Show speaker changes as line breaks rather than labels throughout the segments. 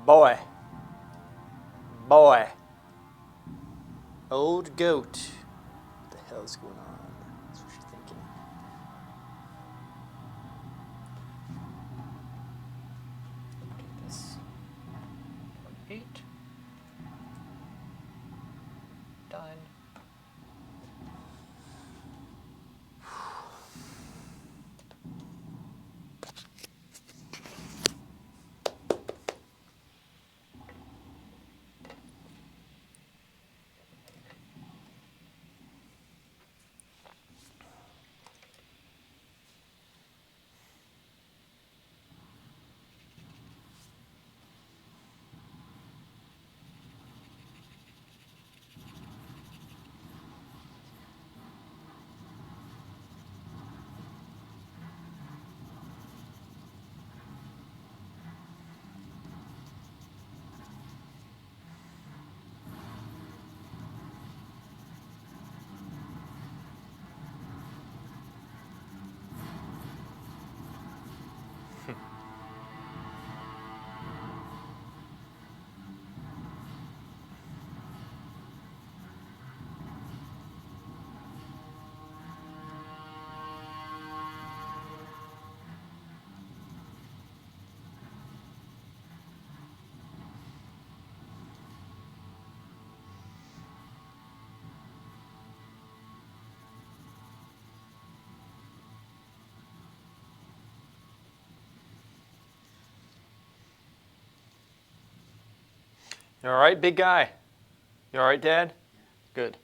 Boy. Boy. Old goat. What the hell is going on? That's what she's thinking. Take this. 8. Done. You all right, big guy? You all right, Dad? Good.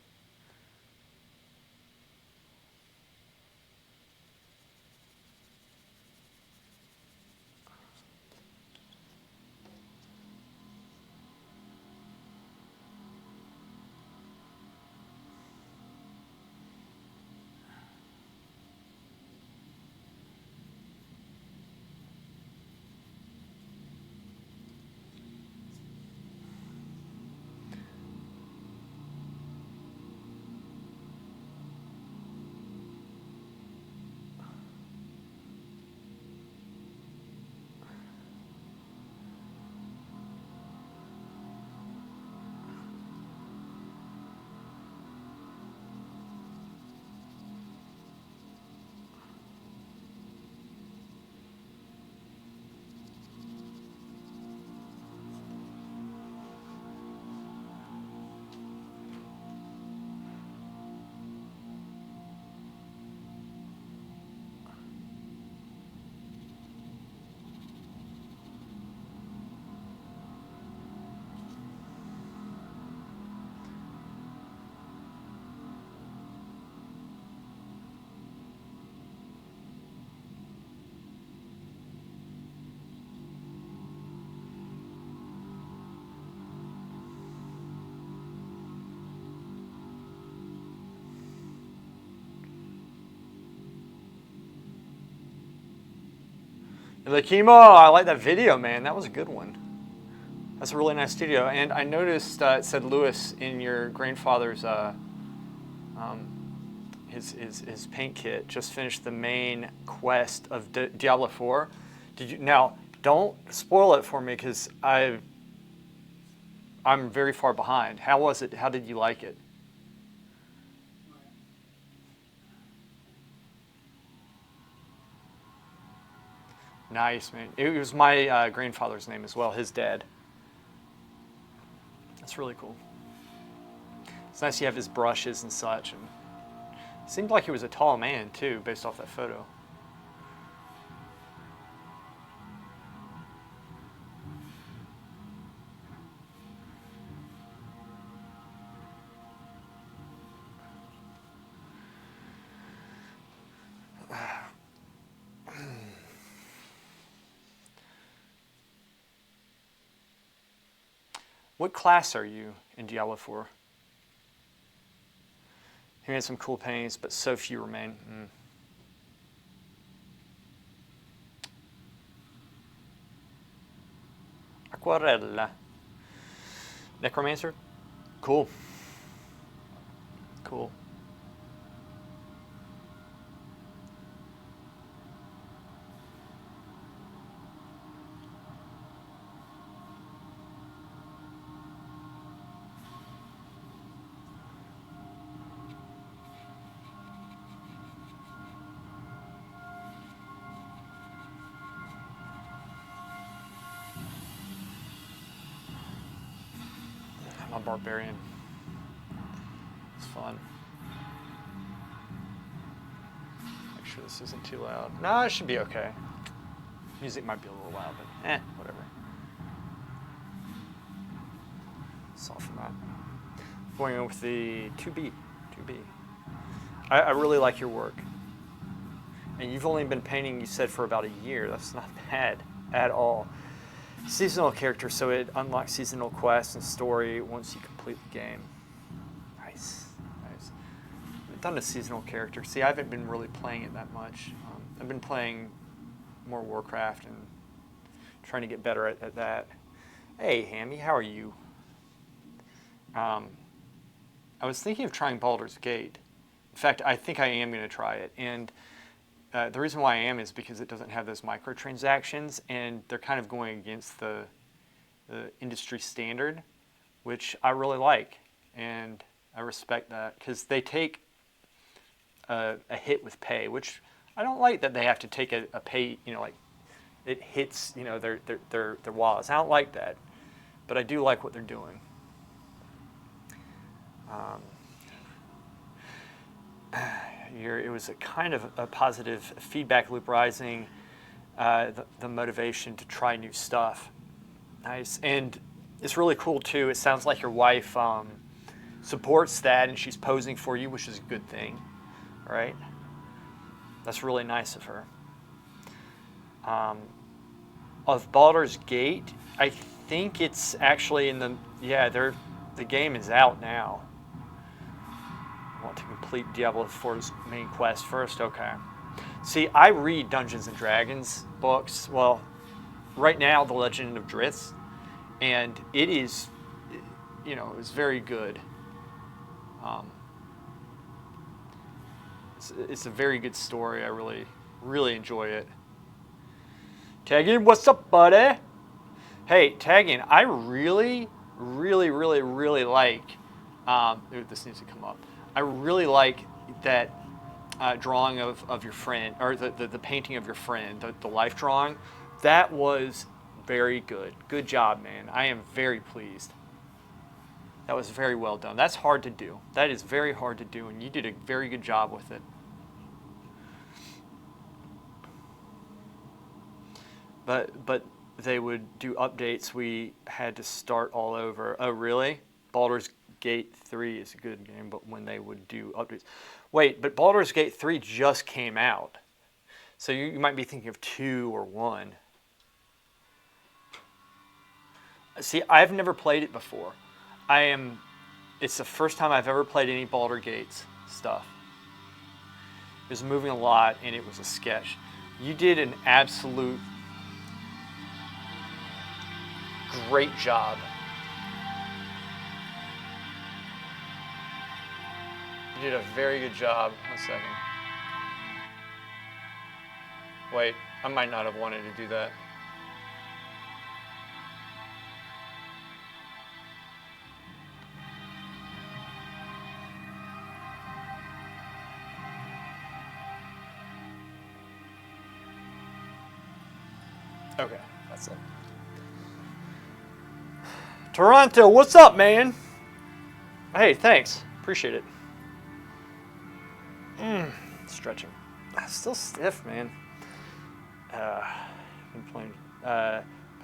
You're like, Chemo, I like that video, man. That was a good one. That's a really nice studio. And I noticed it said Lewis in your grandfather's his paint kit just finished the main quest of Diablo 4. Did you now? Don't spoil it for me because I'm very far behind. How was it? How did you like it? Nice, man. It was my grandfather's name as well. His dad. That's really cool. It's nice you have his brushes and such. And it seemed like he was a tall man too, based off that photo. What class are you in Diablo 4? He made some cool paintings, but so few remain. Aquarella. Necromancer? Cool. Cool. a barbarian. It's fun. Make sure this isn't too loud. No, it should be okay. Music might be a little loud, but whatever. Soften that. Going in with the 2B. I really like your work. And you've only been painting, you said, for about a year. That's not bad at all. Seasonal character, so it unlocks seasonal quests and story once you complete the game. Nice. I've done a seasonal character. See, I haven't been really playing it that much. I've been playing more Warcraft and trying to get better at that. Hey, Hammy, how are you? I was thinking of trying Baldur's Gate. In fact, I think I am going to try it. And the reason why I am is because it doesn't have those microtransactions, and they're kind of going against the industry standard, which I really like, and I respect that because they take a hit with pay, which I don't like that they have to take a pay, like it hits, their wallets. I don't like that, but I do like what they're doing. It was a kind of a positive feedback loop rising, the motivation to try new stuff. Nice. And it's really cool too. It sounds like your wife supports that and she's posing for you, which is a good thing, right? That's really nice of her. Of Baldur's Gate, I think it's actually the game is out now. I want to complete Diablo 4's main quest first. Okay. See, I read Dungeons and Dragons books. Well, right now, The Legend of Driths, and it is, it's very good. It's a very good story. I really, really enjoy it. Taggin, what's up, buddy? Hey, Taggin, I really, really, really, really like. This needs to come up. I really like that drawing of your friend, or the painting of your friend, the life drawing. That was very good. Good job, man. I am very pleased. That was very well done. That's hard to do. That is very hard to do, and you did a very good job with it. But they would do updates. We had to start all over. Oh, really? Baldur's Gate 3 is a good game, but when they would do updates. Wait, but Baldur's Gate 3 just came out. So you might be thinking of 2 or 1. See, I've never played it before. It's the first time I've ever played any Baldur's Gate stuff. It was moving a lot, and it was a sketch. You did an absolute great job. You did a very good job. 1 second. Wait, I might not have wanted to do that. Okay, that's it. Toronto, what's up, man? Hey, thanks. Appreciate it. Stretching. Still stiff, man. Been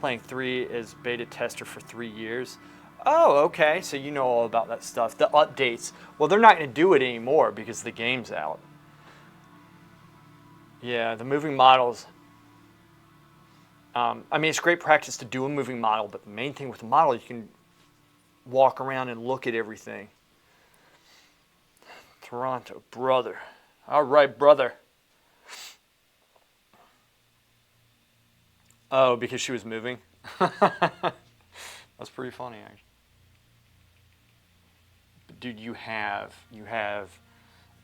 playing 3 as beta tester for 3 years. Oh, okay. So you know all about that stuff. The updates. Well, they're not going to do it anymore because the game's out. Yeah, the moving models. It's great practice to do a moving model, but the main thing with the model, you can walk around and look at everything. Toronto, brother. All right, brother. Oh, because she was moving? That's pretty funny, actually. But dude, you have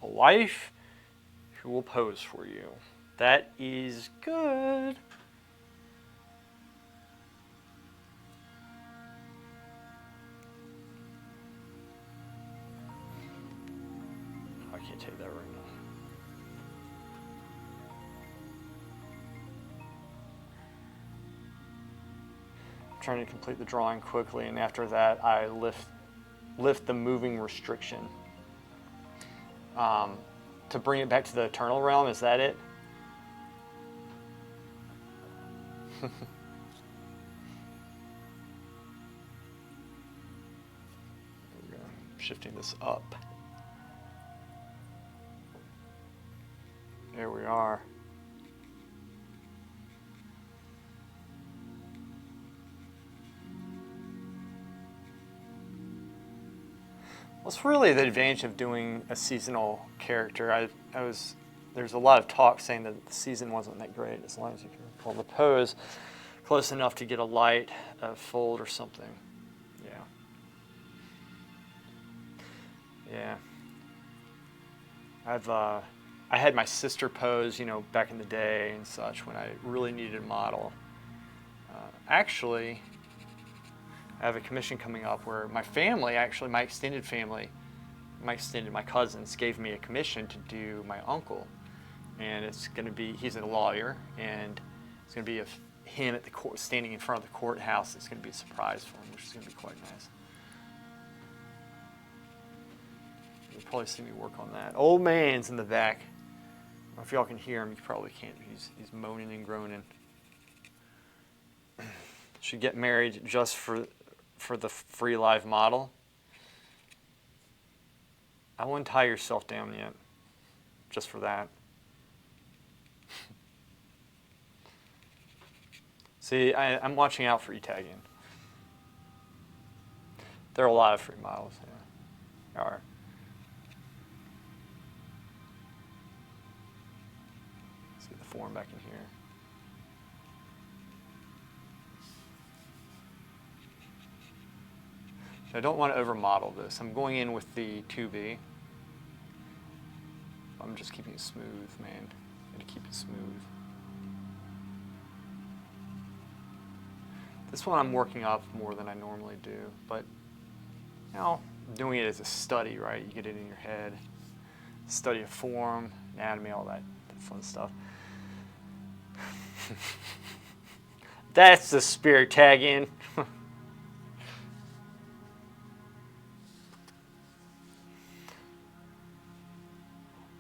a wife who will pose for you. That is good. I can't take that right now. I'm trying to complete the drawing quickly, and after that I lift lift the moving restriction. To bring it back to the eternal realm, is that it? Shifting this up. There we are. What's really the advantage of doing a seasonal character? There's a lot of talk saying that the season wasn't that great as long as you can pull the pose close enough to get a light fold or something. Yeah. I had my sister pose, back in the day and such when I really needed a model. Actually, I have a commission coming up where my family, actually my extended family, my cousins gave me a commission to do my uncle. And it's going to be, he's a lawyer, and it's going to be him at the court, standing in front of the courthouse. It's going to be a surprise for him, which is going to be quite nice. You'll probably see me work on that. Old man's in the back. I don't know if y'all can hear him. You probably can't. He's moaning and groaning. Should get married just for the free live model. I wouldn't tie yourself down yet, just for that. See, I'm watching out for you tagging. There are a lot of free models. Yeah. There are. Let's get the form back in here. So I don't want to over-model this. I'm going in with the 2B. I'm just keeping it smooth, man. I'm going to keep it smooth. This one I'm working up more than I normally do, but I'm doing it as a study, right? You get it in your head. Study of form, anatomy, all that fun stuff. That's the spirit tag in.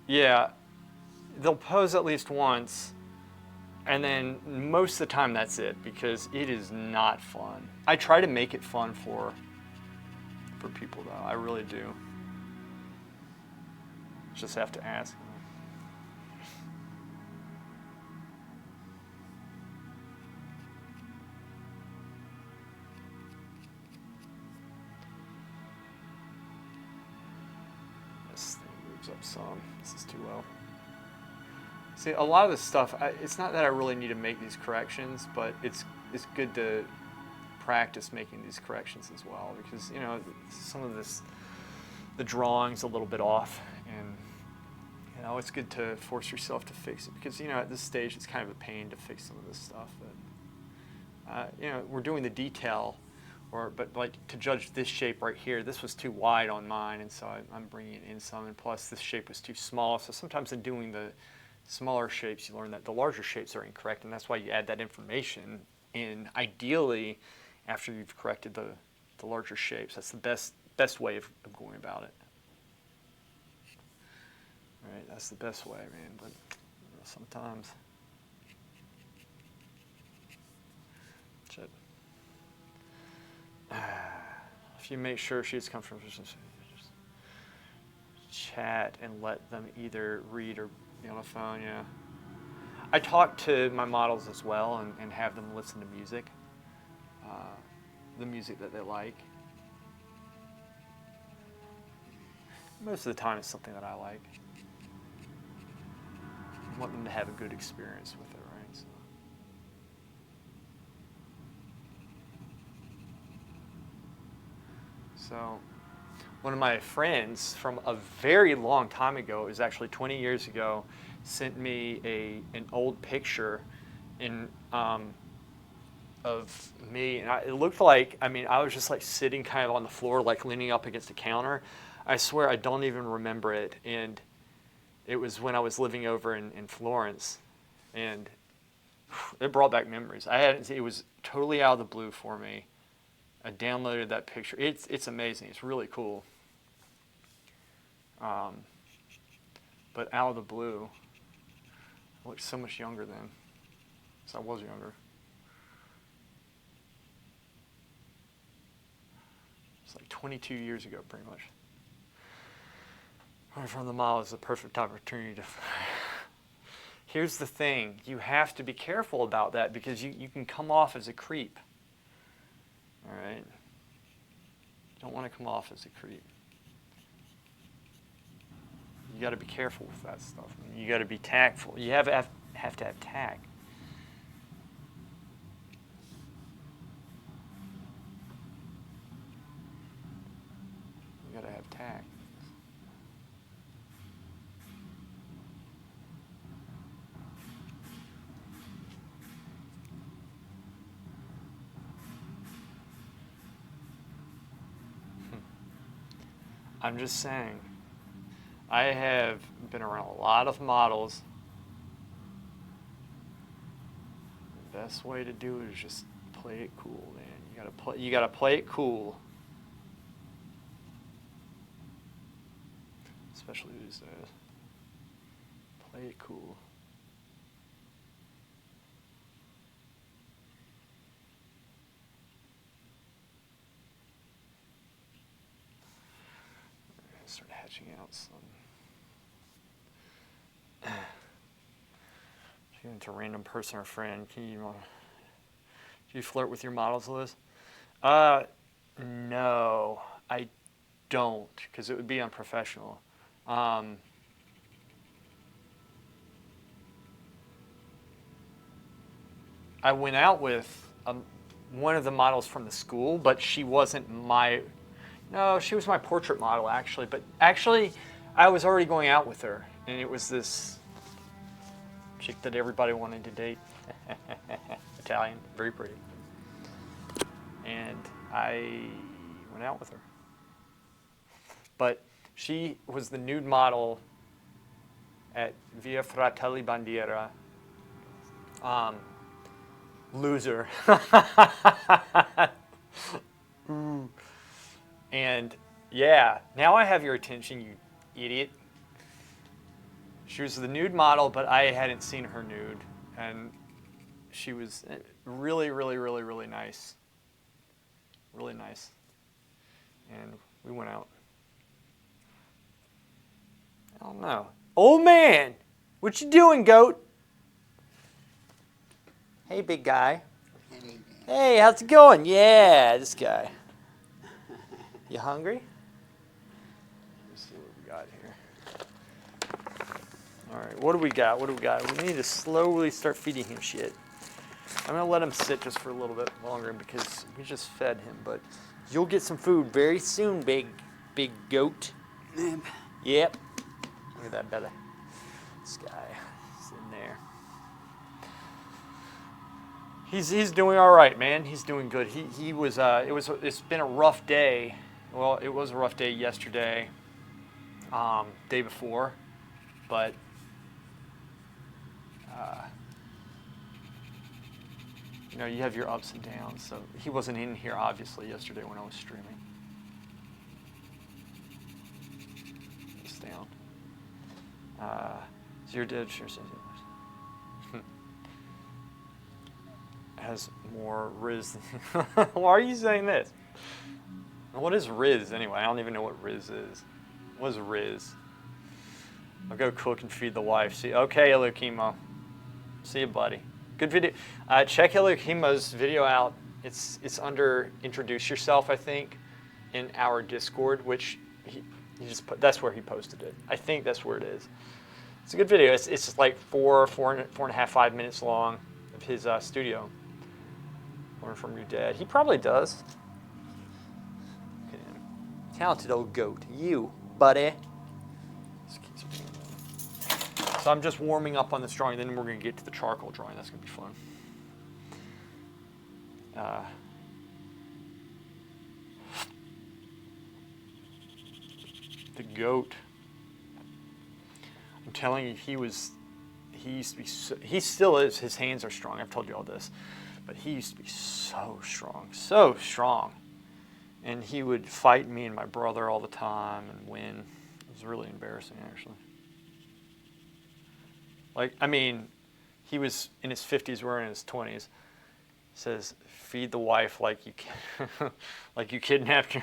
Yeah, they'll pose at least once, and then most of the time that's it, because it is not fun. I try to make it fun for people, though. I really do. Just have to ask. This thing moves up some. This is too low. See, a lot of this stuff, it's not that I really need to make these corrections, but it's good to practice making these corrections as well, because some of this, the drawing's a little bit off, and it's good to force yourself to fix it, because at this stage it's kind of a pain to fix some of this stuff. But we're doing the detail, but like to judge this shape right here, this was too wide on mine, and so I'm bringing it in some, and plus this shape was too small. So sometimes in doing the smaller shapes, you learn that the larger shapes are incorrect, and that's why you add that information in, ideally, after you've corrected the larger shapes. That's the best way of going about it. Right, that's the best way, man, but sometimes. If you make sure she's comfortable, just chat and let them either read or be on a phone. Yeah, I talk to my models as well and have them listen to music, the music that they like. Most of the time, it's something that I like. I want them to have a good experience with it, right? So one of my friends from a very long time ago, it was actually 20 years ago, sent me an old picture of me, and it looked like, I was just like sitting kind of on the floor, like leaning up against a counter. I swear I don't even remember it, and it was when I was living over in Florence, and it brought back memories. It was totally out of the blue for me. I downloaded that picture. It's amazing. It's really cool. But out of the blue, I looked so much younger then. So I was younger. It's like 22 years ago, pretty much. Right from the mile is the perfect opportunity to... Here's the thing. You have to be careful about that because you can come off as a creep. All right? You don't want to come off as a creep. You got to be careful with that stuff. You got to be tactful. You have to have tact. You got to have tact. I'm just saying. I have been around a lot of models. The best way to do it is just play it cool, man. You gotta play it cool. Especially these days. Play it cool. Start hatching out some. You're into a random person or friend. Do you flirt with your models, Liz? No, I don't, because it would be unprofessional. I went out with one of the models from the school, but she wasn't my. No, she was my portrait model, actually. But actually, I was already going out with her, and it was this chick that everybody wanted to date. Italian, very pretty. And I went out with her. But she was the nude model at Via Fratelli Bandiera. Loser. Ooh. And yeah, now I have your attention, you idiot. She was the nude model, but I hadn't seen her nude. And she was really, really, really, really nice. Really nice. And we went out. I don't know. Old man, what you doing, goat? Hey, big guy. Hey, how's it going? Yeah, this guy. You hungry? Let's see what we got here. All right, what do we got? What do we got? We need to slowly start feeding him shit. I'm going to let him sit just for a little bit longer because we just fed him, but you'll get some food very soon, big goat. Yep. Look at that belly. This guy is in there. He's doing all right, man. He's doing good. It's been a rough day. Well, it was a rough day yesterday, day before, but you know, you have your ups and downs. So he wasn't in here obviously yesterday when I was streaming. It's down. Zero dead sure says it. Has more Riz. Why are you saying this? What is Riz anyway? I don't even know what Riz is. What is Riz? I'll go cook and feed the wife. See, okay, Elohimo. See you, buddy. Good video. Check Elohimo's video out. It's under Introduce Yourself, I think, in our Discord, which he just put, that's where he posted it. I think that's where it is. It's a good video. It's like four and a half, 5 minutes long of his studio. Learn from your dad. He probably does. Look at him. Talented old goat. You, buddy. So I'm just warming up on this drawing, then we're going to get to the charcoal drawing. That's going to be fun. The goat. I'm telling you, he used to be he still is. His hands are strong. I've told you all this. But he used to be so strong. So strong. And he would fight me and my brother all the time and win. It was really embarrassing, actually. Like, I mean, he was in his 50s, we're in his 20s. He says, feed the wife like you like you kidnapped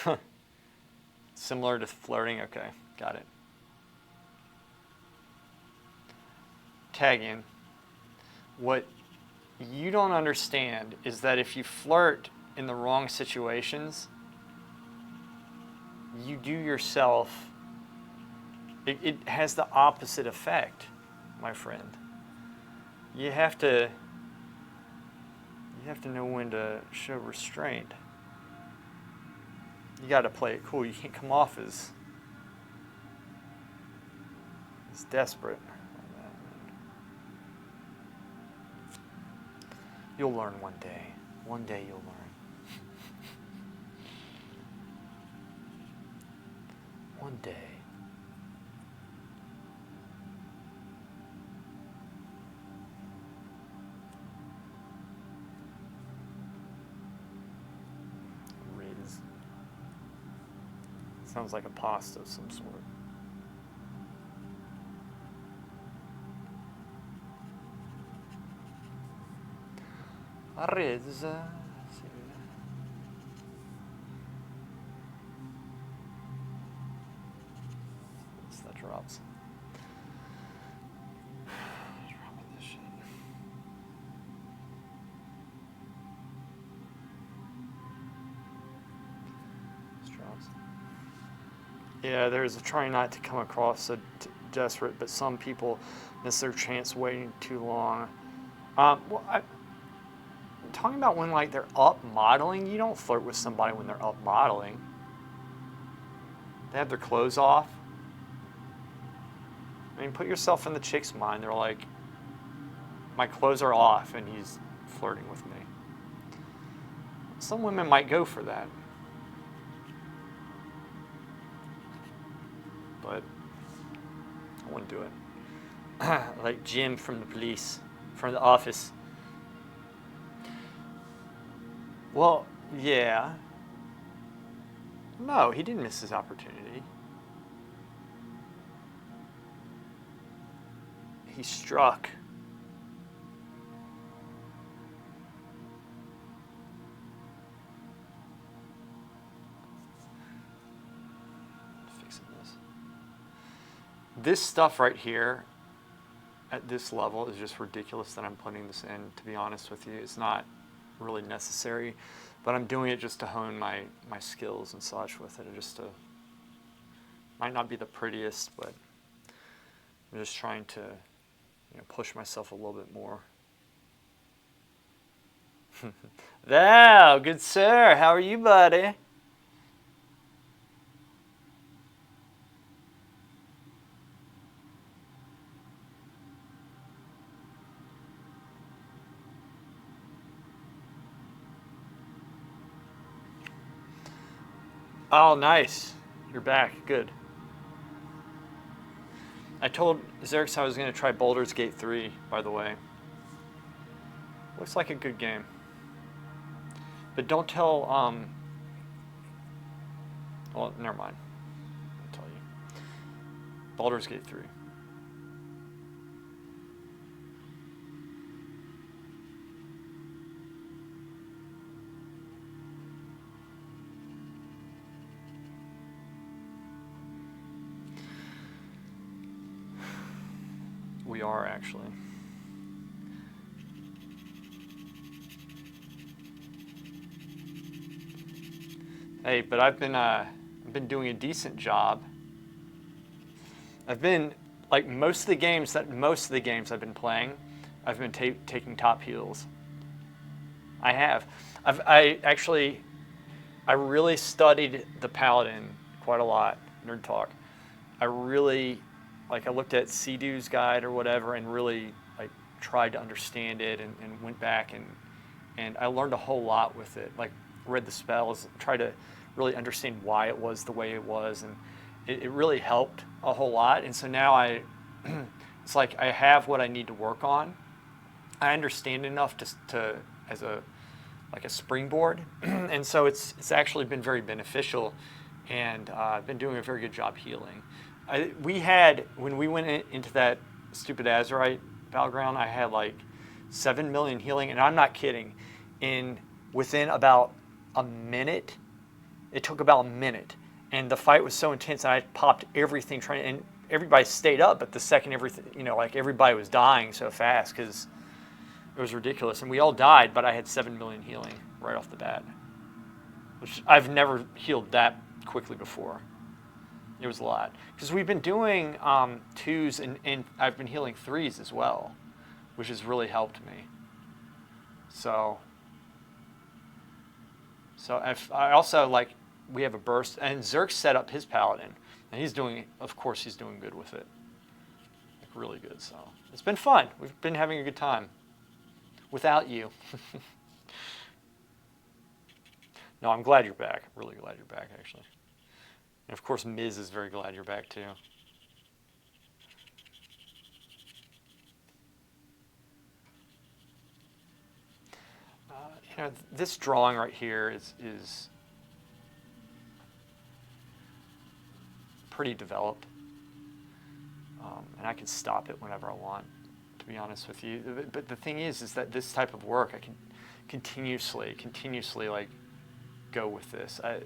her. Similar to flirting. Okay, got it. Tag in. What you don't understand is that if you flirt in the wrong situations, you do yourself, it has the opposite effect, my friend. You have to know when to show restraint. You got to play it cool. You can't come off as desperate. You'll learn one day. One day you'll learn. One day. Riz. Sounds like a pasta of some sort. Riz. That drops. Dropping this shit. This drops. Yeah, there's a try not to come across so desperate, but some people miss their chance waiting too long. I'm talking about when like they're up modeling. You don't flirt with somebody when they're up modeling. They have their clothes off. I mean, put yourself in the chick's mind. They're like, my clothes are off and he's flirting with me. Some women might go for that. But I wouldn't do it. Like Jim from the police, from the office. Well, yeah. No, he didn't miss his opportunity. He struck. Fixing this. This stuff right here, at this level, is just ridiculous that I'm putting this in, to be honest with you. It's not really necessary, but I'm doing it just to hone my skills and such with it. Just to, might not be the prettiest, but I'm just trying to push myself a little bit more. Thou, good sir, how are you, buddy? Oh, nice. You're back. Good. I told Xerxes I was going to try Baldur's Gate 3, by the way. Looks like a good game. But don't tell, well, never mind. I'll tell you. Baldur's Gate 3. We are actually. Hey, but I've been doing a decent job. I've been like most of the games I've been playing, I've been taking top heals. I have. I really studied the Paladin quite a lot. Nerd talk. I looked at Sea-Doo's guide or whatever and really tried to understand it and went back and I learned a whole lot with it. Like read the spells, tried to really understand why it was the way it was, and it really helped a whole lot. And so now it's like I have what I need to work on. I understand enough to as a like a springboard, and so it's actually been very beneficial, and I've been doing a very good job healing. We had, when we went into that stupid Azurite battleground, I had like 7 million healing, and I'm not kidding. Within about a minute, it took about a minute, and the fight was so intense, and I popped everything and everybody stayed up, but the second everything, like everybody was dying so fast because it was ridiculous, and we all died, but I had 7 million healing right off the bat, which I've never healed that quickly before. It was a lot. Because we've been doing 2s, and I've been healing 3s as well, which has really helped me. So I also, we have a burst, and Zerk set up his paladin, and he's doing good with it. Really good, so it's been fun. We've been having a good time. Without you. No, I'm glad you're back. Really glad you're back, actually. And of course, Miz is very glad you're back, too. This drawing right here is pretty developed. And I can stop it whenever I want, to be honest with you. But the thing is that this type of work, I can continuously go with this. I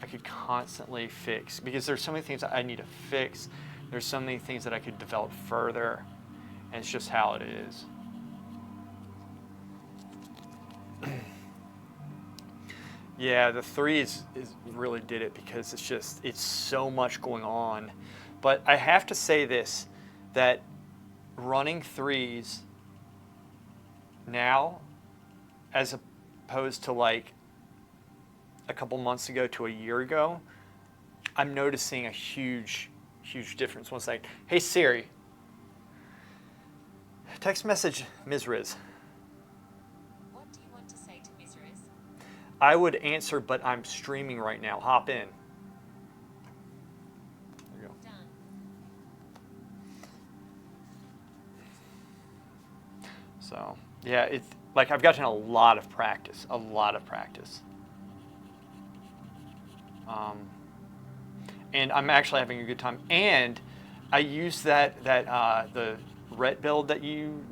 could constantly fix, because there's so many things that I need to fix. There's so many things that I could develop further, and it's just how it is. Yeah, the 3s really did it, because it's so much going on. But I have to say this, that running 3s now, as opposed to a couple months ago to a year ago, I'm noticing a huge difference. One second. Hey Siri, text message Ms. Riz.
What do you want to say to Ms. Riz?
I would answer, but I'm streaming right now. Hop in. There you go.
Done.
So yeah, it's I've gotten a lot of practice. And I'm actually having a good time. And I used the ret build that you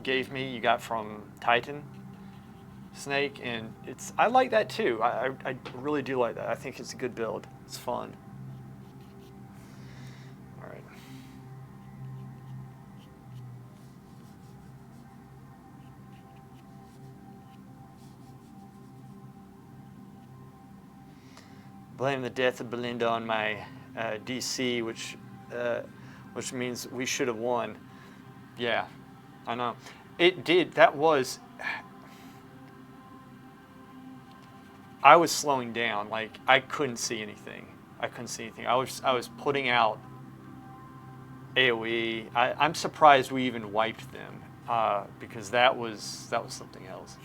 gave me. You got from Titan Snake, and I like that too. I really do like that. I think it's a good build. It's fun. All right. Blame the death of Belinda on my DC, which means we should have won. Yeah, I know. It did. I was slowing down. I couldn't see anything. I was putting out AOE. I'm surprised we even wiped them, because that was something else.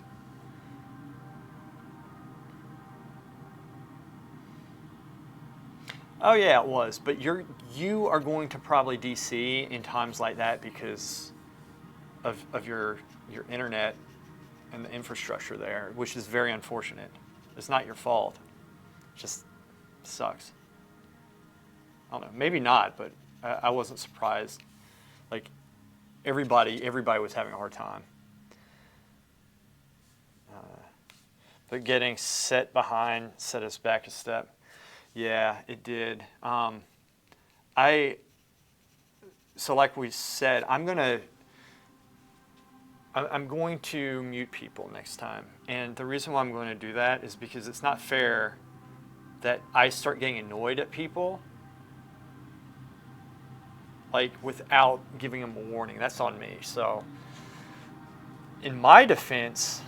Oh yeah, it was. But you are going to probably DC in times like that because of your internet and the infrastructure there, which is very unfortunate. It's not your fault. It just sucks. I don't know. Maybe not, but I wasn't surprised. Everybody was having a hard time. But getting set us back a step. Yeah, it did. So like we said, I'm going to mute people next time. And the reason why I'm going to do that is because it's not fair that I start getting annoyed at people without giving them a warning. That's on me. So in my defense,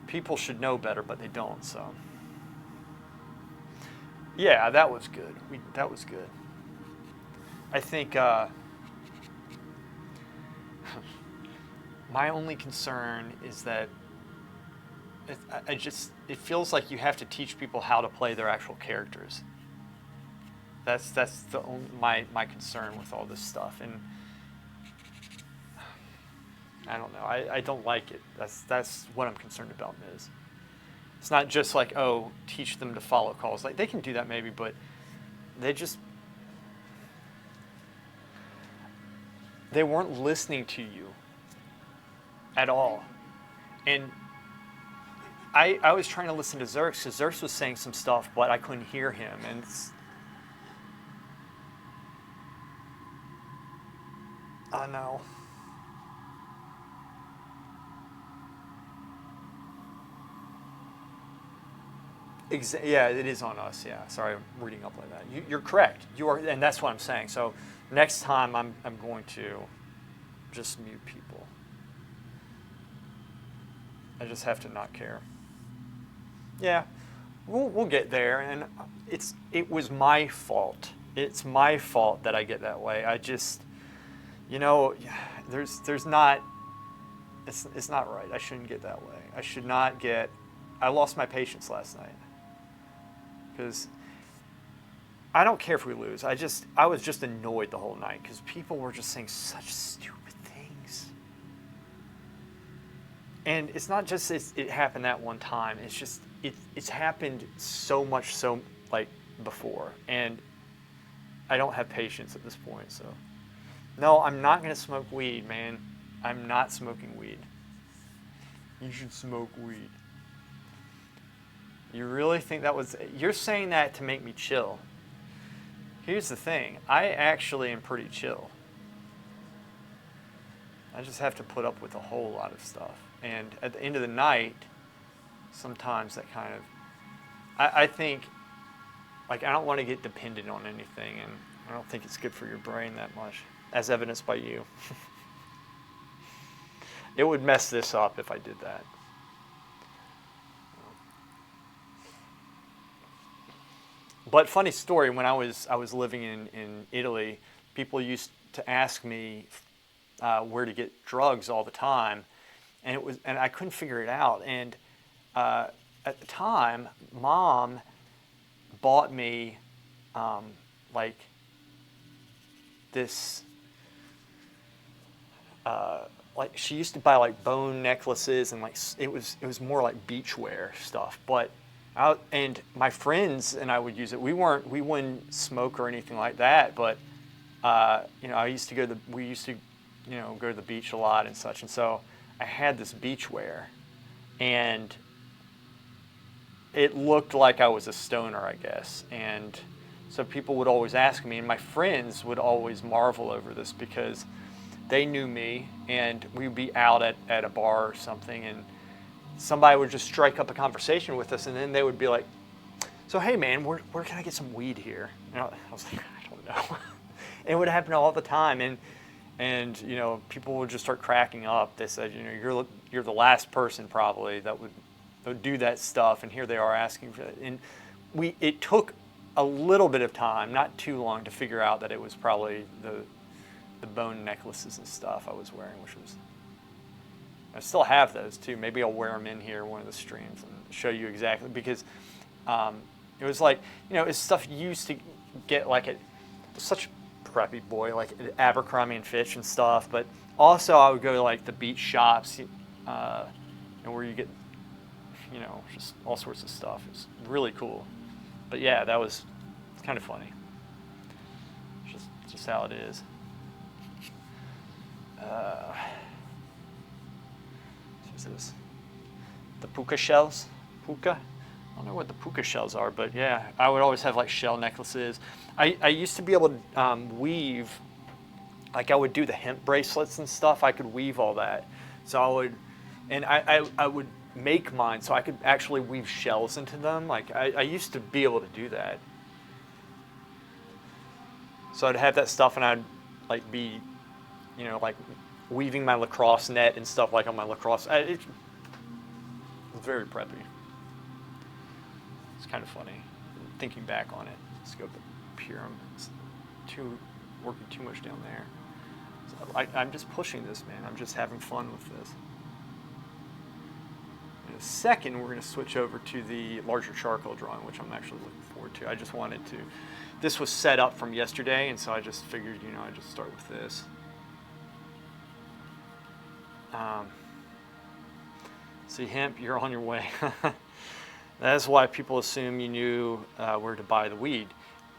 people should know better, but they don't. So yeah, that was good. That was good. I think my only concern is that it feels like you have to teach people how to play their actual characters. That's my concern with all this stuff. And I don't know. I don't like it. That's what I'm concerned about, Miz. It's not just like, oh, teach them to follow calls. Like, they can do that maybe, but they just, they weren't listening to you at all. And I was trying to listen to Xerx because Xerx was saying some stuff, but I couldn't hear him. And I know. Yeah, it is on us. Yeah, sorry, I'm reading up like that. You're correct. You are, and that's what I'm saying. So next time, I'm going to just mute people. I just have to not care. Yeah, we'll get there, and it was my fault. It's my fault that I get that way. I just, there's not. It's not right. I shouldn't get that way. I should not get. I lost my patience last night. Because I don't care if we lose. I was just annoyed the whole night because people were just saying such stupid things. And it's not just it happened that one time. It's just it's happened so much before, and I don't have patience at this point. So no, I'm not gonna smoke weed, man. I'm not smoking weed. You should smoke weed. You really think that was... You're saying that to make me chill. Here's the thing. I actually am pretty chill. I just have to put up with a whole lot of stuff. And at the end of the night, sometimes that kind of... I think, I don't want to get dependent on anything, and I don't think it's good for your brain that much, as evidenced by you. It would mess this up if I did that. But funny story, when I was living in Italy, people used to ask me where to get drugs all the time, and I couldn't figure it out. And at the time, Mom bought me this. She used to buy bone necklaces and it was more like beachwear stuff, but. And my friends and I would use it. We wouldn't smoke or anything like that, but we used to go to the beach a lot and such. And so I had this beachwear, and it looked like I was a stoner, I guess. And so people would always ask me, and my friends would always marvel over this because they knew me, and we'd be out at a bar or something, and somebody would just strike up a conversation with us, and then they would be like, so hey man, where can I get some weed here? And I was like, I don't know. And it would happen all the time, and people would just start cracking up. They said, you're the last person probably that would do that stuff, and here they are asking for it. And it took a little bit of time, not too long, to figure out that it was probably the bone necklaces and stuff I was wearing, which was... I still have those too. Maybe I'll wear them in here one of the streams and show you exactly, because it was it's stuff you used to get at such a preppy boy, at Abercrombie and Fitch and stuff. But also I would go to the beach shops, where you get just all sorts of stuff. It's really cool. But yeah, it's kind of funny. It's just how it is. This? The puka shells? Puka? I don't know what the puka shells are, but yeah, I would always have shell necklaces. I used to be able to weave, I would do the hemp bracelets and stuff. I could weave all that. So I would make mine so I could actually weave shells into them. I used to be able to do that. So I'd have that stuff, and I'd be, weaving my lacrosse net and stuff on my lacrosse. It's very preppy. It's kind of funny thinking back on it. Let's go to Purim. It's working too much down there. So I'm just pushing this, man. I'm just having fun with this. In a second, we're going to switch over to the larger charcoal drawing, which I'm actually looking forward to. I just wanted to. This was set up from yesterday, and so I just figured, I'd just start with this. Um, see, hemp, you're on your way. That's why people assume you knew where to buy the weed.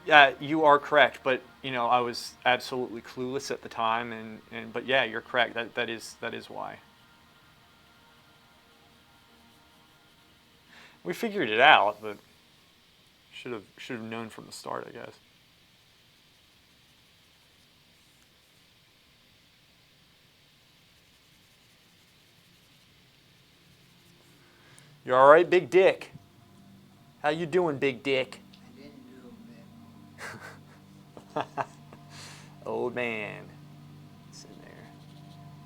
Yeah, you are correct, but I was absolutely clueless at the time, but yeah, you're correct. That is why. We figured it out, but should have known from the start, I guess. You all right, Big Dick? How you doing, Big Dick?
I didn't do a bit.
Old man, sitting there,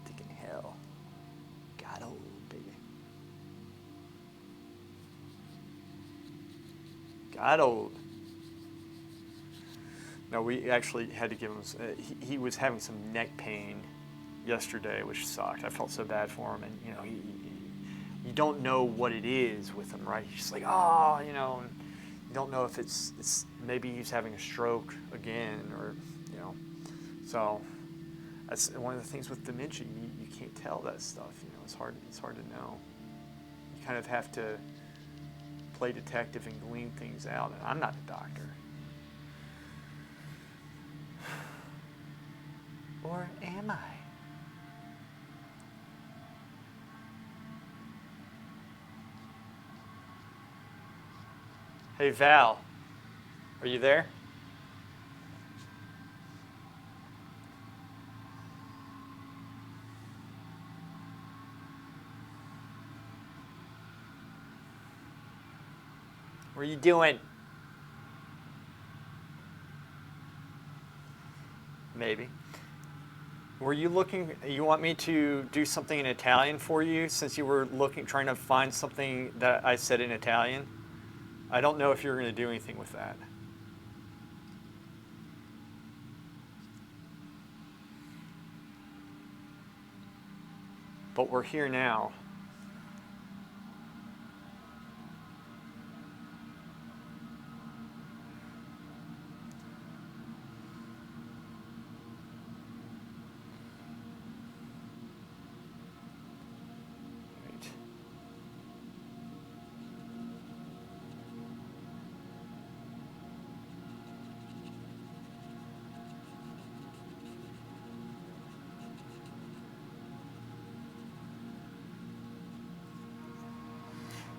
thinking, hell, got old, baby. Got old. No, we actually had to give him. He was having some neck pain yesterday, which sucked. I felt so bad for him, and you don't know what it is with him, right? He's just like, oh, and you don't know if it's maybe he's having a stroke again, or So that's one of the things with dementia. You can't tell that stuff. It's hard to know. You kind of have to play detective and glean things out. And I'm not a doctor. Or am I? Hey, Val, are you there? What are you doing? Maybe. Were you looking? You want me to do something in Italian for you, since you were trying to find something that I said in Italian? I don't know if you're going to do anything with that. But we're here now. Right.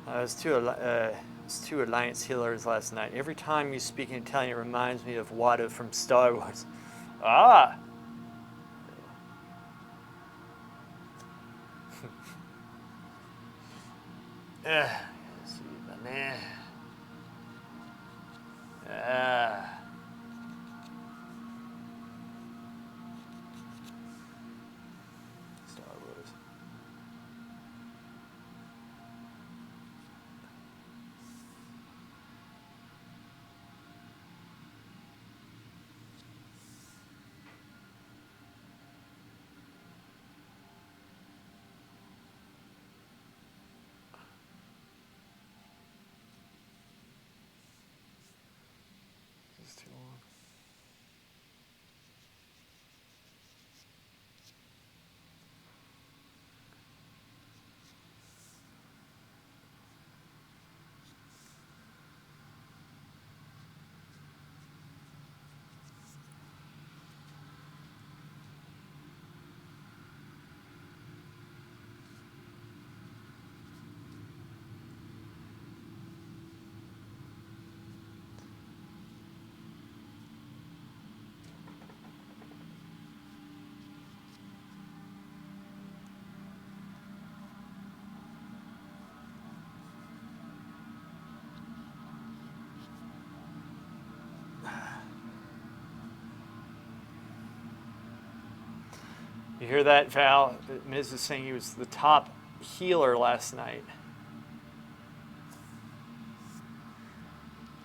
There's two Alliance healers last night. Every time you speak in Italian, it reminds me of Wada from Star Wars. Ah! See, my man. Ah. Star Wars. This is too long. You hear that, Val? Miz is saying he was the top healer last night.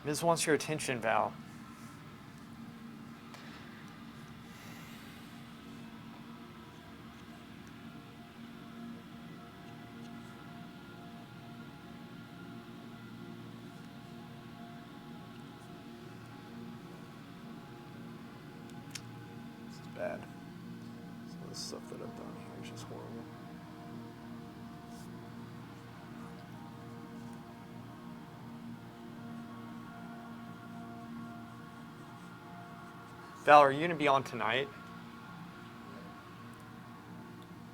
Miz wants your attention, Val. This is bad. Some of the stuff that I've done here is just horrible. Val, are you going to be on tonight?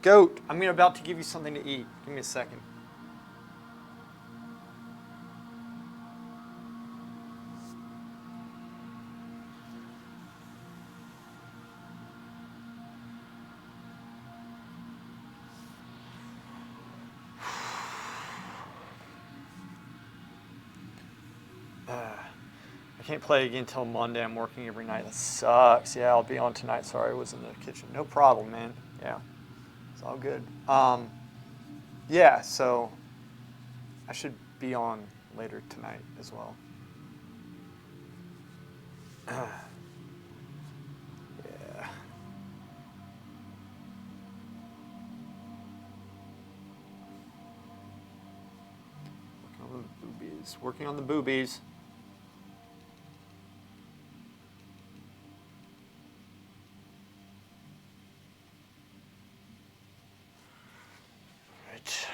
Goat, I'm about to give you something to eat. Give me a second. I can't play again until Monday. I'm working every night. That sucks. Yeah, I'll be on tonight. Sorry, I was in the kitchen. No problem, man. Yeah, it's all good. Yeah, so I should be on later tonight as well. Yeah. Working on the boobies. Working on the boobies. Right.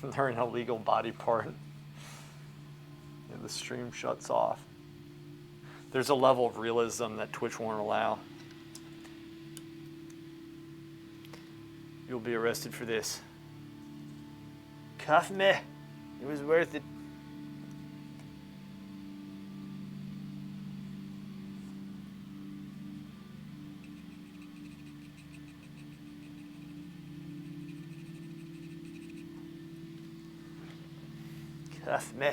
They're an illegal body part. And the stream shuts off. There's a level of realism that Twitch won't allow. You'll be arrested for this. Cuff me. It was worth it. Cuff me.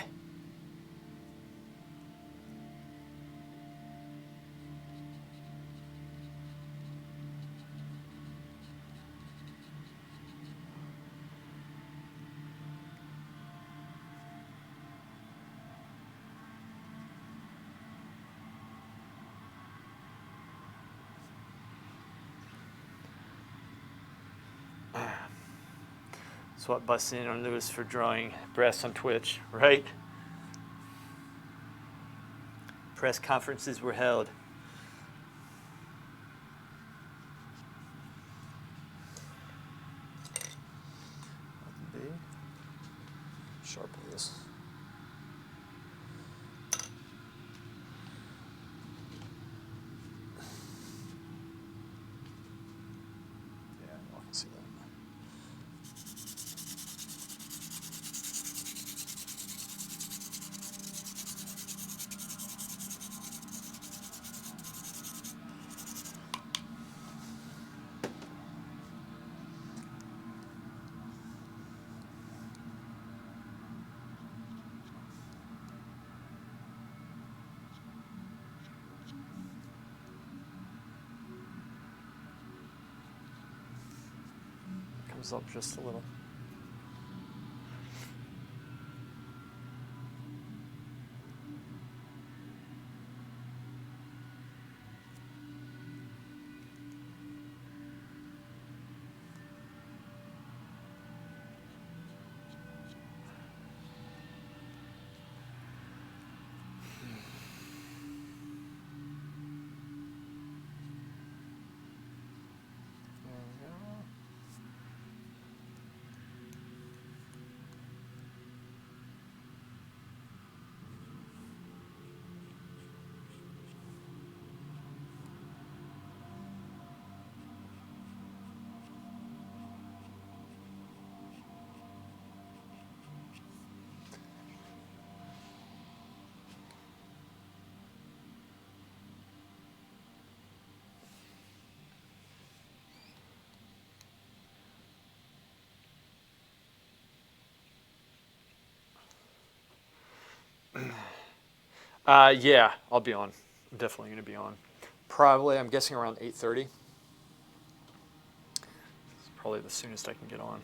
That's what busting in on Lewis for drawing breasts on Twitch, right? Press conferences were held. Sharpen this. Yeah, I can see that. Comes up just a little. Yeah, I'll be on. I'm definitely going to be on. Probably, I'm guessing around 8:30. It's probably the soonest I can get on.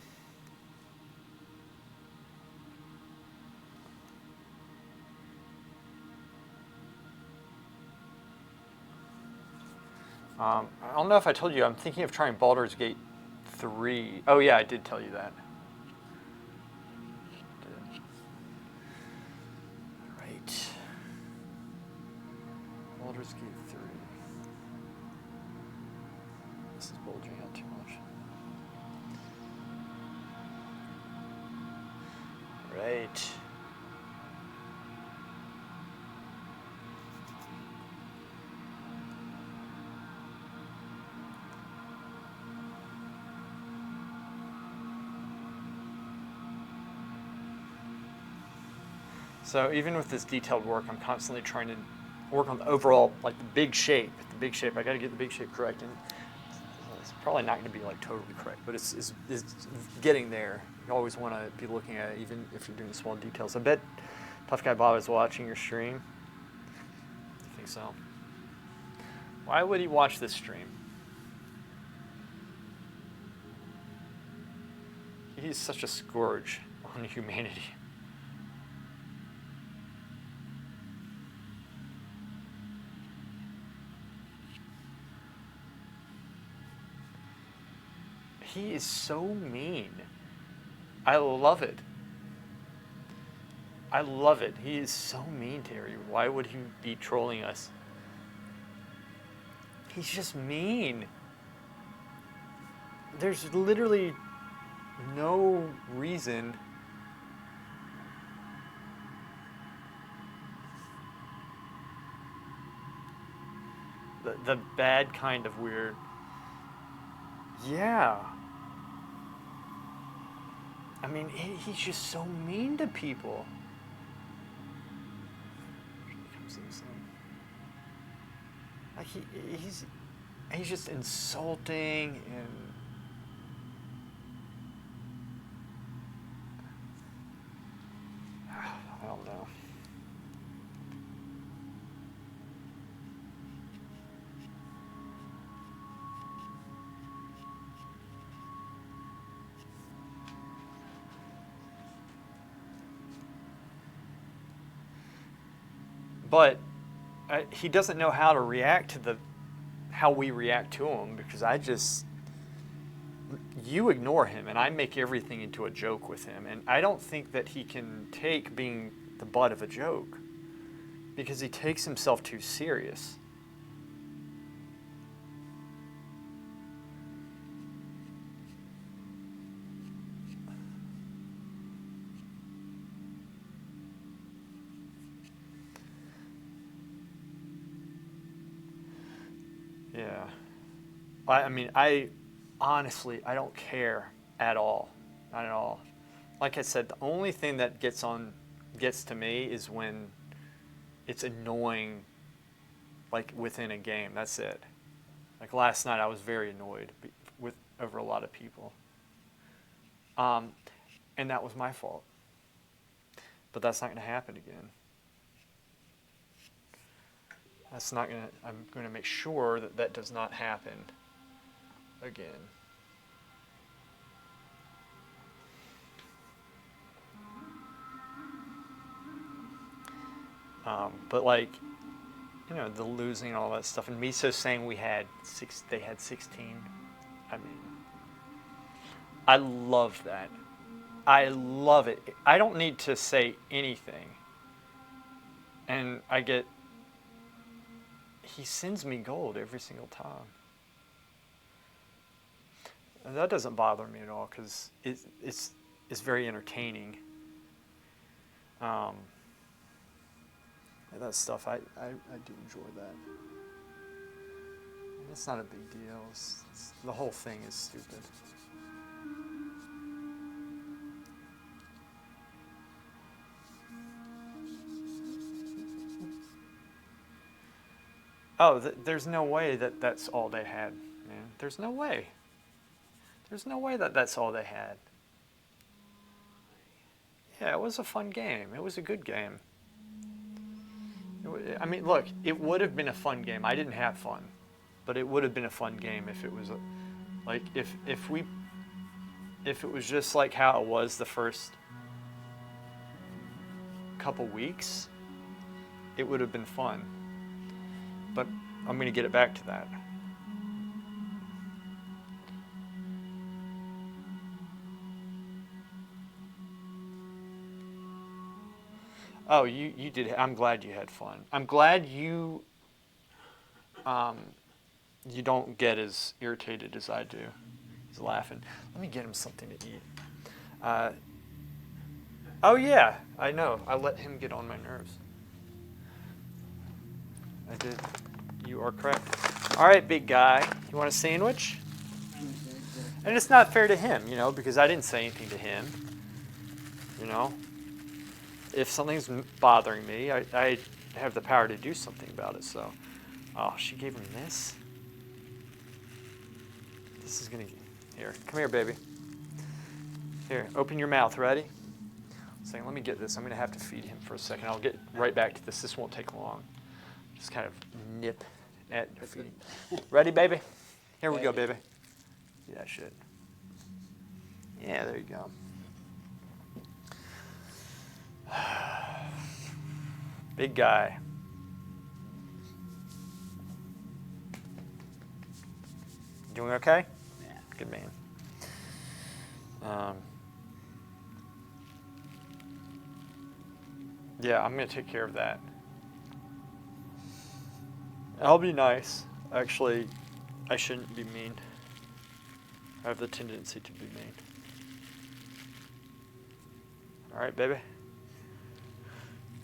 I don't know if I told you, I'm thinking of trying Baldur's Gate 3. Oh yeah, I did tell you that. Did. Right. Baldur's Gate 3. This is bulging out too much. Right. So even with this detailed work, I'm constantly trying to work on the overall, like the big shape. The big shape, I got to get the big shape correct, and it's probably not going to be like totally correct, but it's getting there. You always want to be looking at it, even if you're doing small details. I bet Tough Guy Bob is watching your stream. I think so. Why would he watch this stream? He's such a scourge on humanity. He is so mean. I love it. I love it. He is so mean to everyone. Why would he be trolling us? He's just mean. There's literally no reason. The bad kind of weird. Yeah. I mean, he's just so mean to people. Here comes the sun. Like he's just insulting and I don't know. But he doesn't know how to react to how we react to him, because you ignore him and I make everything into a joke with him, and I don't think that he can take being the butt of a joke because he takes himself too serious. Yeah. I mean, I honestly don't care at all. Not at all. Like I said, the only thing that gets to me is when it's annoying, like within a game. That's it. Like last night, I was very annoyed over a lot of people. And that was my fault. But that's not going to happen again. I'm going to make sure that does not happen again. But like, the losing and all that stuff, and Miso saying they had 16. I mean, I love that. I love it. I don't need to say anything. And he sends me gold every single time. And that doesn't bother me at all because it's very entertaining. That stuff, I do enjoy that. It's not a big deal. The whole thing is stupid. Oh, there's no way that's all they had, man. There's no way. There's no way that's all they had. Yeah, it was a fun game. It was a good game. I mean, look, it would have been a fun game. I didn't have fun, but it would have been a fun game if it was if it was just like how it was the first couple weeks. It would have been fun. But I'm going to get it back to that. Oh, you did. I'm glad you had fun. I'm glad you you don't get as irritated as I do. He's laughing. Let me get him something to eat. Oh yeah, I know. I let him get on my nerves. I did. You are correct. All right, big guy. You want a sandwich? And it's not fair to him, because I didn't say anything to him. If something's bothering me, I have the power to do something about it. So, oh, she gave him this. This is gonna. Here, come here, baby. Here, open your mouth. Ready? Saying, let me get this. I'm gonna have to feed him for a second. I'll get right back to this. This won't take long. Just kind of nip at feeding. Ready, baby? Here we go, baby. See that shit. Yeah, there you go. Big guy. Doing okay?
Yeah.
Good man. Yeah, I'm going to take care of that. I'll be nice. Actually, I shouldn't be mean. I have the tendency to be mean. All right, baby.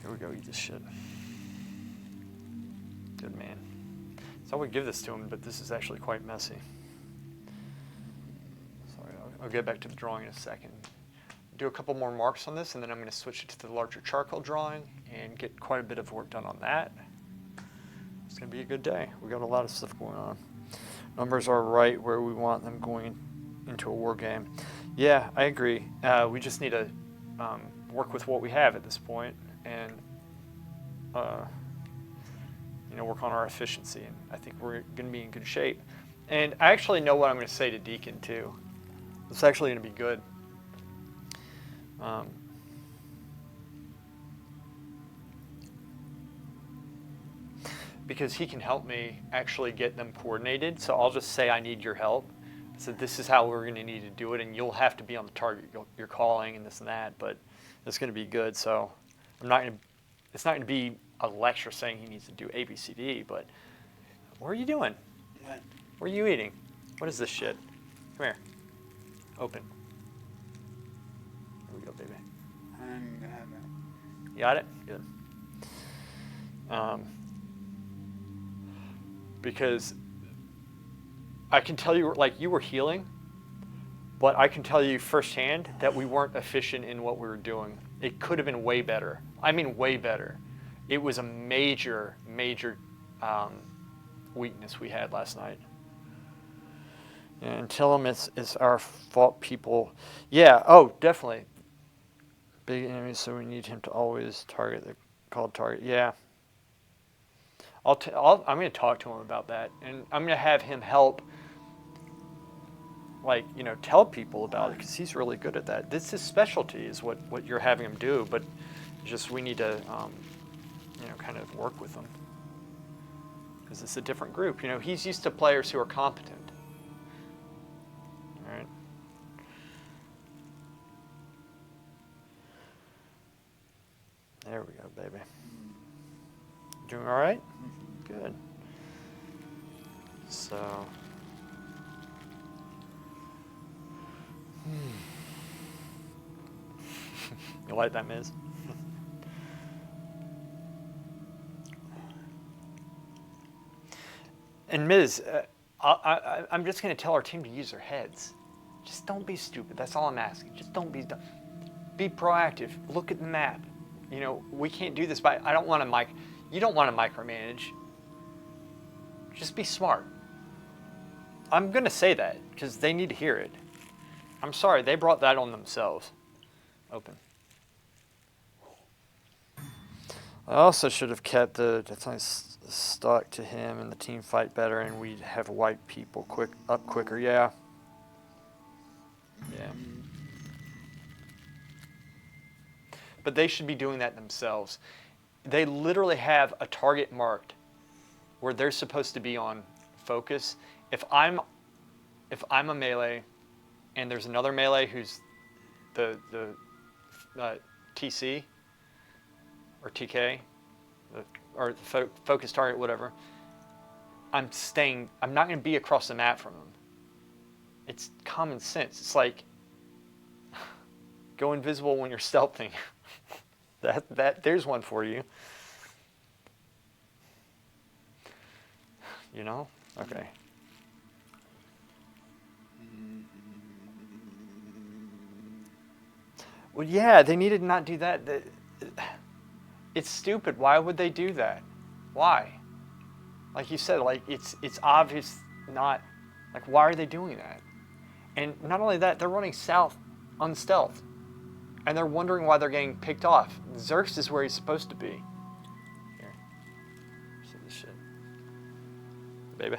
Here we go, eat this shit. Good man. So I would give this to him, but this is actually quite messy. Sorry, I'll get back to the drawing in a second. Do a couple more marks on this, and then I'm going to switch it to the larger charcoal drawing and get quite a bit of work done on that. It's going to be a good day. We got a lot of stuff going on. Numbers are right where we want them going into a war game. Yeah, I agree. We just need to work with what we have at this point and work on our efficiency. And I think we're going to be in good shape. And I actually know what I'm going to say to Deacon too. It's actually going to be good. Because he can help me actually get them coordinated. So I'll just say I need your help. So this is how we're going to need to do it, and you'll have to be on the target you're calling and this and that. But it's going to be good. So it's not going to be a lecture saying he needs to do A, B, C, D. But what are you doing?
What?
What are you eating? What is this shit? Come here. Open. Here we go, baby.
I'm gonna have it.
You got it? Good. Because I can tell you, like, you were healing, but I can tell you firsthand that we weren't efficient in what we were doing. It could have been way better. I mean, way better. It was a major, major weakness we had last night. And tell them it's our fault, people. Yeah, oh, definitely. Big enemy, so we need him to always target the called target. Yeah. I'm going to talk to him about that, and I'm going to have him help, tell people about it, because he's really good at that. This is specialty, is what you're having him do, but just we need to, kind of work with him, because it's a different group. He's used to players who are competent. All right. There we go, baby. Doing all right? Good. So, you like that, Miz? And Miz, I'm just going to tell our team to use their heads. Just don't be stupid. That's all I'm asking. Just don't be dumb. Be proactive. Look at the map. We can't do this by. I don't want to You don't want to micromanage. Just be smart. I'm going to say that because they need to hear it. I'm sorry, they brought that on themselves. Open. I also should have kept the definitely stuck to him and the team fight better, and we'd have wiped people quicker. Yeah. Yeah. But they should be doing that themselves. They literally have a target marked where they're supposed to be on focus. If I'm a melee and there's another melee who's the TC, or TK, or focus target, whatever, I'm not going to be across the map from them. It's common sense. It's like, go invisible when you're stealthing. There's one for you. You know? Okay. Well, yeah, they needed to not do that. It's stupid. Why would they do that? Why? Like you said, like it's obvious not, like, why are they doing that? And not only that, they're running south unstealthed. And they're wondering why they're getting picked off. Xerxes is where he's supposed to be. Here. See this shit. Baby.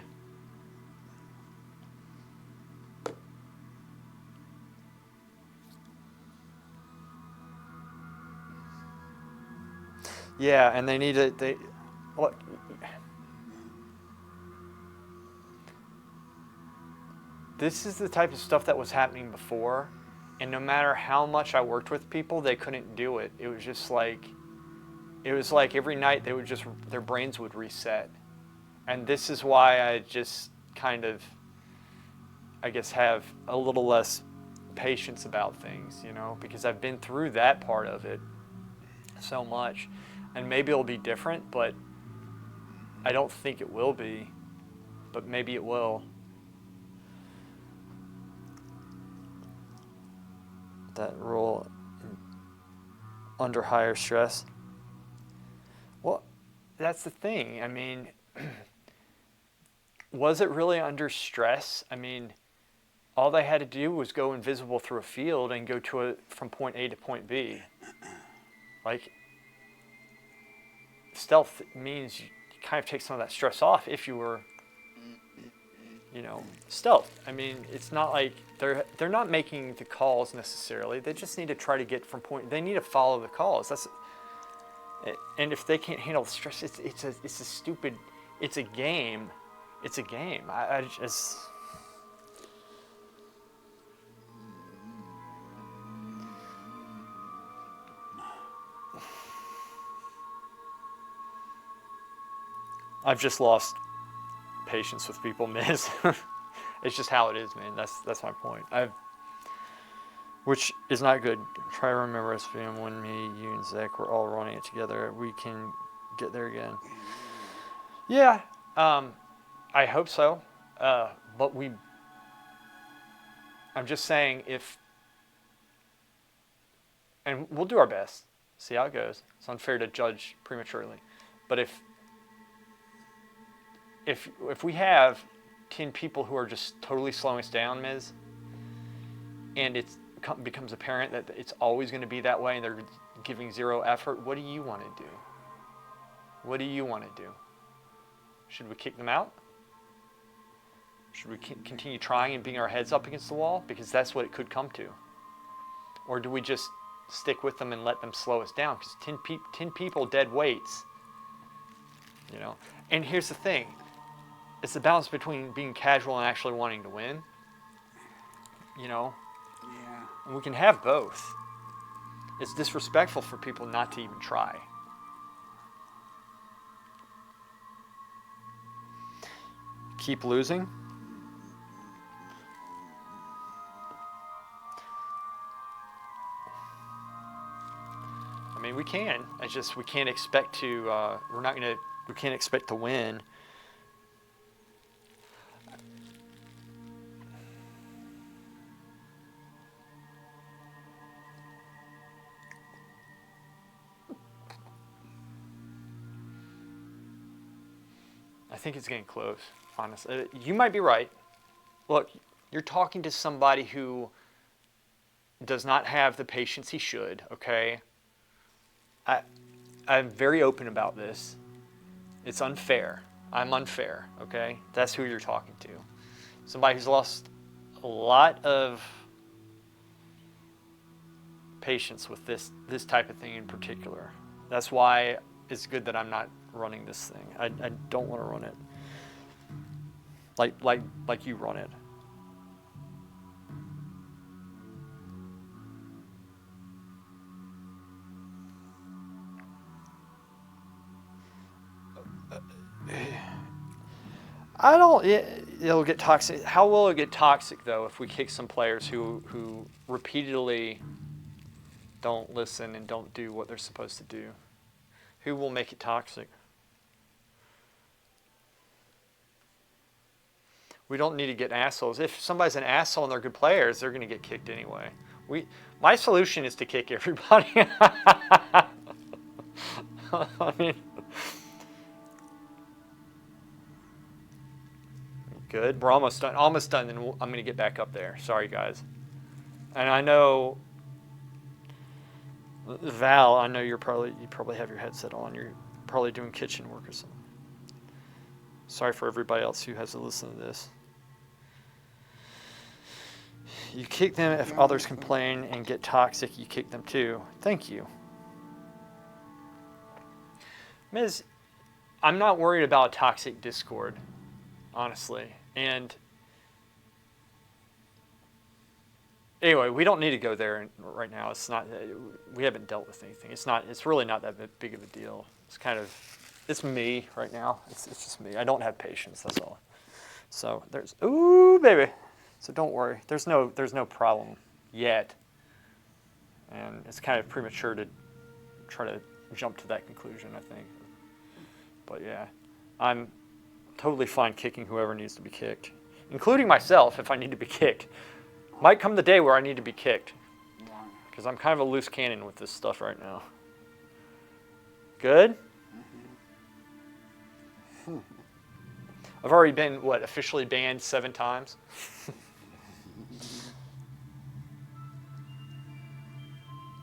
Yeah, and look. This is the type of stuff that was happening before, and no matter how much I worked with people, they couldn't do it. It was like every night their brains would reset. And this is why I just kind of, I guess, have a little less patience about things, you know, because I've been through that part of it so much. And maybe it'll be different, but I don't think it will be, but maybe it will. That role under higher stress. Well, that's the thing. I mean, was it really under stress? I mean, all they had to do was go invisible through a field and go from point A to point B. Like, stealth means you kind of take some of that stress off if you were, you know, stealth. I mean, it's not like they're not making the calls necessarily. They just need to try to get from point. They need to follow the calls. And if they can't handle the stress, it's a stupid. It's a game. It's a game. I just. I've just lost patience with people, Miz. It's just how it is, man. That's my point. Which is not good. Try to remember SVM when me, you, and Zach were all running it together. We can get there again. Yeah, I hope so. But I'm just saying and we'll do our best. See how it goes. It's unfair to judge prematurely. But if we have 10 people who are just totally slowing us down, Miz, and it becomes apparent that it's always going to be that way and they're giving zero effort, what do you want to do? What do you want to do? Should we kick them out? Should we continue trying and beating our heads up against the wall? Because that's what it could come to. Or do we just stick with them and let them slow us down? Because 10 people dead weights, you know. And here's the thing. It's the balance between being casual and actually wanting to win. You know?
Yeah.
And we can have both. It's disrespectful for people not to even try. Keep losing. I mean, we can. It's just we can't expect to. We can't expect to win. I think it's getting close, honestly. You might be right. Look, you're talking to somebody who does not have the patience he should, okay? I'm very open about this. It's unfair. I'm unfair, okay? That's who you're talking to. Somebody who's lost a lot of patience with this type of thing in particular. That's why it's good that I'm not running this thing. I don't want to run it like you run it. I don't. It'll get toxic. How will it get toxic though if we kick some players who repeatedly don't listen and don't do what they're supposed to do? Who will make it toxic? We don't need to get assholes. If somebody's an asshole and they're good players, they're going to get kicked anyway. My solution is to kick everybody. I mean, good. We're almost done. Almost done. Then I'm going to get back up there. Sorry, guys. And I know, Val. I know you probably have your headset on. You're probably doing kitchen work or something. Sorry for everybody else who has to listen to this. You kick them if others complain and get toxic. You kick them too. Thank you. Ms., I'm not worried about toxic discord, honestly. And anyway, we don't need to go there right now. It's not. We haven't dealt with anything. It's not. It's really not that big of a deal. It's me right now. It's just me. I don't have patience. That's all. So there's. Ooh, baby. So don't worry. There's no problem yet. And it's kind of premature to try to jump to that conclusion, I think. But yeah, I'm totally fine kicking whoever needs to be kicked, including myself if I need to be kicked. Might come the day where I need to be kicked, because I'm kind of a loose cannon with this stuff right now. Good? I've already been, officially banned 7 times?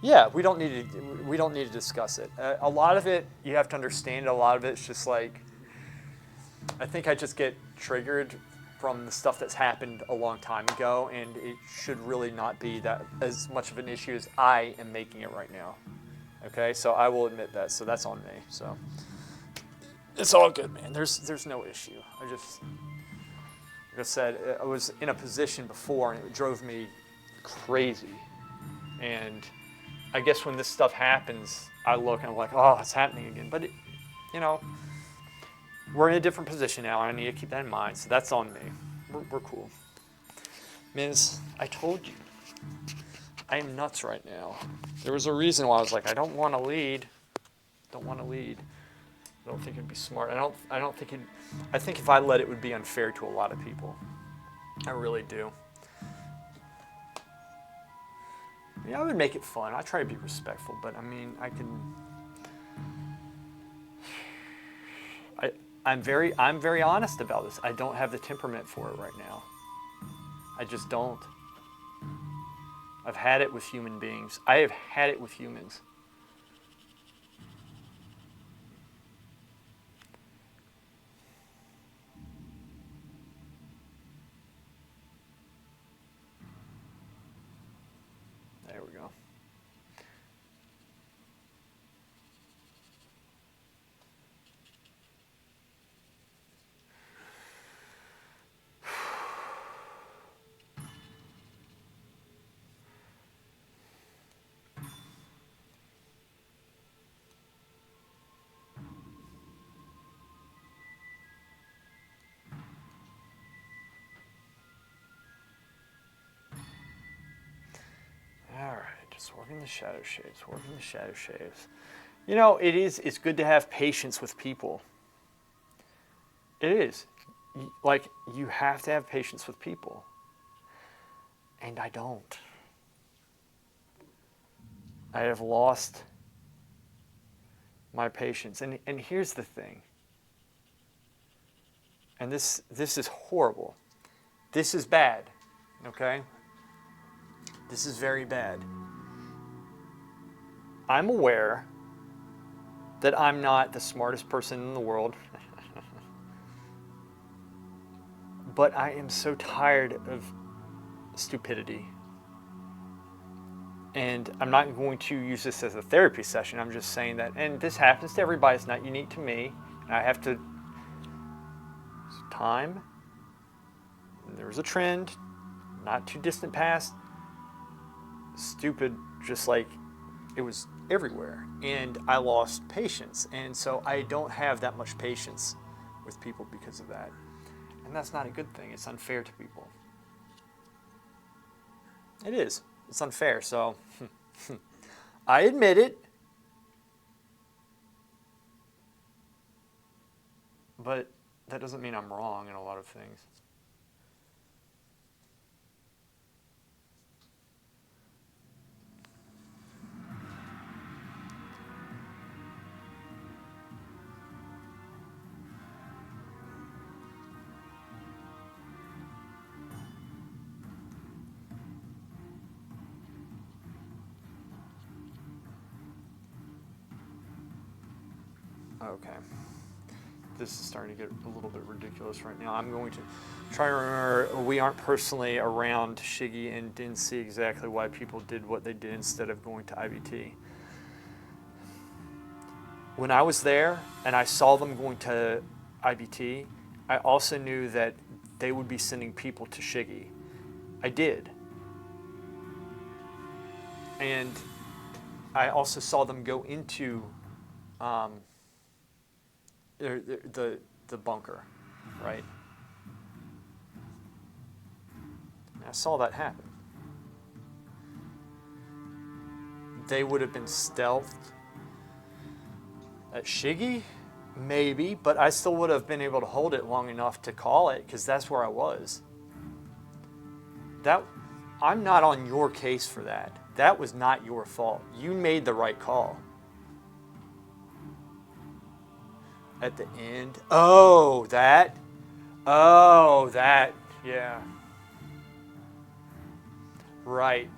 Yeah, we don't need to discuss it. A lot of it, you have to understand, a lot of it's just like, I think I just get triggered from the stuff that's happened a long time ago, and it should really not be that as much of an issue as I am making it right now. Okay, so I will admit that, so that's on me. So it's all good, man. There's no issue. Like I said, I was in a position before, and it drove me crazy. And I guess when this stuff happens, I look and I'm like, oh, it's happening again. But, we're in a different position now, and I need to keep that in mind. So that's on me. We're cool. Ms., I told you, I am nuts right now. There was a reason why I was like, I don't want to lead. I don't think it'd be smart. I think if I led, it would be unfair to a lot of people. I really do. I would make it fun. I try to be respectful, but I'm very honest about this. I don't have the temperament for it right now. I just don't. I've had it with human beings. I have had it with humans. There we go. All right, just working the shadow shapes, it's good to have patience with people. It is. Like, you have to have patience with people. And I don't. I have lost my patience. And here's the thing. And this is horrible. This is bad, okay? This is very bad. I'm aware that I'm not the smartest person in the world. But I am so tired of stupidity. And I'm not going to use this as a therapy session. I'm just saying that, and this happens to everybody. It's not unique to me. And I have to, time, there was a trend, not too distant past, stupid, just like it was everywhere. And I lost patience. And so I don't have that much patience with people because of that. And that's not a good thing. It's unfair to people. It is. It's unfair. So I admit it. But that doesn't mean I'm wrong in a lot of things. Okay. This is starting to get a little bit ridiculous right now. I'm going to try to remember we aren't personally around Shiggy and didn't see exactly why people did what they did instead of going to IBT. When I was there and I saw them going to IBT, I also knew that they would be sending people to Shiggy. I did. And I also saw them go into the bunker, right? I saw that happen. They would have been stealthed at Shiggy, maybe, but I still would have been able to hold it long enough to call it because that's where I was. I'm not on your case for that. That was not your fault. You made the right call. At the end. Oh, that, yeah. Right.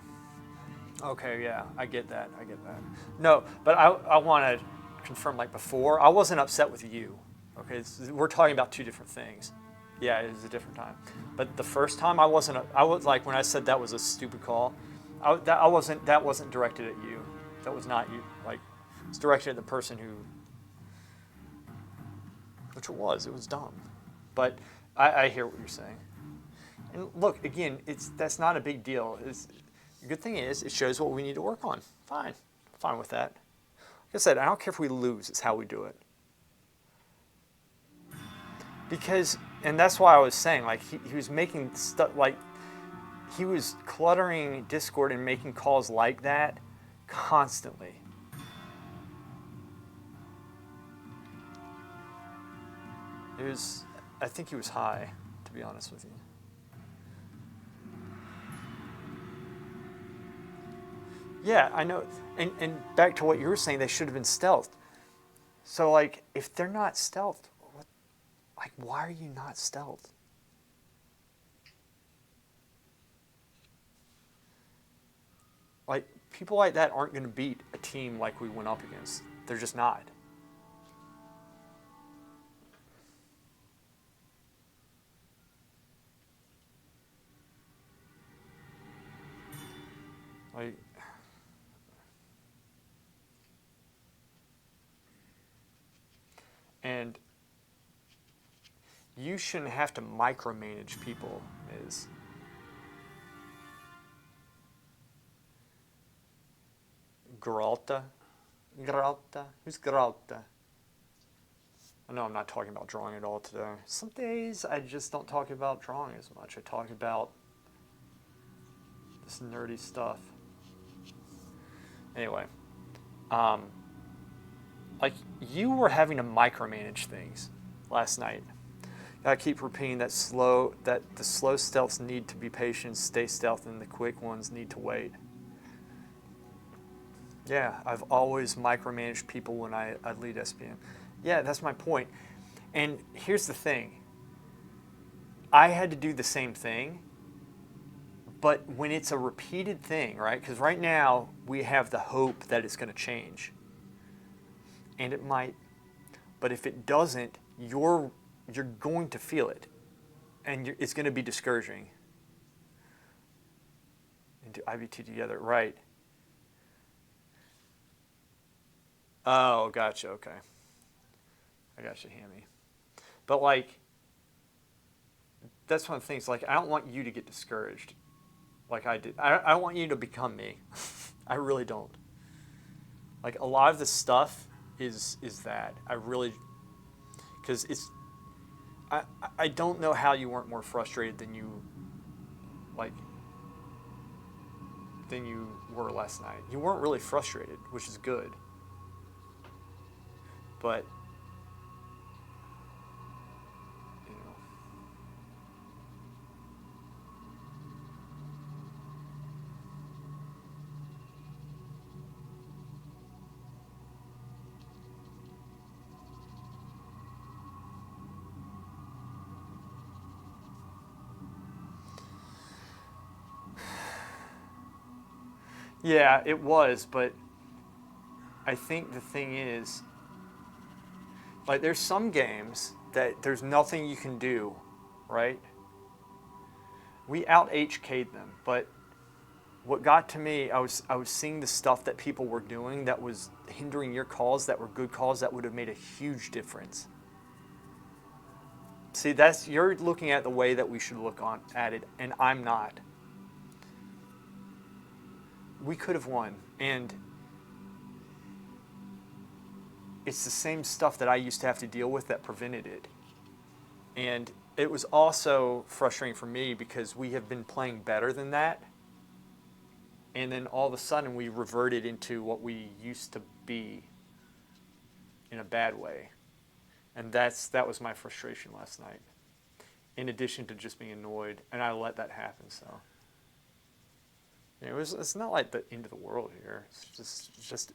Okay, yeah, I get that. No, but I want to confirm, like before, I wasn't upset with you. Okay, we're talking about two different things. Yeah, it was a different time. But the first time I was like, when I said that was a stupid call, that wasn't directed at you. That was not you. Like, it's directed at the person who, which it was dumb. But I hear what you're saying. And look, again, that's not a big deal. The good thing is, it shows what we need to work on. Fine with that. Like I said, I don't care if we lose, it's how we do it. Because, and that's why I was saying, like, he was making stuff, like, he was cluttering Discord and making calls like that constantly. I think he was high, to be honest with you. Yeah, I know. And back to what you were saying, they should have been stealthed. So, like, if they're not stealthed, why are you not stealthed? Like, people like that aren't going to beat a team like we went up against. They're just not. Like, and you shouldn't have to micromanage people, Ms. Geralta? Who's Geralta? I know I'm not talking about drawing at all today. Some days I just don't talk about drawing as much. I talk about this nerdy stuff. Anyway, like, you were having to micromanage things last night. I keep repeating that the slow stealths need to be patient, stay stealth, and the quick ones need to wait. Yeah, I've always micromanaged people when I lead SPM. Yeah, that's my point. And here's the thing. I had to do the same thing, but when it's a repeated thing, right? Because right now we have the hope that it's going to change. And it might. But if it doesn't, you're going to feel it. And it's going to be discouraging. And do IBT together, right. Oh, gotcha, okay. I gotcha, Hammy. But, like, that's one of the things, like, I don't want you to get discouraged like I did. I want you to become me. I really don't. Like, a lot of the stuff is that. I really, because I don't know how you weren't more frustrated than you like than you were last night. You weren't really frustrated, which is good. But you know, yeah, it was, but I think the thing is, like, there's some games that there's nothing you can do, right? We out HK'd them, but what got to me, I was seeing the stuff that people were doing that was hindering your calls, that were good calls, that would have made a huge difference. See, you're looking at the way that we should look at it, and I'm not. We could have won, and it's the same stuff that I used to have to deal with that prevented it. And it was also frustrating for me because we have been playing better than that. And then all of a sudden we reverted into what we used to be in a bad way. And that was my frustration last night. In addition to just being annoyed. And I let that happen, so. It's not like the end of the world here.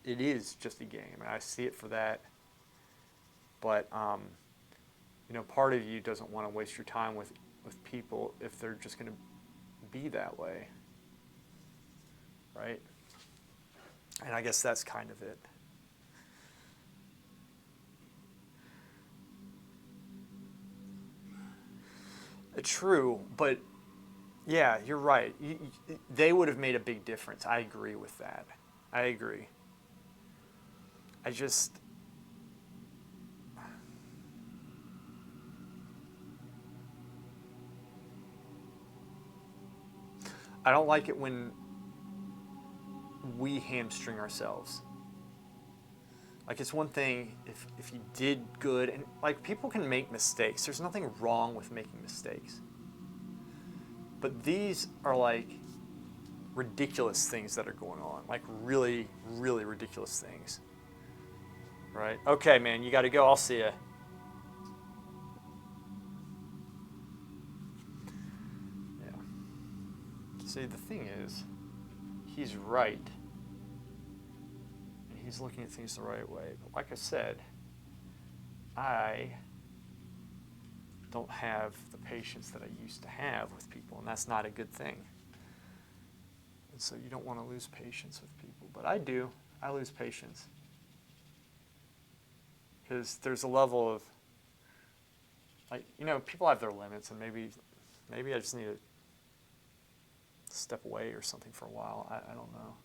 It is just a game, and I see it for that. But part of you doesn't want to waste your time with people if they're just going to be that way, right? And I guess that's kind of it. True, but. Yeah, you're right. They would have made a big difference. I agree with that. I agree. I don't like it when we hamstring ourselves. Like, it's one thing if you did good, and like, people can make mistakes. There's nothing wrong with making mistakes. But these are like ridiculous things that are going on. Like, really, really ridiculous things. Right? Okay, man, you got to go. I'll see you. Yeah. See, the thing is, he's right. And he's looking at things the right way. But like I said, I don't have the patience that I used to have with people, and that's not a good thing. And so you don't want to lose patience with people, but I do. I lose patience because there's a level of, like, people have their limits, and maybe I just need to step away or something for a while. I don't know.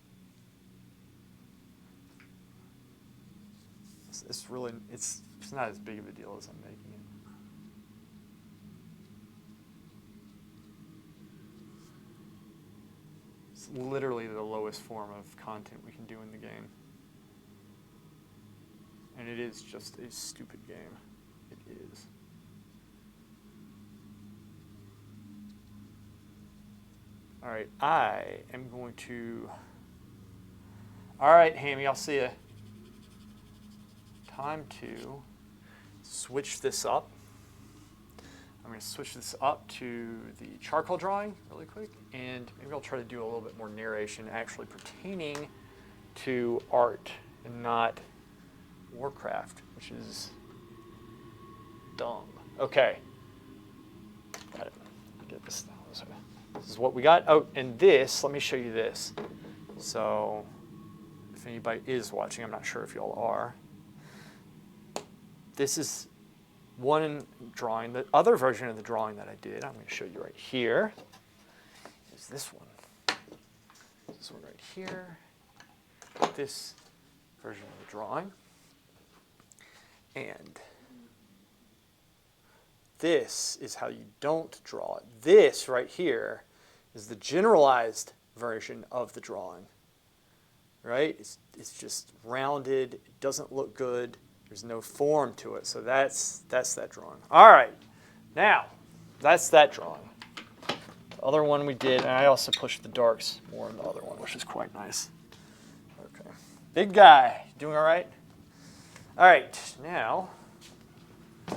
It's really it's not as big of a deal as I'm making it. It's literally the lowest form of content we can do in the game. And it is just a stupid game. It is. All right, I am going to... All right, Hammy, I'll see you. Time to switch this up. I'm going to switch this up to the charcoal drawing really quick, and maybe I'll try to do a little bit more narration actually pertaining to art and not Warcraft, which is dumb. Okay. Got it. Get this now. This is what we got. Oh, and this, let me show you this. So, if anybody is watching, I'm not sure if y'all are. This is one drawing. The other version of the drawing that I did, I'm going to show you right here, is this one. This one right here. This version of the drawing. And this is how you don't draw it. This right here is the generalized version of the drawing. Right? It's just rounded. It doesn't look good. There's no form to it. So that's that drawing. All right. Now, that's that drawing. The other one we did, and I also pushed the darks more in the other one, which is quite nice. Okay. Big guy, doing all right? All right, now, yeah,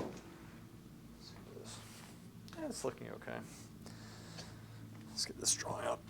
it's looking okay. Let's get this drawing up.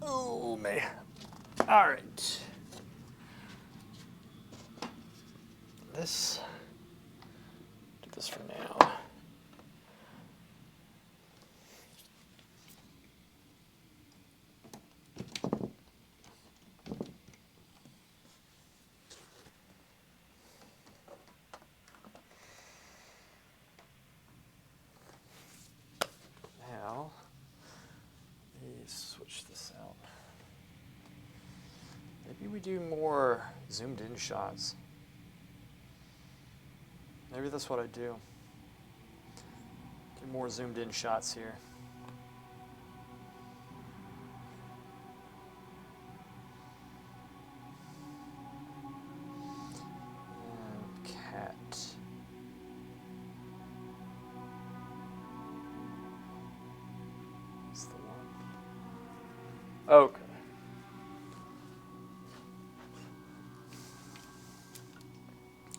Oh, man. All right. Do this for now. Now, let me switch this out. Maybe we do more zoomed in shots. Maybe that's what I do. Do more zoomed in shots here. And cat. That's the one. Okay.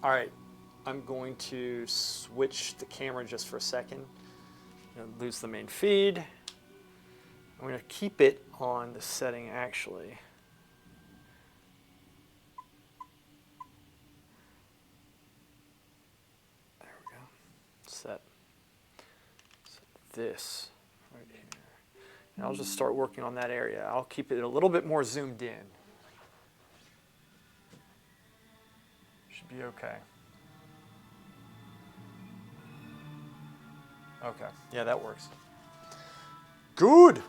All right, I'm going to switch the camera just for a second. Lose the main feed. I'm going to keep it on the setting actually. There we go. Set this right here. And I'll just start working on that area. I'll keep it a little bit more zoomed in. Should be okay. Okay, yeah, that works. Good.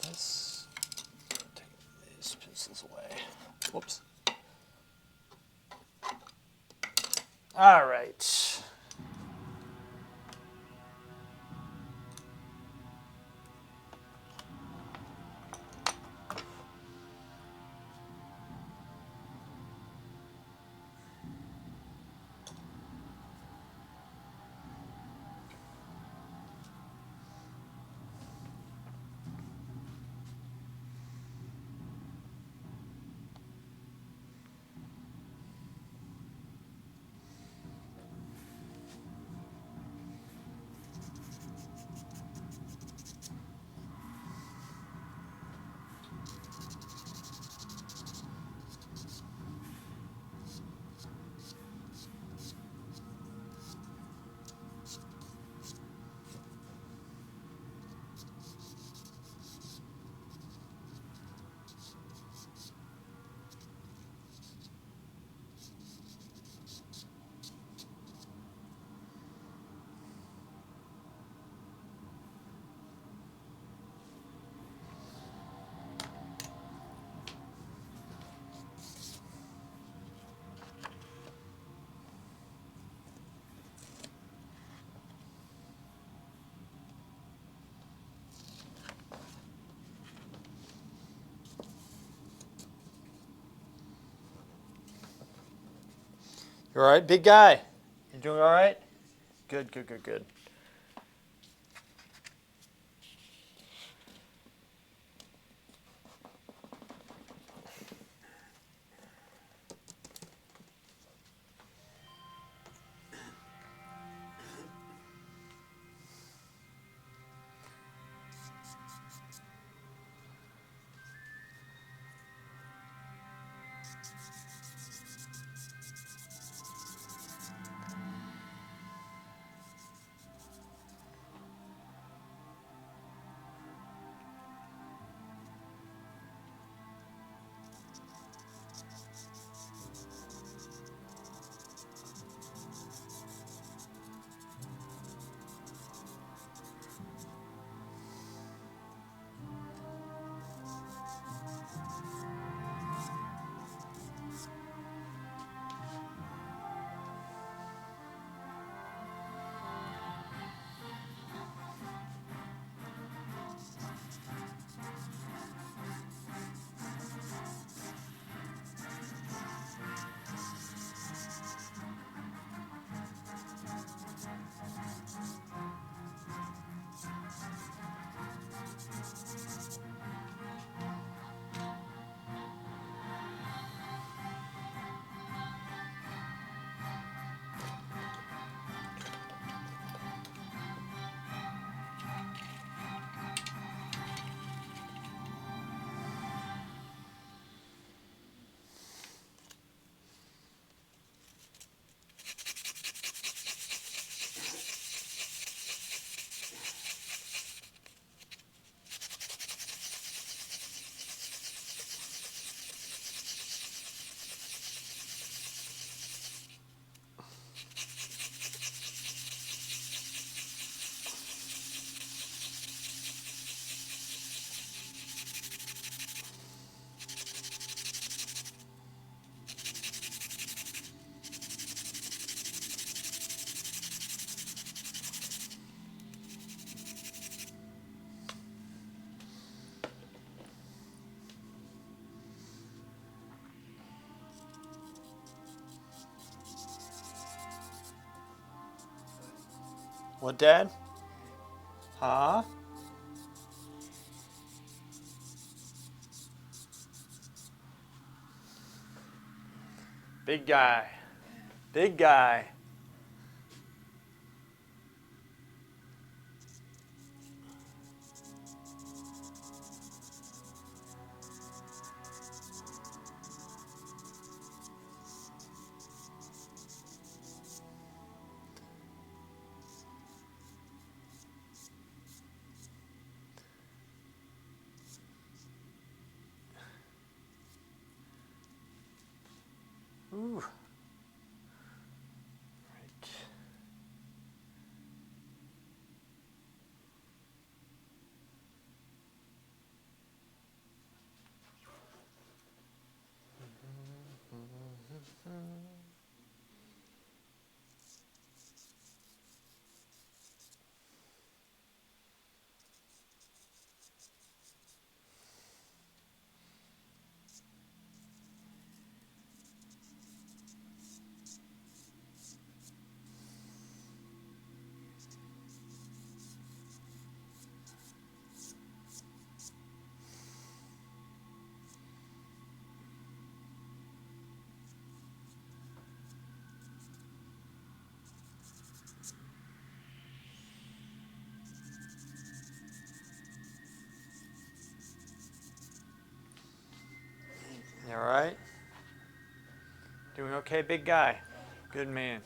Let's take these pencils away. Whoops. All right. You all right, big guy? You doing all right? Good, good, good, good. What, Dad? Huh? Big guy. Big guy. Ooh. Right. You all right? Doing okay, big guy? Good man.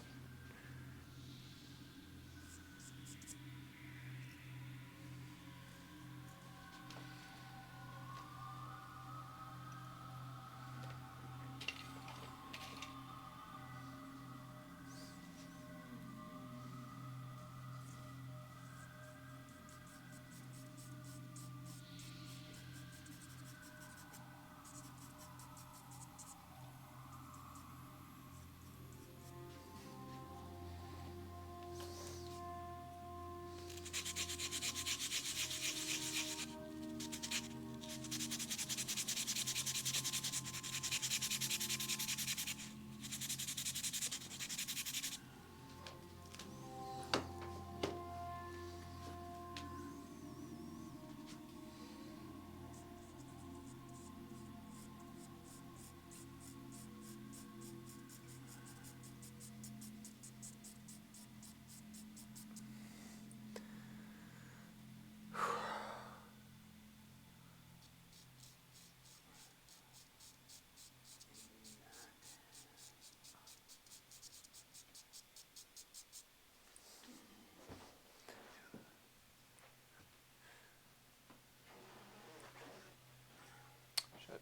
Shit.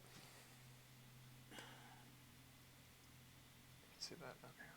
See that? Okay.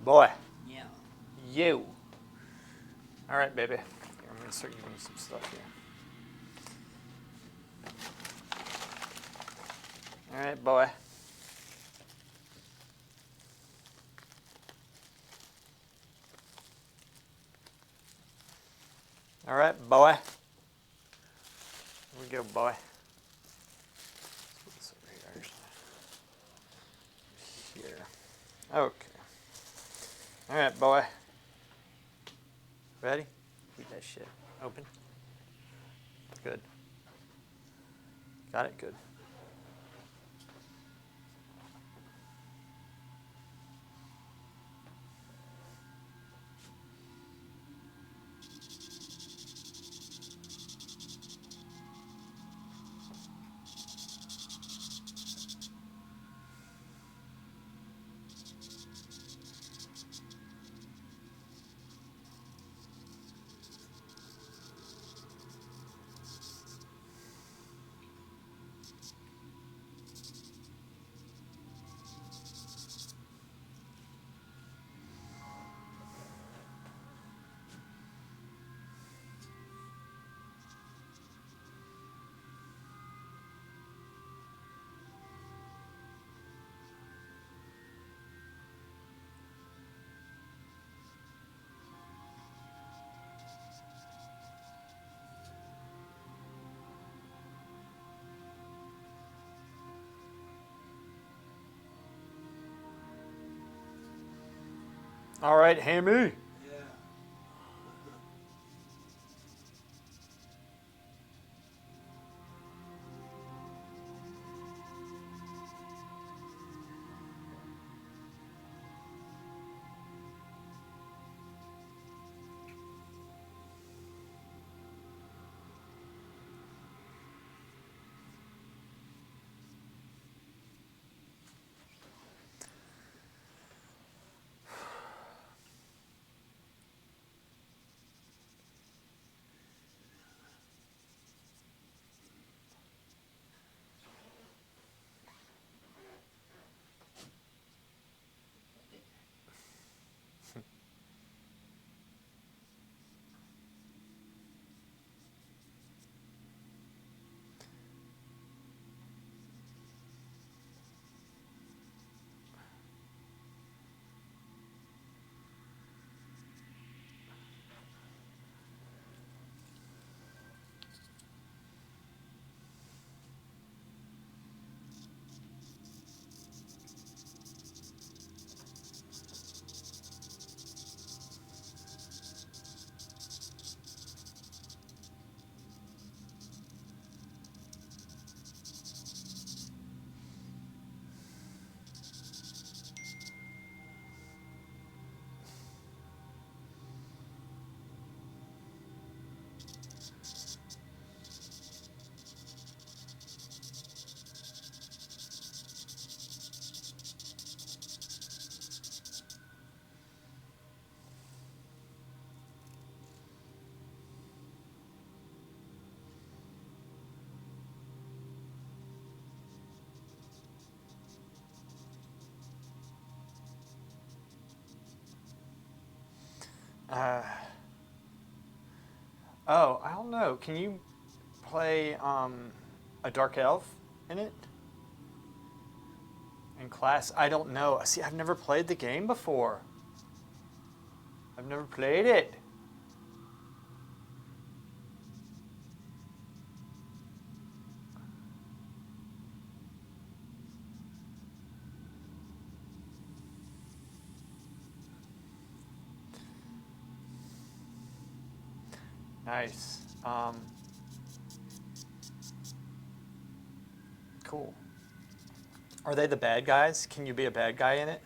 Boy.
Yeah.
You. All right, baby. Here, I'm going to start giving you some stuff here. All right, boy. All right, boy. Here we go, boy. Let's put this over here, actually. Here. Okay. All right, boy. Ready? Keep that shit open. Good. Got it? Good. All right, Hammy.
Yeah.
Oh, I don't know. Can you play a dark elf in it? In class? I don't know. See, I've never played the game before. I've never played it. Nice. Cool. Are they the bad guys? Can you be a bad guy in it?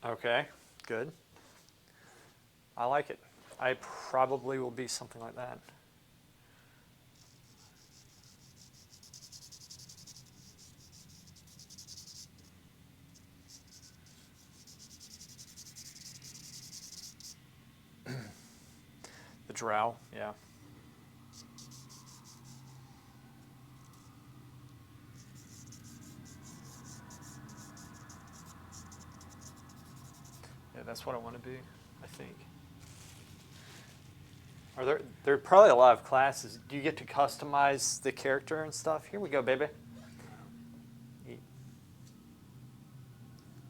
Okay, good. I like it. I probably will be something like that. drow, yeah. Yeah, that's what I want to be, I think. There are probably a lot of classes. Do you get to customize the character and stuff? Here we go, baby. Eat.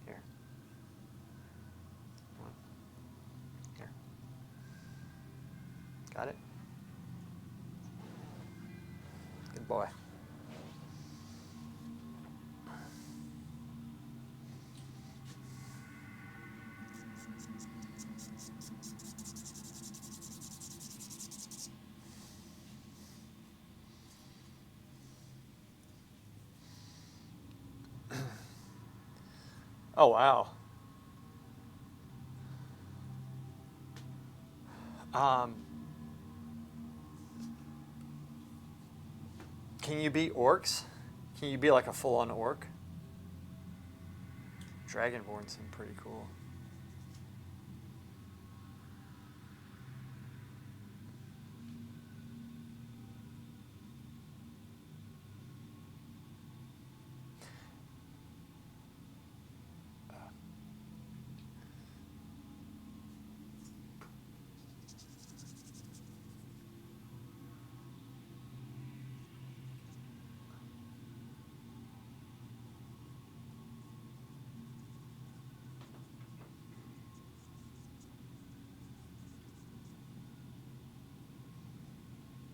Here. Here. Got it? Good boy. Oh, wow. Um, can you be orcs? Can you be like a full-on orc? Dragonborn seem pretty cool.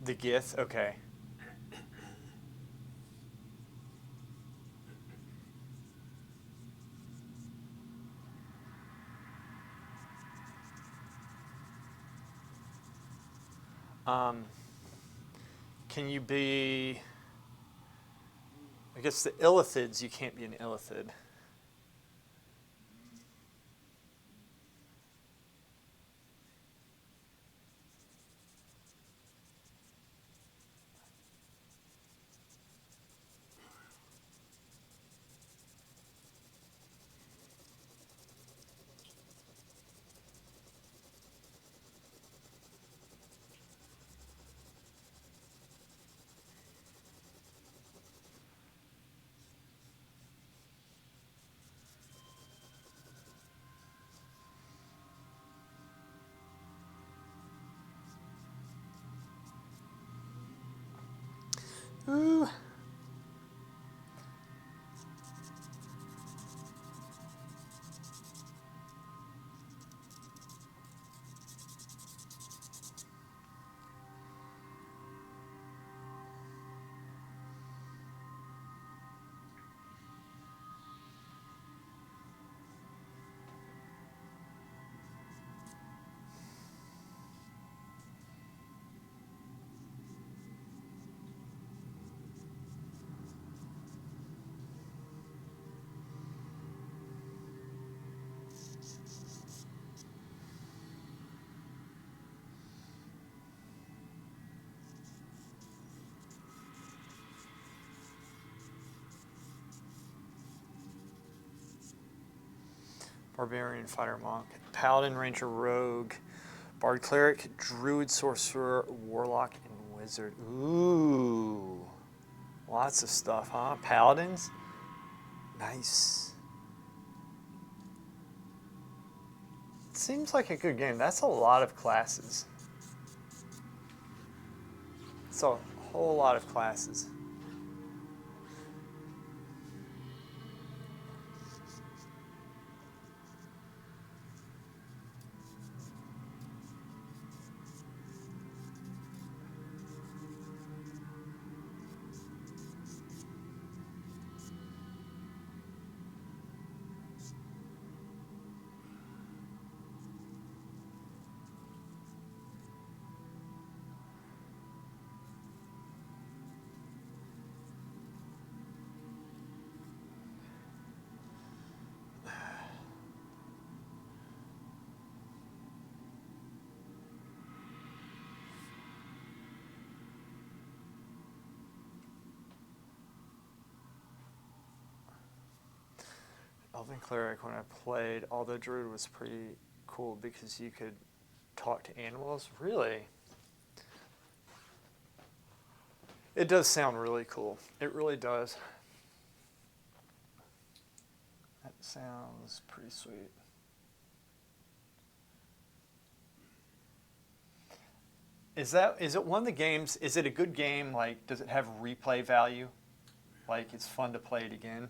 The Gith, okay. Um, can you be? I guess the Illithids. You can't be an Illithid. Ooh. Barbarian, fighter, monk, paladin, ranger, rogue, bard, cleric, druid, sorcerer, warlock, and wizard. Ooh, lots of stuff, huh? Paladins, nice. Seems like a good game. That's a lot of classes. It's a whole lot of classes. Elven Cleric, when I played, although Druid was pretty cool because you could talk to animals. Really? It does sound really cool. It really does. That sounds pretty sweet. Is it one of the games? Is it a good game? Like, does it have replay value? Like, it's fun to play it again.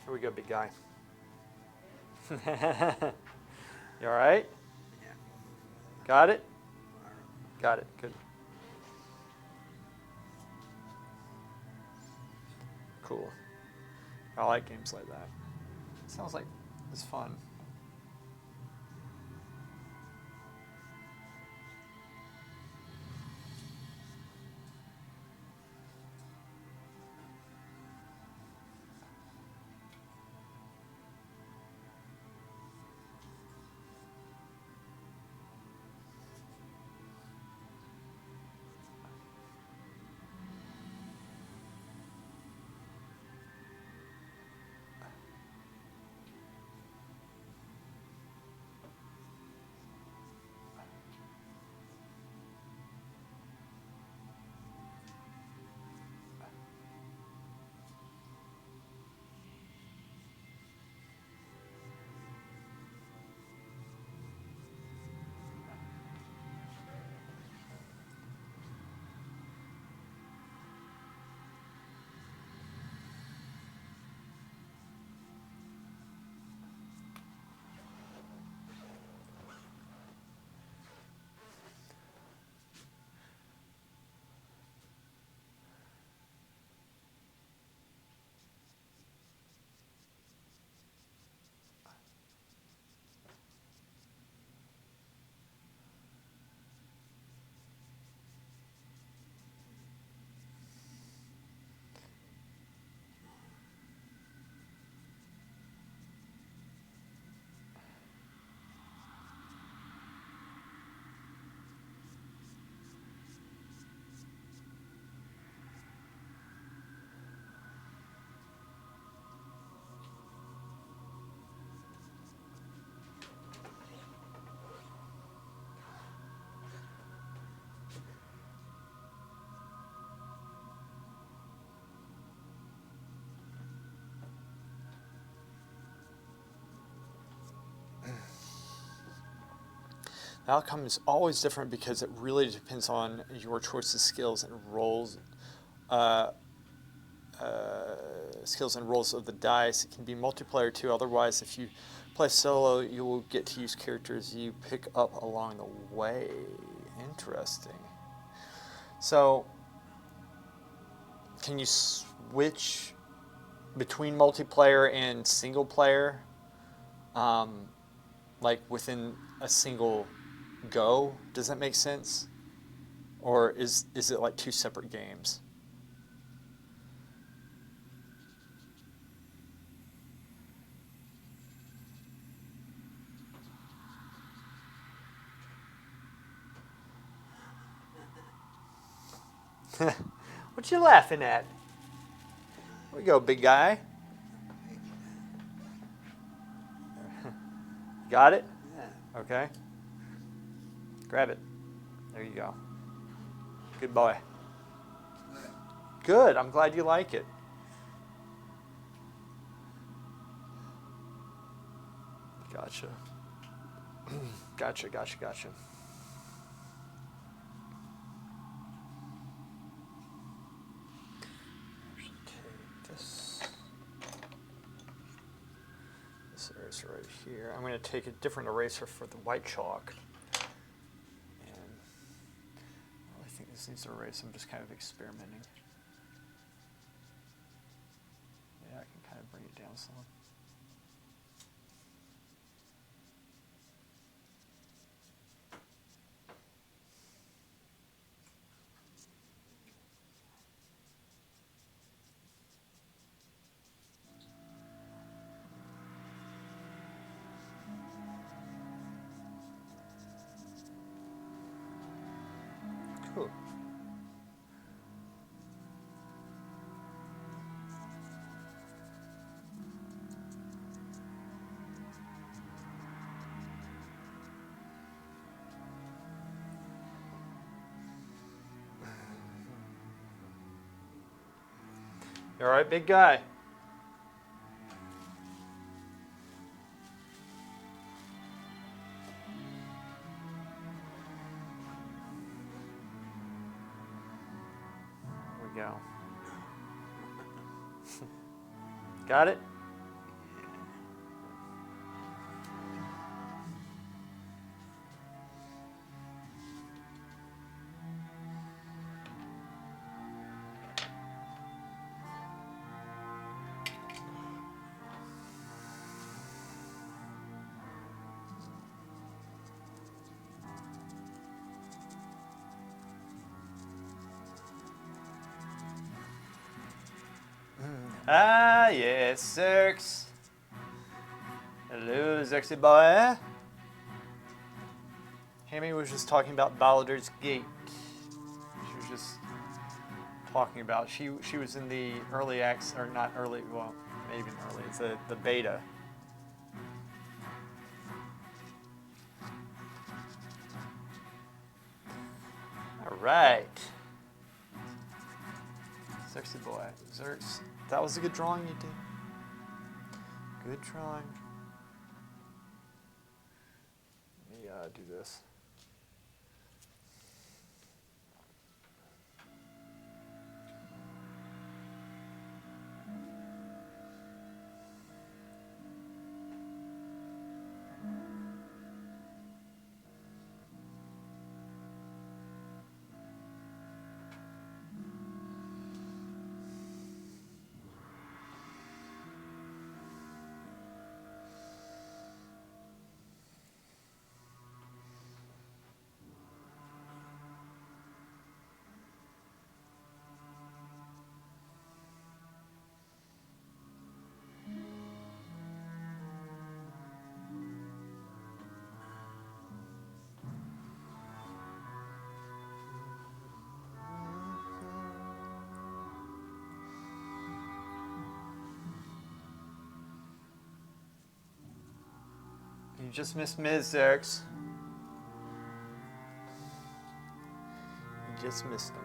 Here we go, big guy. You all right?
Yeah.
Got it? Got it. Good. Cool. I like games like that. Sounds like it's fun. The outcome is always different because it really depends on your choice of skills and roles. Uh, Skills and roles of the dice. It can be multiplayer too. Otherwise, if you play solo, you will get to use characters you pick up along the way. Interesting. So, can you switch between multiplayer and single player, like within a single go? Does that make sense? Or is it like two separate games? What you laughing at? Here we go, big guy. Got it?
Yeah.
Okay. Grab it. There you go. Good boy. Good. I'm glad you like it. Gotcha. Gotcha. Take this eraser right here. I'm going to take a different eraser for the white chalk. And I really think this needs to erase. I'm just kind of experimenting. Yeah, I can kind of bring it down some. You all right, big guy? There we go. Got it? Ah, yes, Zerx. Hello, Zerxy boy. Hammy was just talking about Baldur's Gate. She was just talking about she was in the early access, or not early, well, maybe not early. It's the beta. All right. Sexy boy. Zerx. That was a good drawing you did. Good drawing. Let me do this. You just missed Ms. Zerx. You just missed him.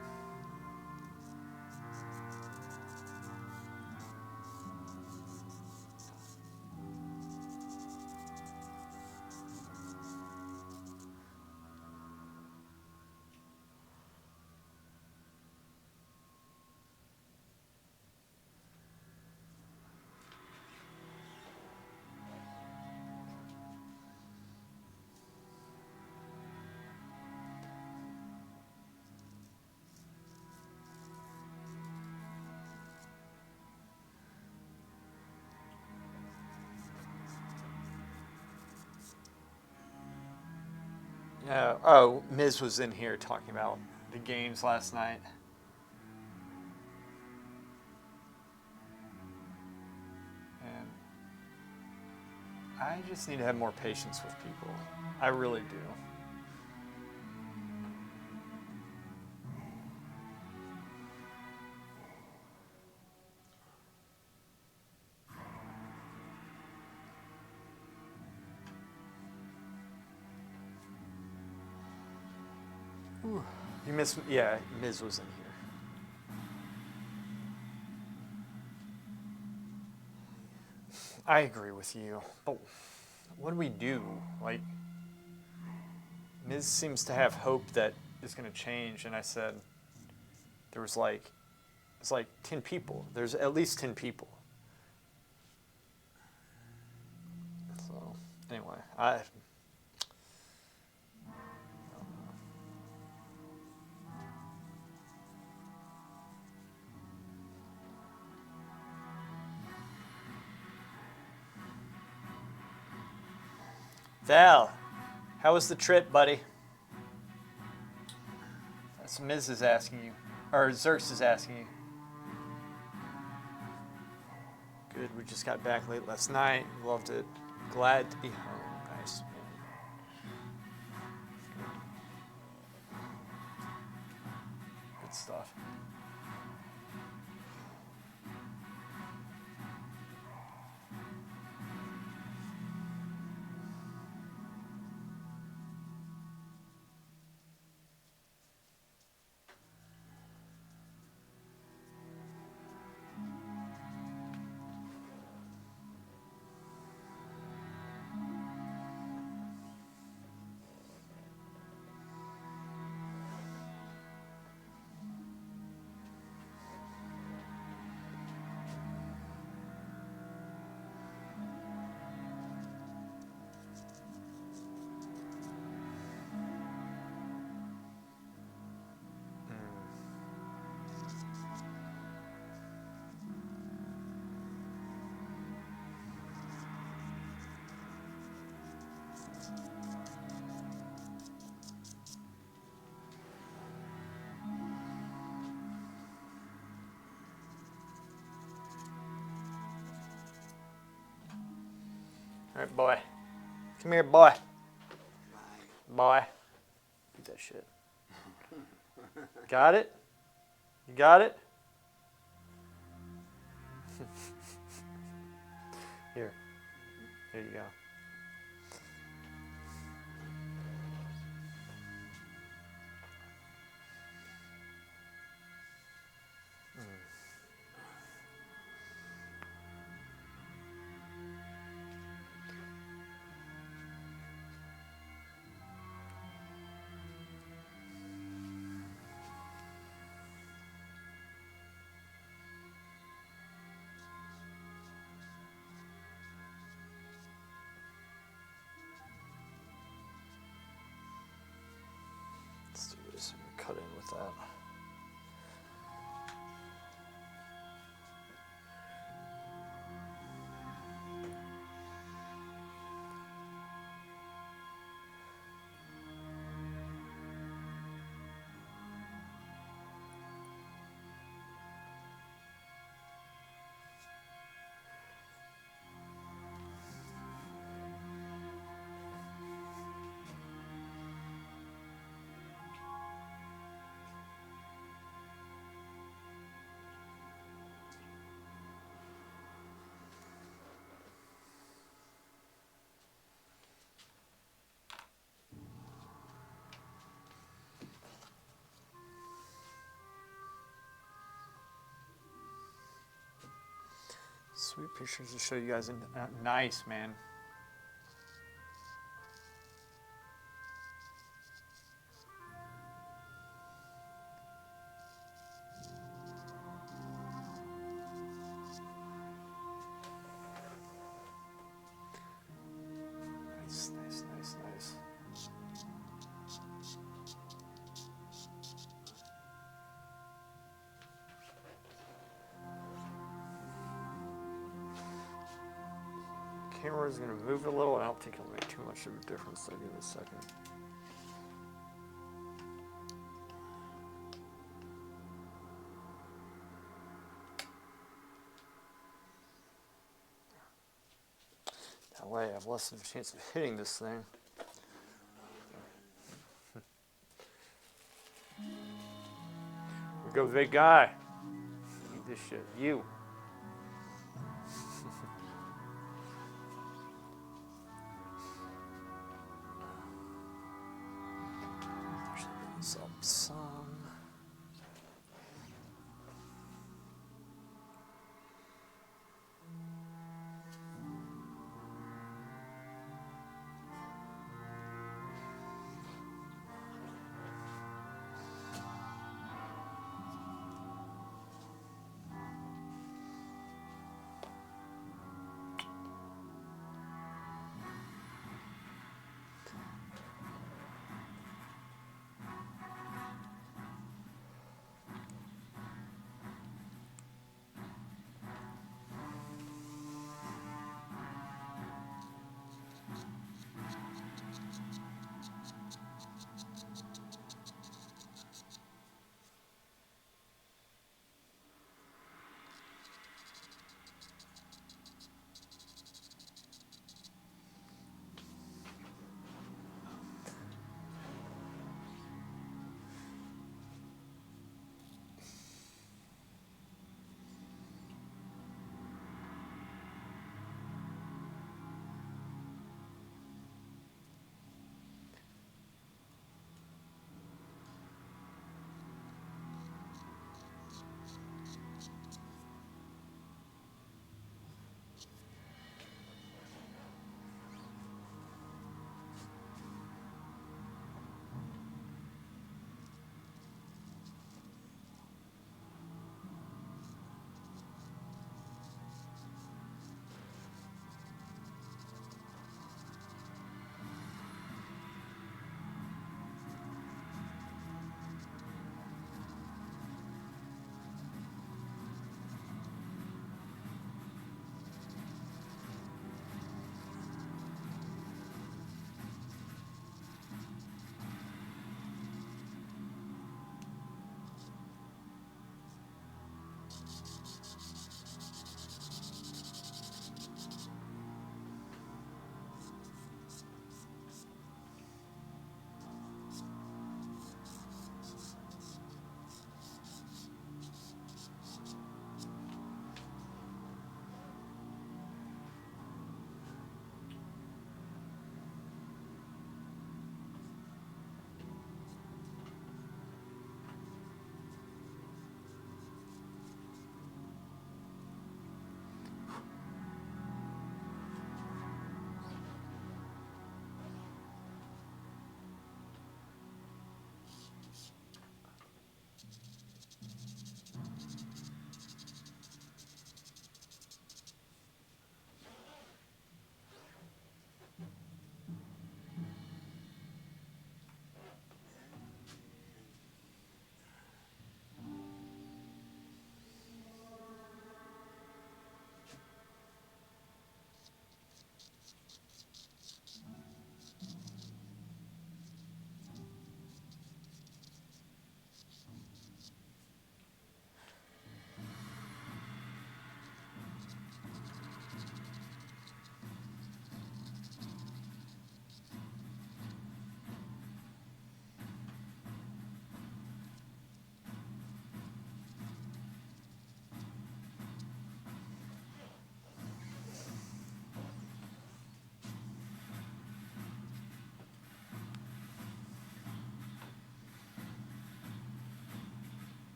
Yeah. Oh, Miz was in here talking about the games last night. And I just need to have more patience with people. I really do. Ooh. You missed, yeah, Miz was in here. I agree with you, but what do we do? Like, Miz seems to have hope that it's going to change, and I said there was it's like 10 people. There's at least 10 people. So, anyway, I don't know. Val, how was the trip, buddy? That's Miz is asking you. Or Zerx is asking you. Good, we just got back late last night. Loved it. Glad to be home. Nice. Good stuff. right, boy. Come here, boy. Boy. Eat that shit. Got it? You got it? Here. There you go. Let's do this. I'm gonna cut in with that. Sweet pictures to show you guys. Nice, man. Nice, nice, nice, nice. Camera is going to move a little. I don't think it'll make too much of a difference. I'll give it a second. That way I have less of a chance of hitting this thing. We go big guy. Eat this shit. You. Some.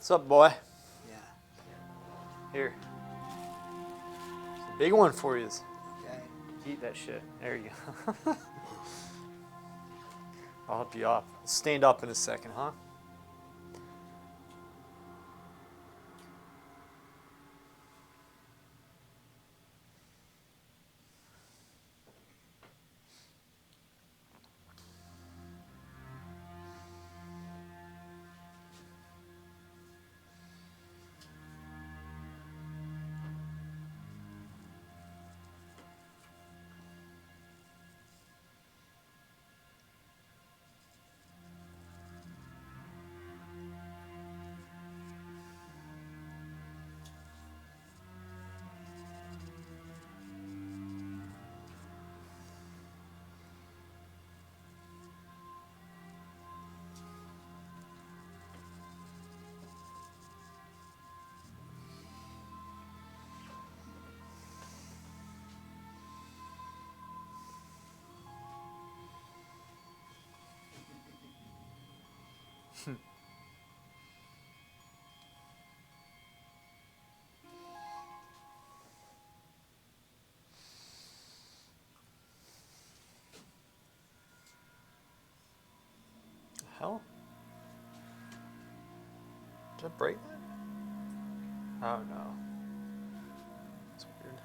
What's up, boy?
Yeah.
Here. It's a big one for you.
Okay.
Eat that shit. There you go. I'll help you up. Stand up in a second, huh? Hell? Did I break that? Oh no. That's weird.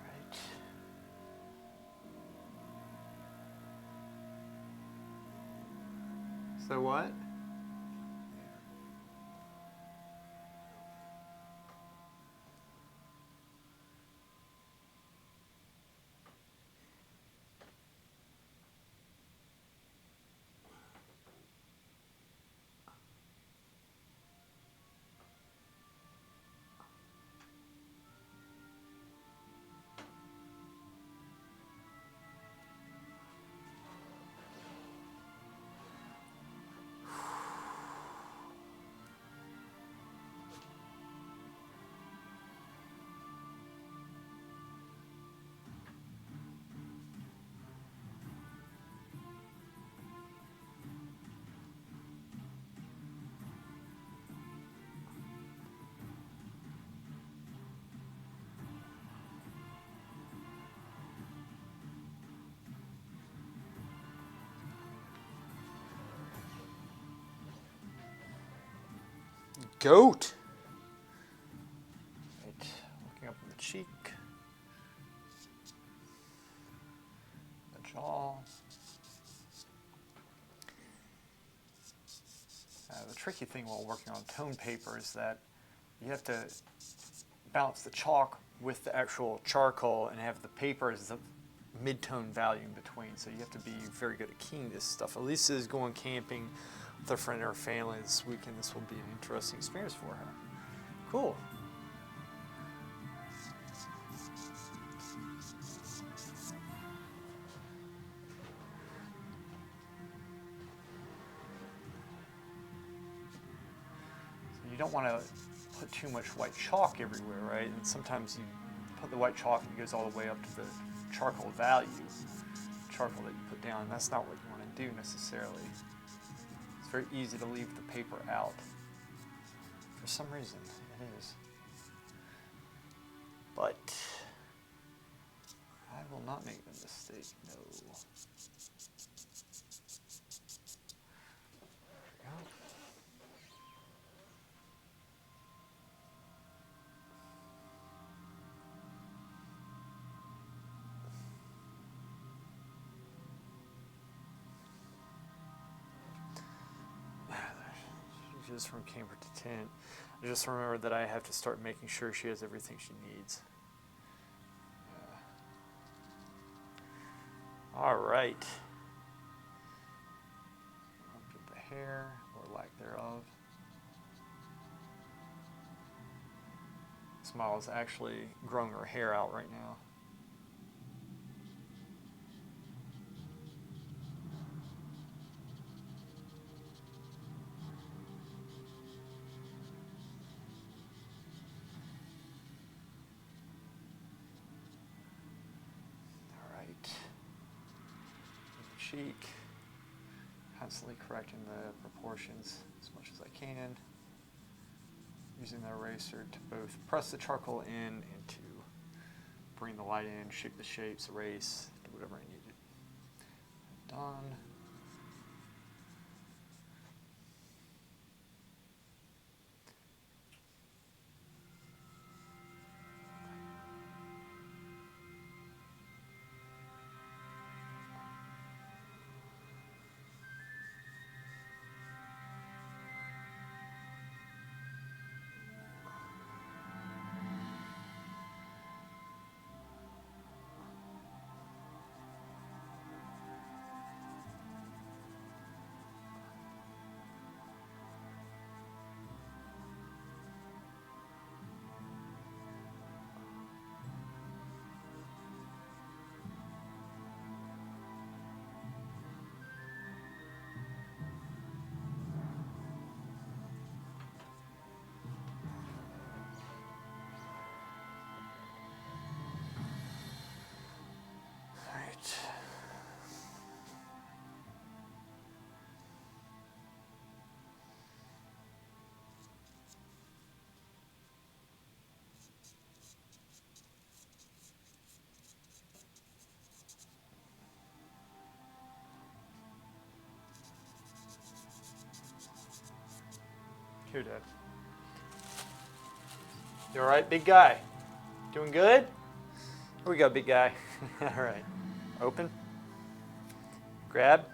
Right. So what? Goat. Right. Looking up at the cheek. The jaw. The tricky thing while working on tone paper is that you have to balance the chalk with the actual charcoal and have the paper as the mid-tone value in between. So you have to be very good at keying this stuff. Elisa's going camping with a friend or family this weekend. This will be an interesting experience for her. Cool. So you don't want to put too much white chalk everywhere, right? And sometimes you put the white chalk and it goes all the way up to the charcoal value, charcoal that you put down. And that's not what you want to do necessarily. It's very easy to leave the paper out. For some reason, it is. But I will not make the mistake, no. There we go. Just from camper to tent. I just remembered that I have to start making sure she has everything she needs. All right. Up with the hair, or lack thereof. Smile is actually growing her hair out right now. All right. Cheek. Constantly correcting the proportions as much as I can. Using the eraser to both press the charcoal in and to bring the light in, shape the shapes, erase, do whatever I needed. Done. Right. Here, Dad. You all right, big guy? Doing good? Here we go, big guy. All right. Open. Grab.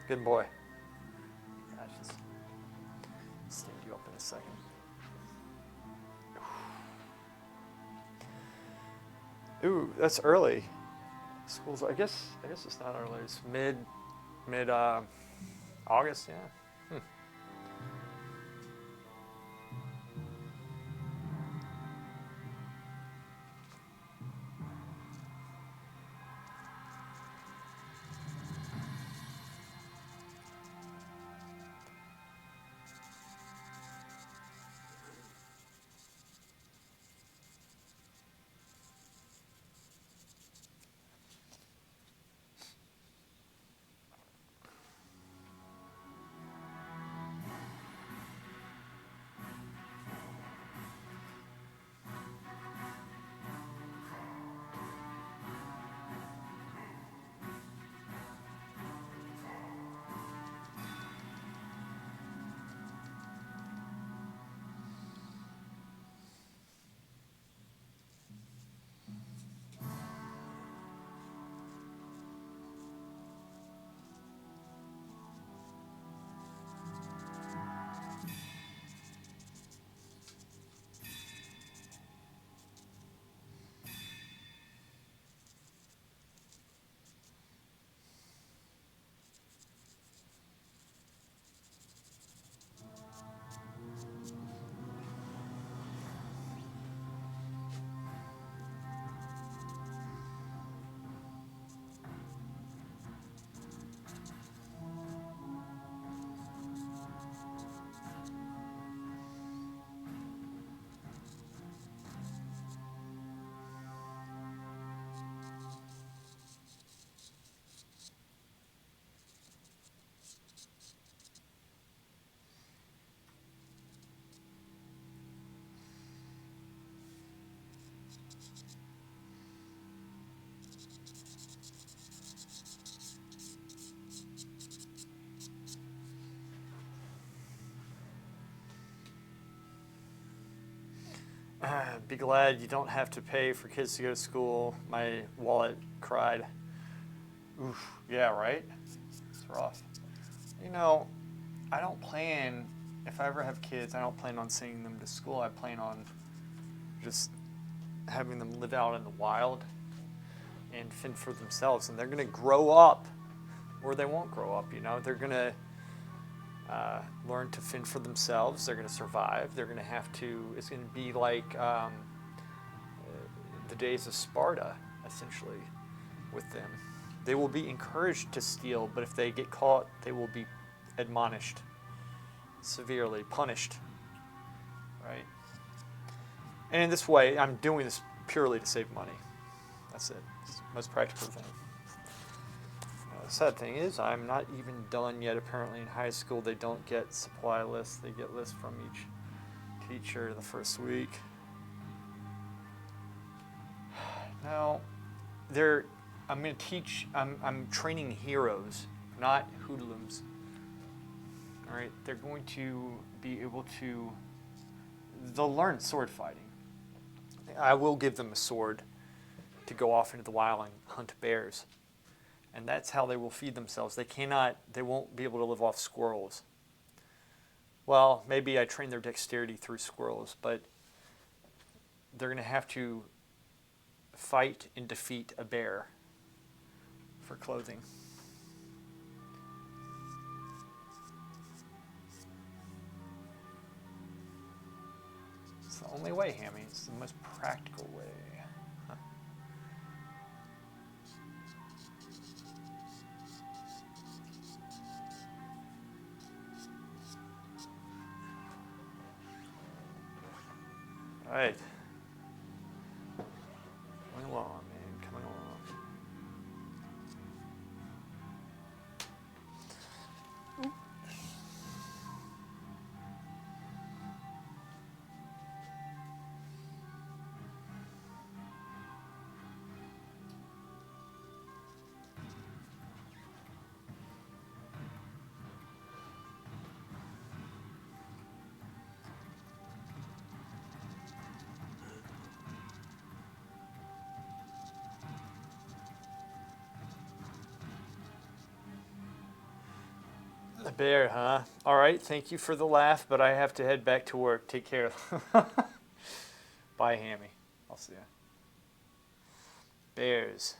Good boy. I'll just stand you up in a second. Ooh, that's early. School's, I guess it's not early. It's mid August, yeah. Be glad you don't have to pay for kids to go to school. My wallet cried. Oof, yeah, right? It's rough. You know, I don't plan, if I ever have kids, I don't plan on sending them to school. I plan on just having them live out in the wild and fend for themselves. And they're going to grow up, or they won't grow up, you know. They're going to, learn to fend for themselves. They're going to survive. They're going to have to, it's going to be like the days of Sparta, essentially, with them. They will be encouraged to steal, but if they get caught, they will be admonished, severely punished, right? And in this way, I'm doing this purely to save money. That's it. It's the most practical thing. The sad thing is, I'm not even done yet. Apparently in high school, they don't get supply lists. They get lists from each teacher the first week. Now, I'm going to teach, I'm training heroes, not hoodlums. All right, they're going to be able to, they'll learn sword fighting. I will give them a sword to go off into the wild and hunt bears. And that's how they will feed themselves. They won't be able to live off squirrels. Well, maybe I train their dexterity through squirrels, but they're going to have to fight and defeat a bear for clothing. It's the only way, Hammy. It's the most practical way. Huh. All right. Coming along, man. Coming along. The bear, huh? All right, thank you for the laugh, but I have to head back to work. Take care. Bye, Hammy. I'll see ya. Bears.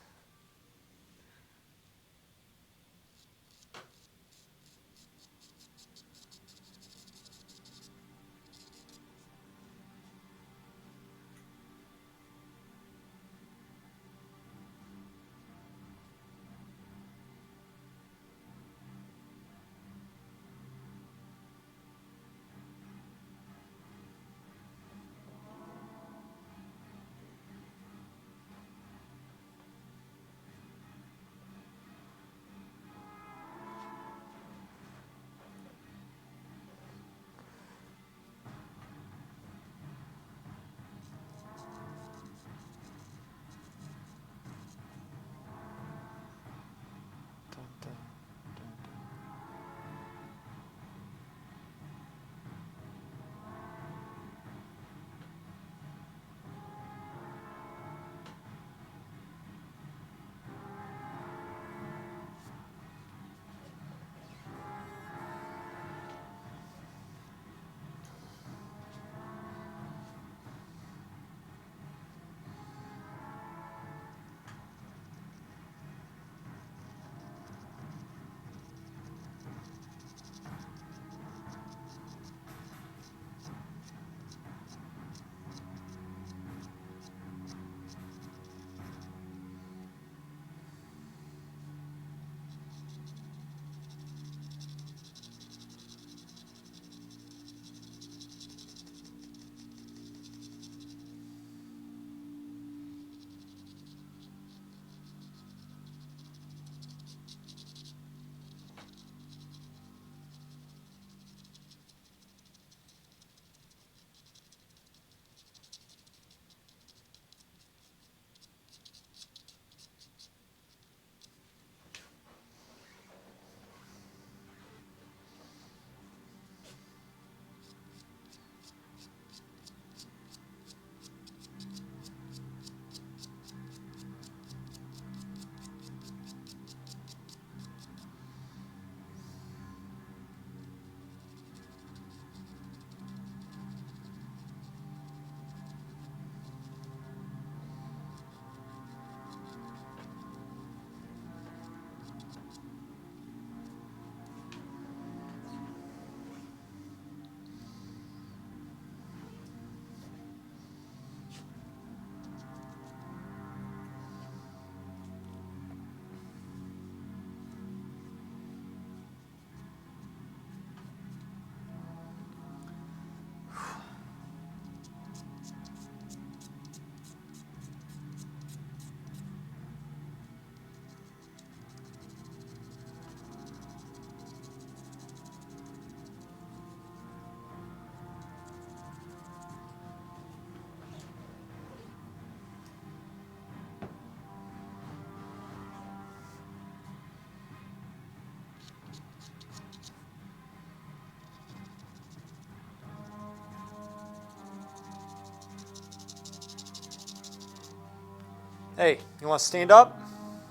Hey, you want to stand up?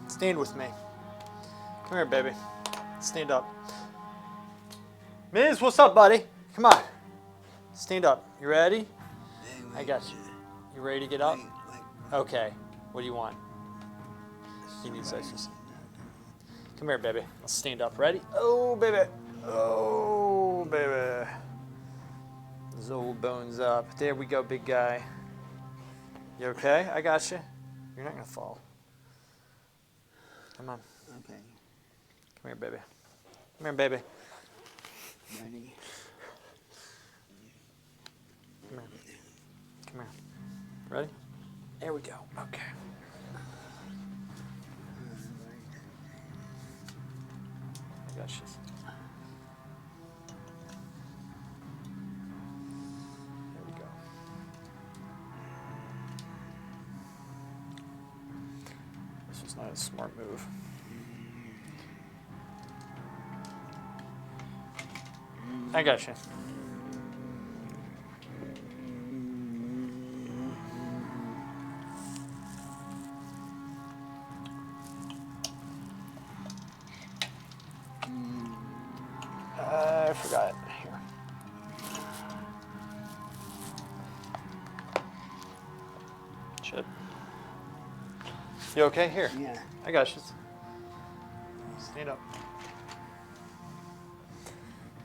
Stand with me. Come here, baby. Stand up. Miz, what's up, buddy? Come on. Stand up. You ready? I got you. You ready to get up? Okay. What do you want? You need exercise. Come here, baby. Let's stand up. Ready? Oh, baby. Oh, baby. Those old bones up. There we go, big guy. You okay? I got you. You're not going to fall. Come on.
Okay.
Come here, baby. Come here, baby.
Ready?
Come here. Come here. Ready? There we go. Okay. I got you. There we go. This was not a smart move. I got you. I forgot. Here. Shit. You okay? Here.
Yeah.
I got you. Stand up.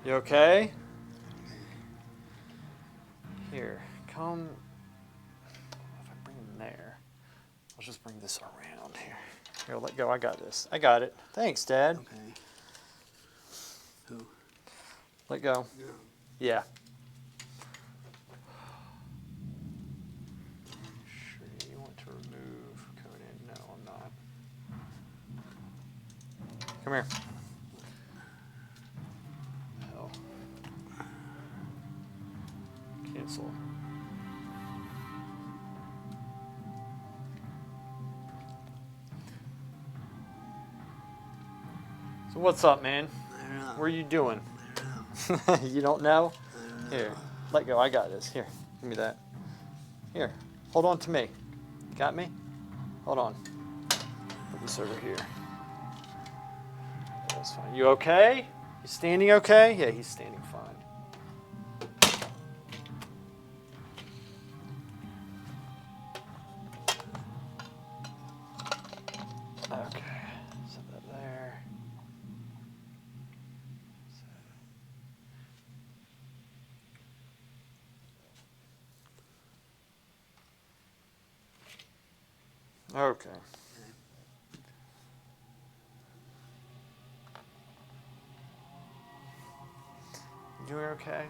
You okay? Here. Come. If I bring him there, I'll just bring this around here. Here, let go. I got this. I got it. Thanks, Dad.
Okay. Who?
Let go.
No.
Yeah. Sure, you want to remove Conan? No, I'm not. Come here. Hell. Cancel. So what's up, man?
I don't know.
What are you doing?
I don't know.
You don't know?
I don't know.
Here, let go. I got this. Here, give me that. Here, hold on to me. Got me? Hold on. Put this over here. That's fine. You okay? You standing okay? Yeah, he's standing fine. Okay, set that there. Okay. You doing okay?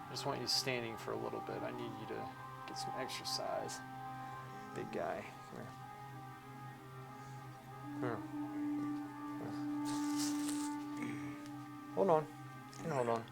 I just want you standing for a little bit. I need you to get some exercise. Big guy. Come here. Here. Hold on. You can hold on.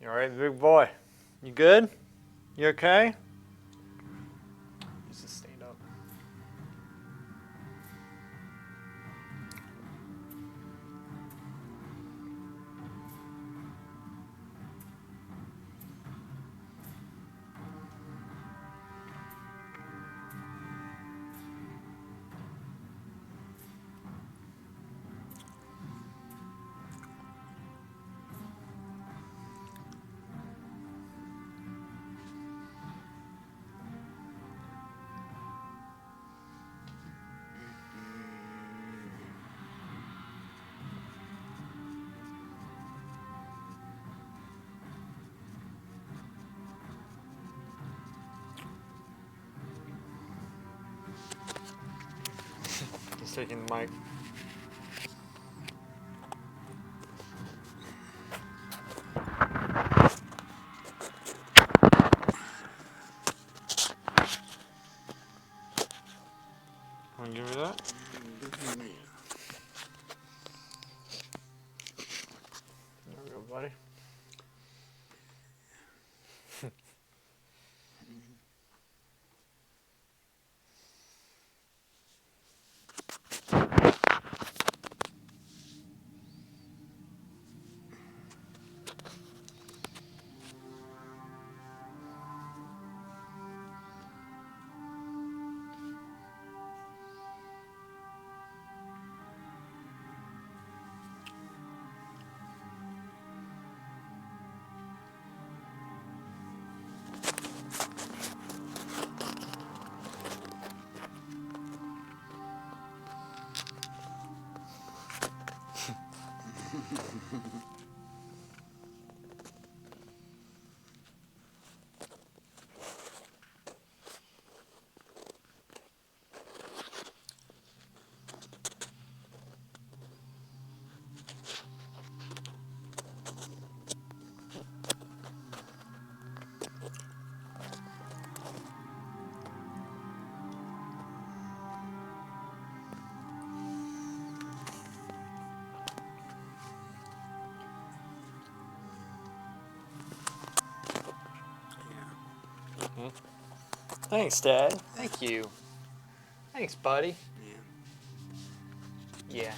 You all right, big boy? You good? You okay? Just stand up. taking the mic. Want to give me that? There we go, buddy. Thanks, Dad. Thank you. Thanks, buddy. Yeah.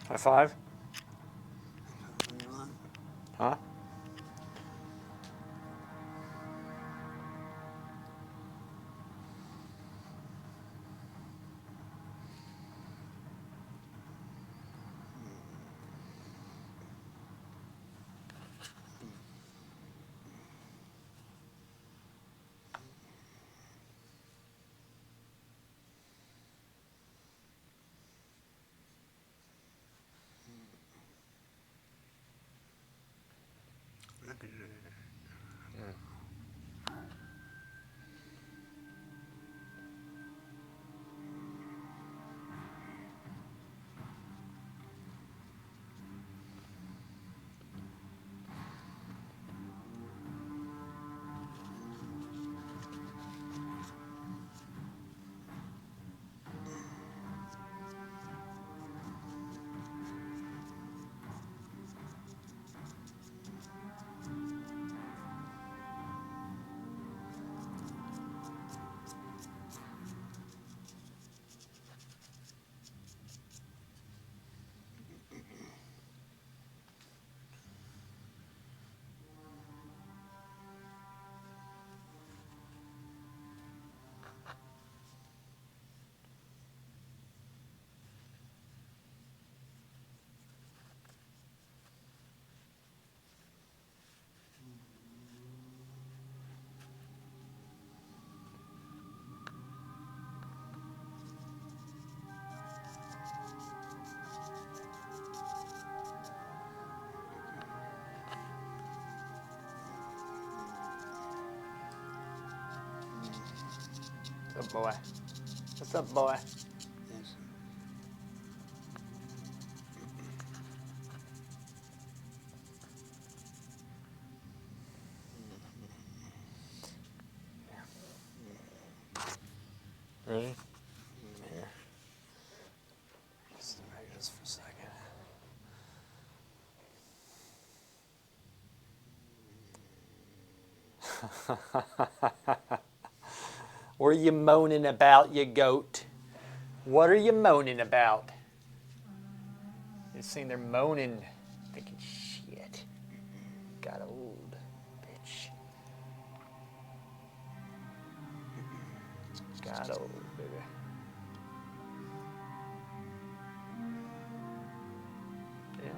High five? Huh? What's up, boy? What's up, boy?
Yes.
Ready? Here. Just for a second. What are you moaning about, you goat? What are you moaning about? You seen they're moaning, thinking, shit, got old, bitch. Got old, baby. Yeah.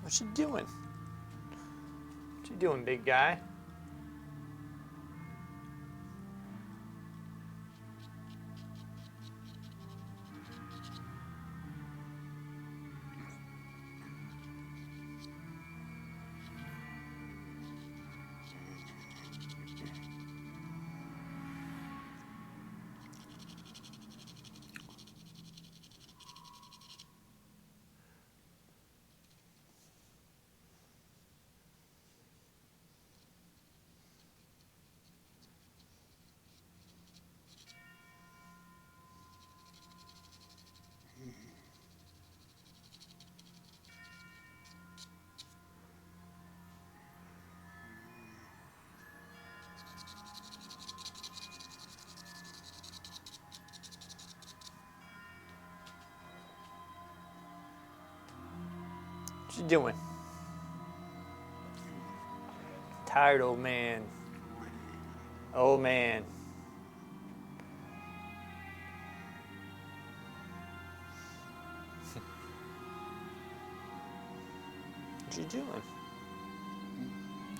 What you doing? What you doing, big guy? What you doing? Tired old man. Old man. What you doing?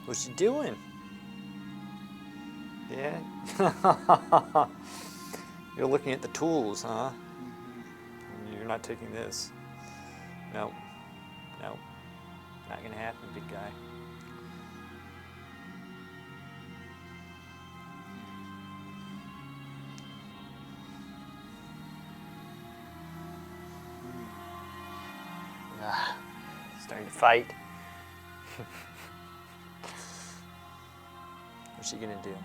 What you doing? Yeah? You're looking at the tools, huh? You're not taking this. No. No. Not gonna happen, big guy. Ah, starting to fight. What's she gonna do?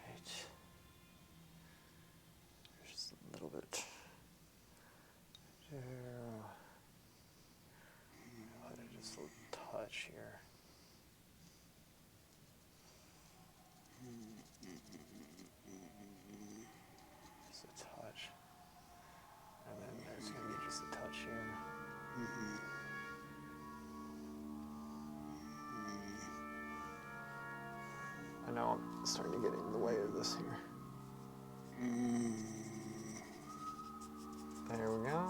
Right. Just a little bit. Just a little touch here. Just a touch. And then there's going to be just a touch here. I know I'm starting to get in the way of this here. There we go.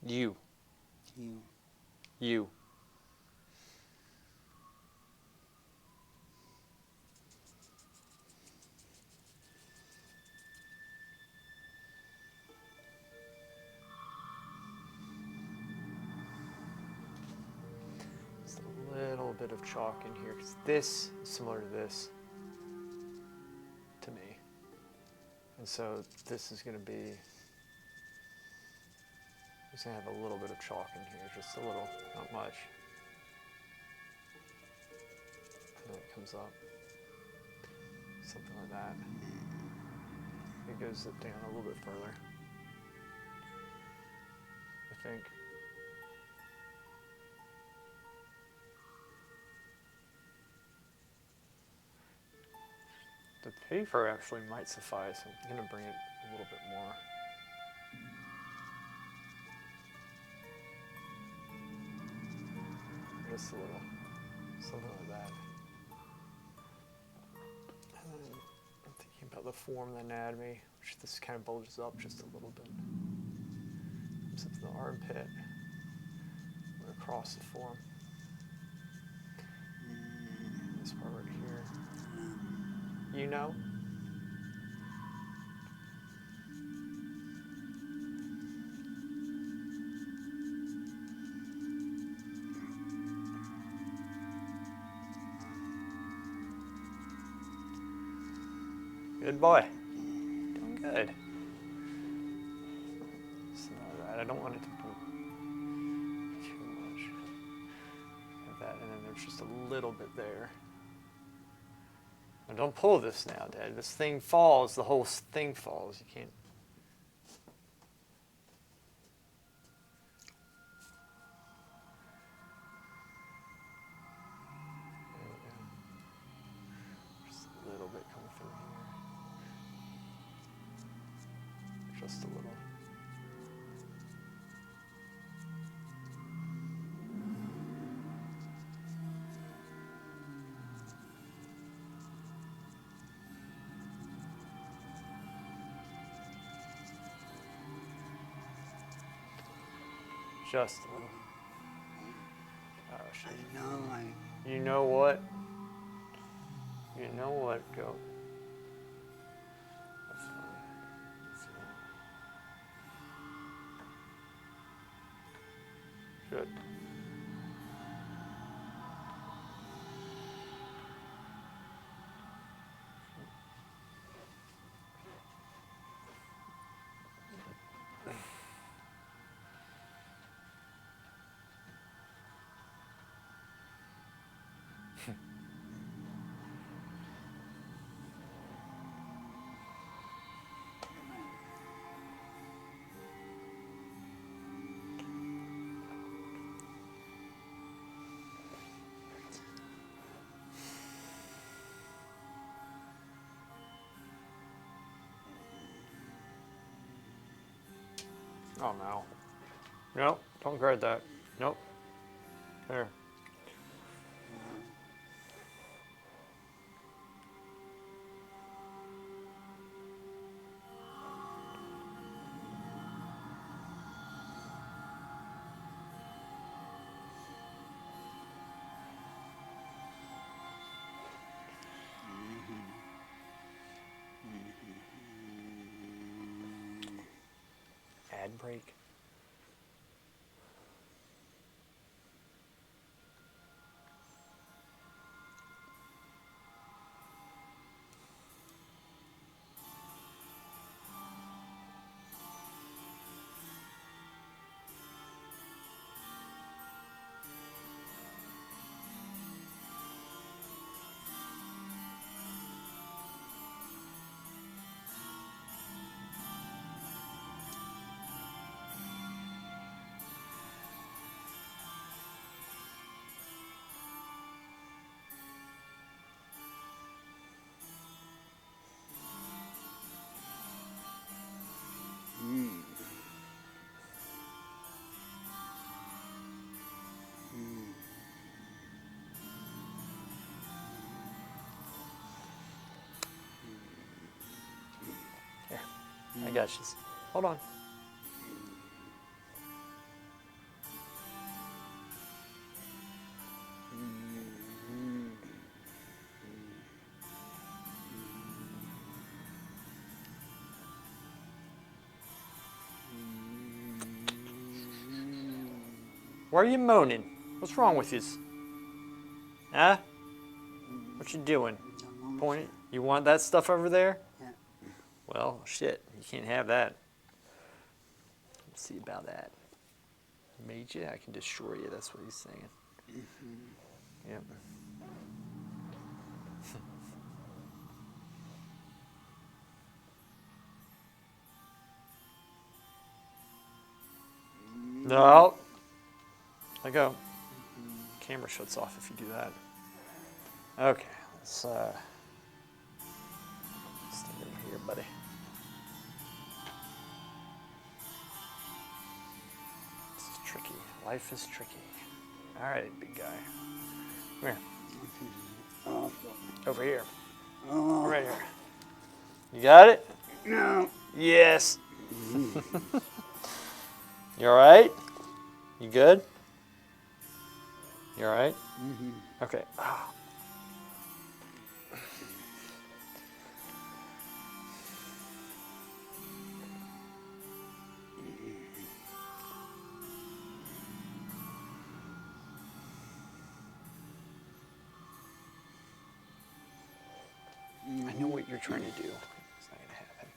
You. You. Just a little bit of chalk in here, because this is similar to this, to me. And so this is going to be, just going to have a little bit of chalk in here, just a little, not much. And then it comes up, something like that. It goes down a little bit further, I think. The paper actually might suffice. I'm going to bring it a little bit more. Just a little, something like that. And then I'm thinking about the form of the anatomy, which this kind of bulges up just a little bit. Comes up to the armpit, across the form. This part right here. You know? Good boy. Doing good. Something like that. I don't want it to It's just a little bit there. Now don't pull this now, Dad. This thing falls, the whole thing falls. You can't. There we go. Just a little bit coming through here. Just a little. Just a little. Oh, shit.
I know.
You know what? You know what, goat? That's fine. That's fine. Good. Oh no. Nope, don't guard that. Nope. There. Ad break. Here, I got you. Hold on. Why are you moaning? What's wrong with you? Huh? What you doing? Pointing? You want that stuff over there?
Yeah.
Well, shit. You can't have that. Let's see about that. Made you? I can destroy you. That's what he's saying. Yep. No. Let go. Camera shuts off if you do that. Okay. Let's stand over here, buddy. This is tricky. Life is tricky. All right, big guy. Come here.
Oh,
Over here.
oh,
Right here. You got it?
no.
Yes. You all right? You good? You all right? Okay. Ah. I know what you're trying to do. It's not going to happen.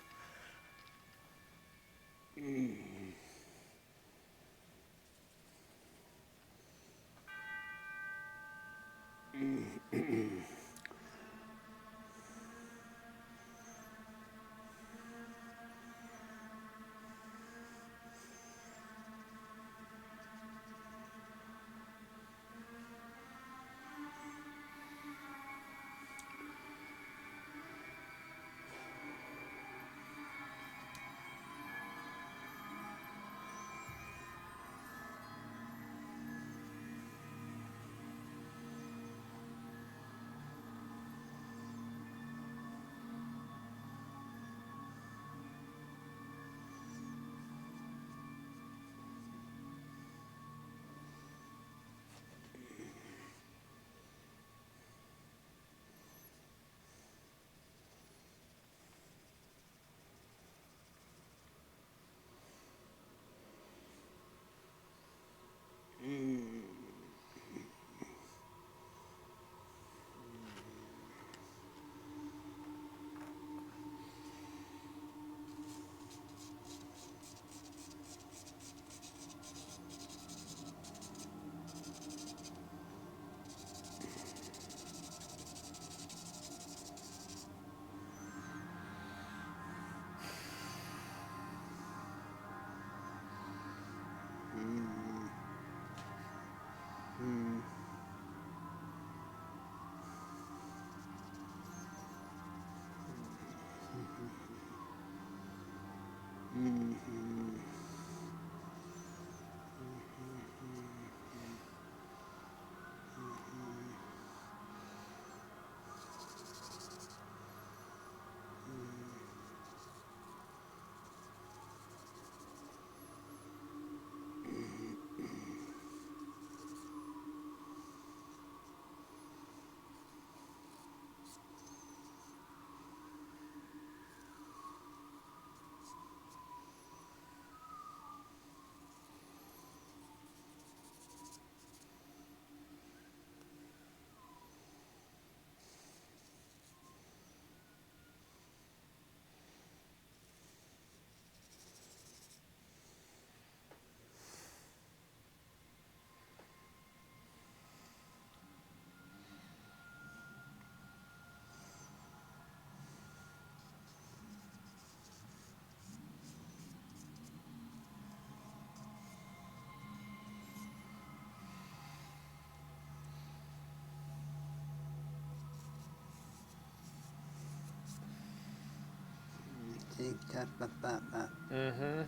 Mm-hmm.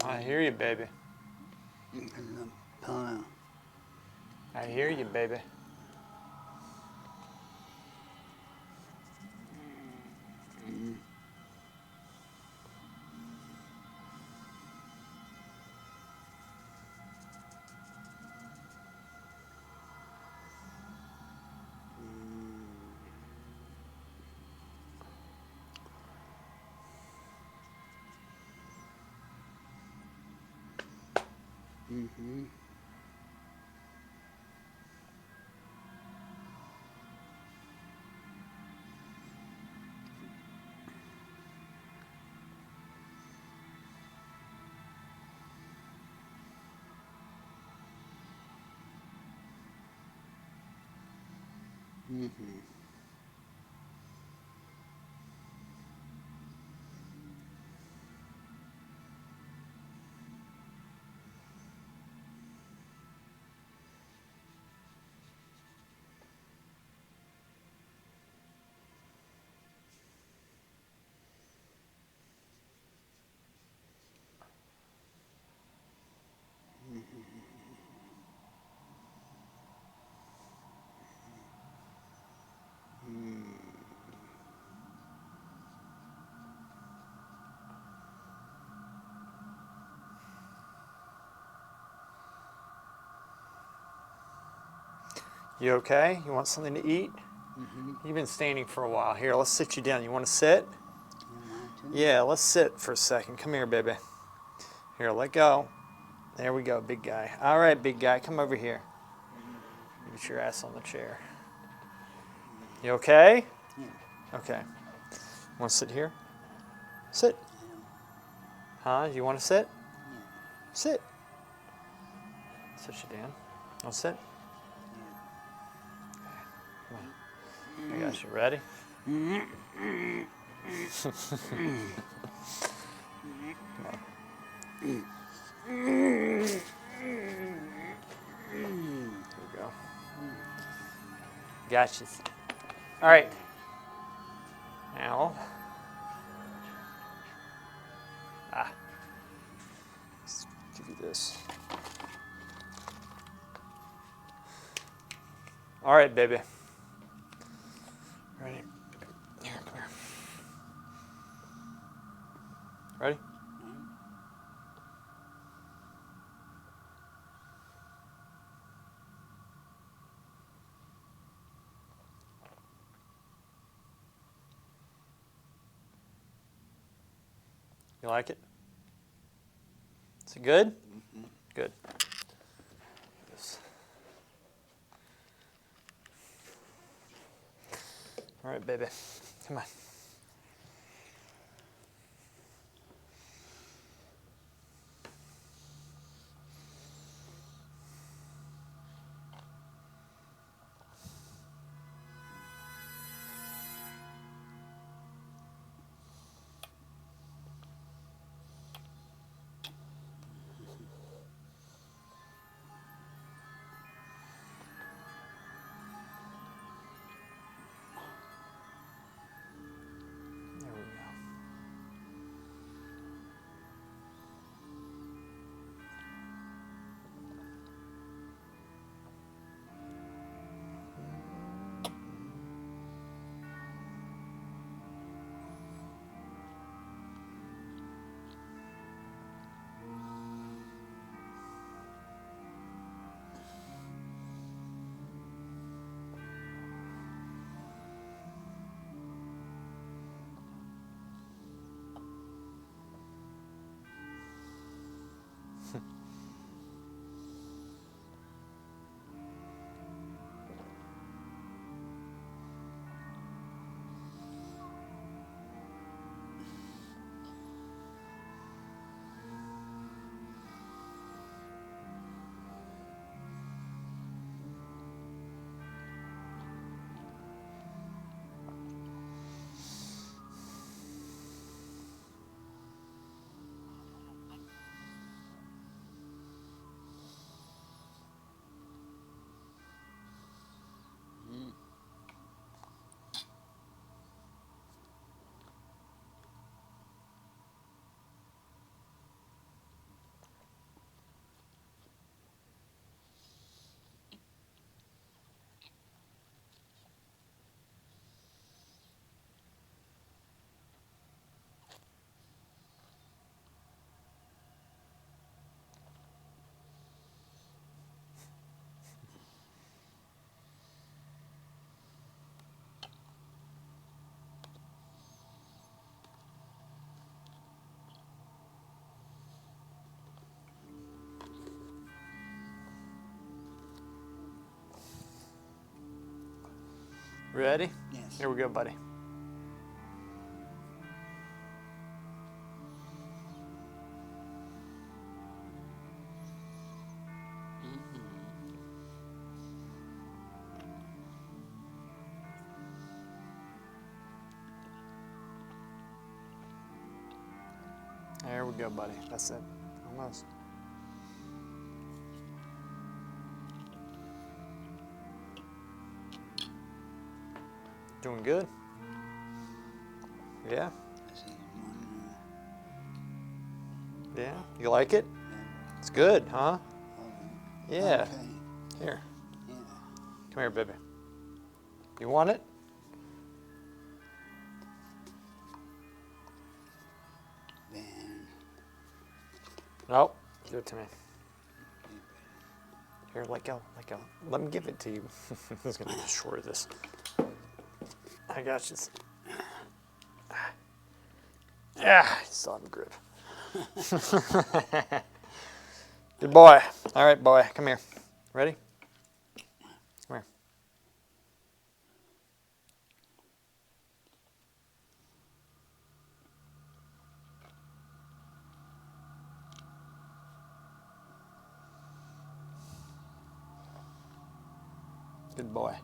I hear you, baby. I hear you, baby. You okay? You want something to eat? You've been standing for a while. Here, let's sit you down. You want to sit? Yeah, let's sit for a second. Come here, baby. Here, let go. There we go, big guy. All right, big guy, come over here. Get your ass on the chair. You okay? Okay. Want to sit here? Sit. Huh? You want to sit? Sit. Sit you down. Want to sit? Come on. I got you. Ready? Come on. Here we go. Got you. All right. Now. Let's give you this. All right, baby. Ready? Here, come here. Ready? You like it? Is it good? Good. This. All right, baby. Come on. Ready?
Yes.
Here we go, buddy. There we go, buddy. That's it. Almost. Doing good? Yeah?
I see one.
Yeah? You like it?
Yeah.
It's good, huh?
Okay.
Yeah.
Okay.
Here.
Yeah.
Come here, baby. You want it?
Then.
Nope. Give it to me. Here, let go. Let go. Let me give it to you. This is going to destroy this. I got you. Yeah, you still have a grip. Good boy. All right, boy. Come here. Ready? Come here. Good boy.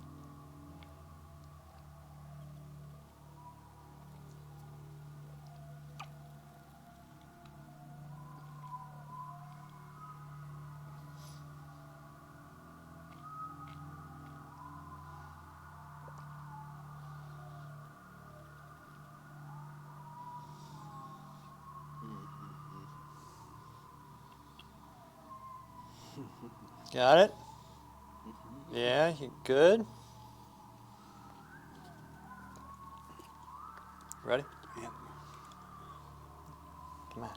Got it? Yeah, you good? Ready?
Yep.
Come on.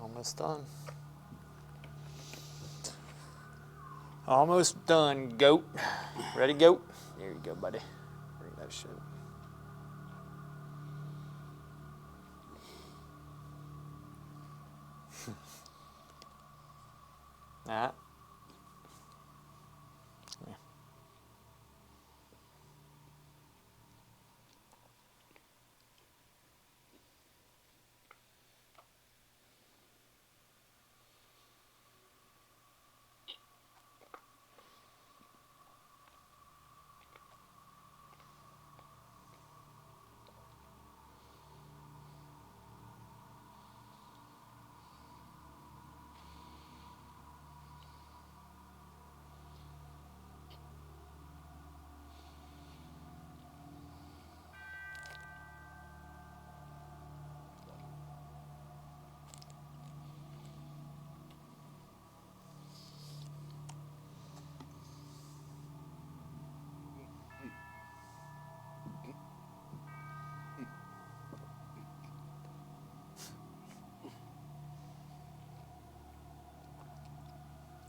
Almost done. Almost done, goat. Ready, goat? There you go, buddy. Bring that shit. Nah. Come here.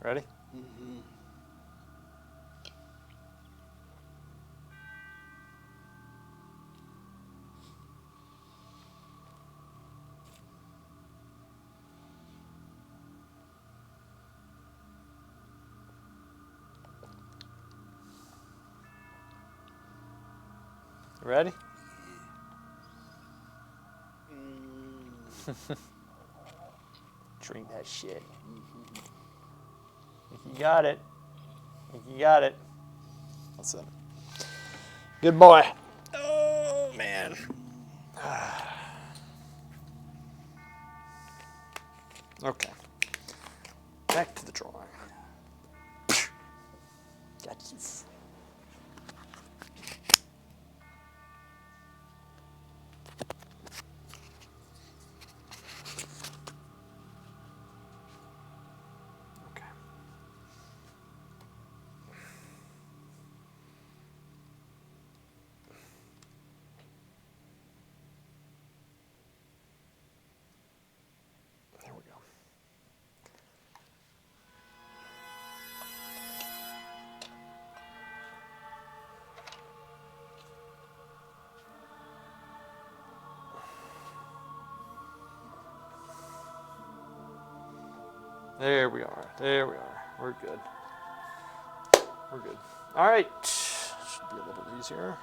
Ready?
Mm-hmm.
Ready? Drink that shit. You got it. You got it. That's it. Good boy. Oh, man. Okay. Back to the drawing. Got you. Okay. There we are. There we are. We're good. We're good. All right. Should be a little bit easier.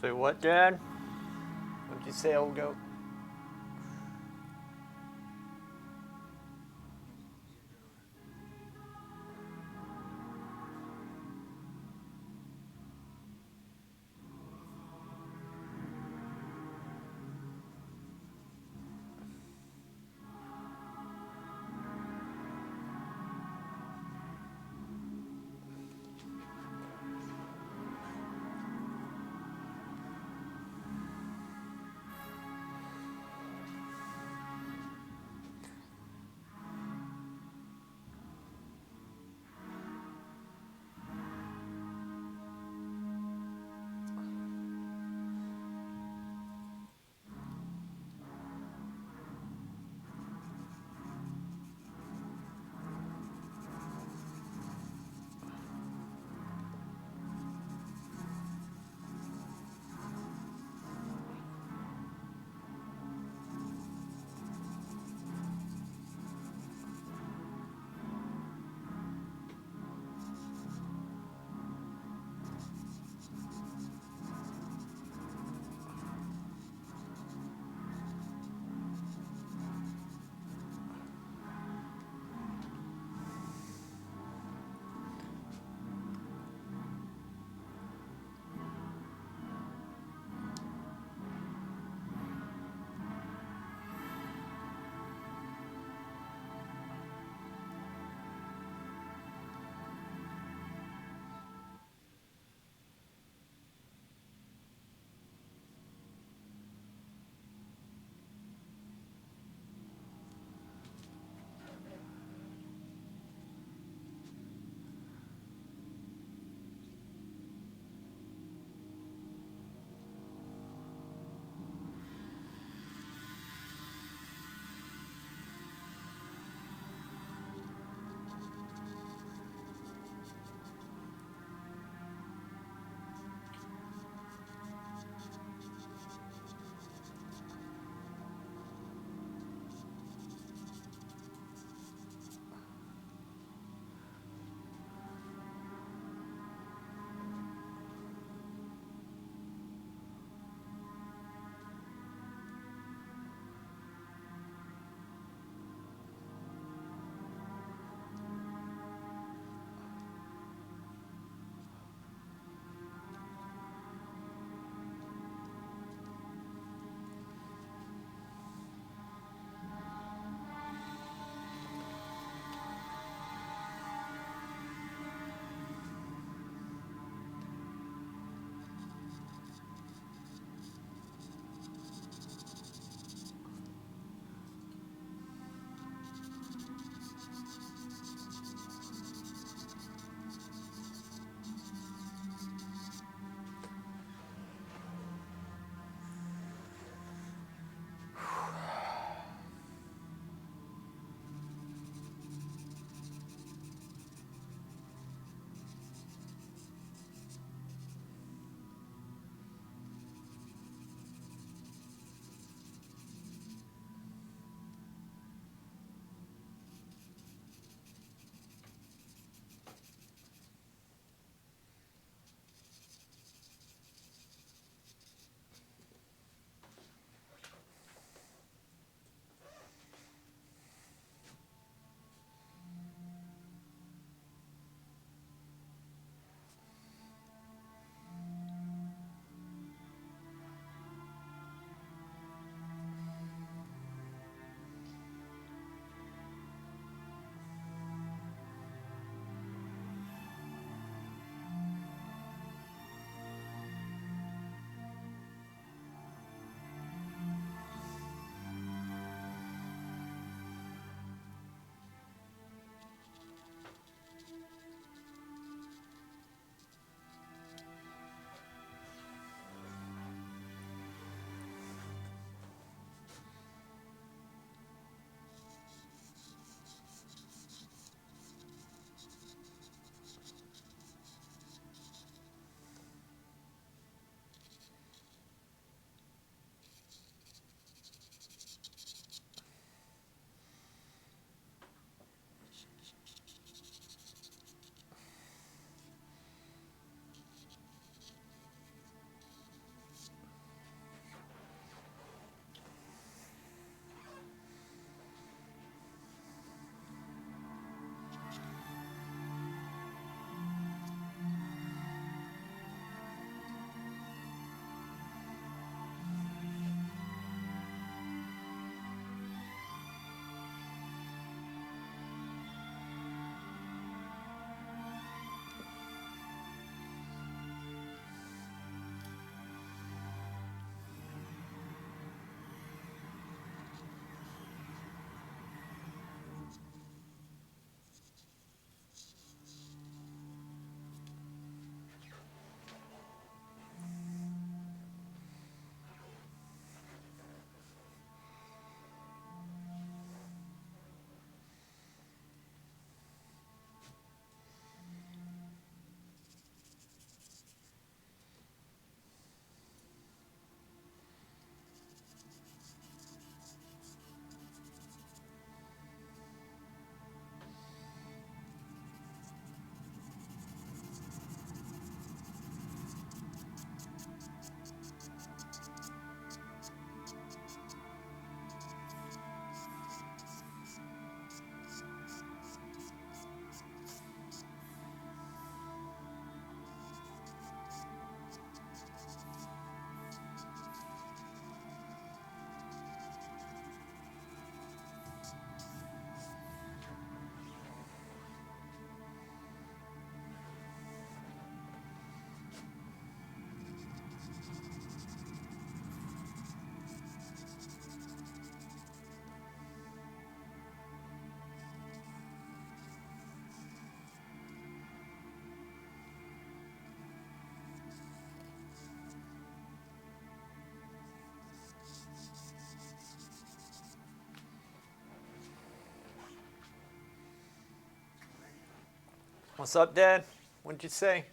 Say what, Dad? What'd you say, old goat? What's up, Dad? What'd you say?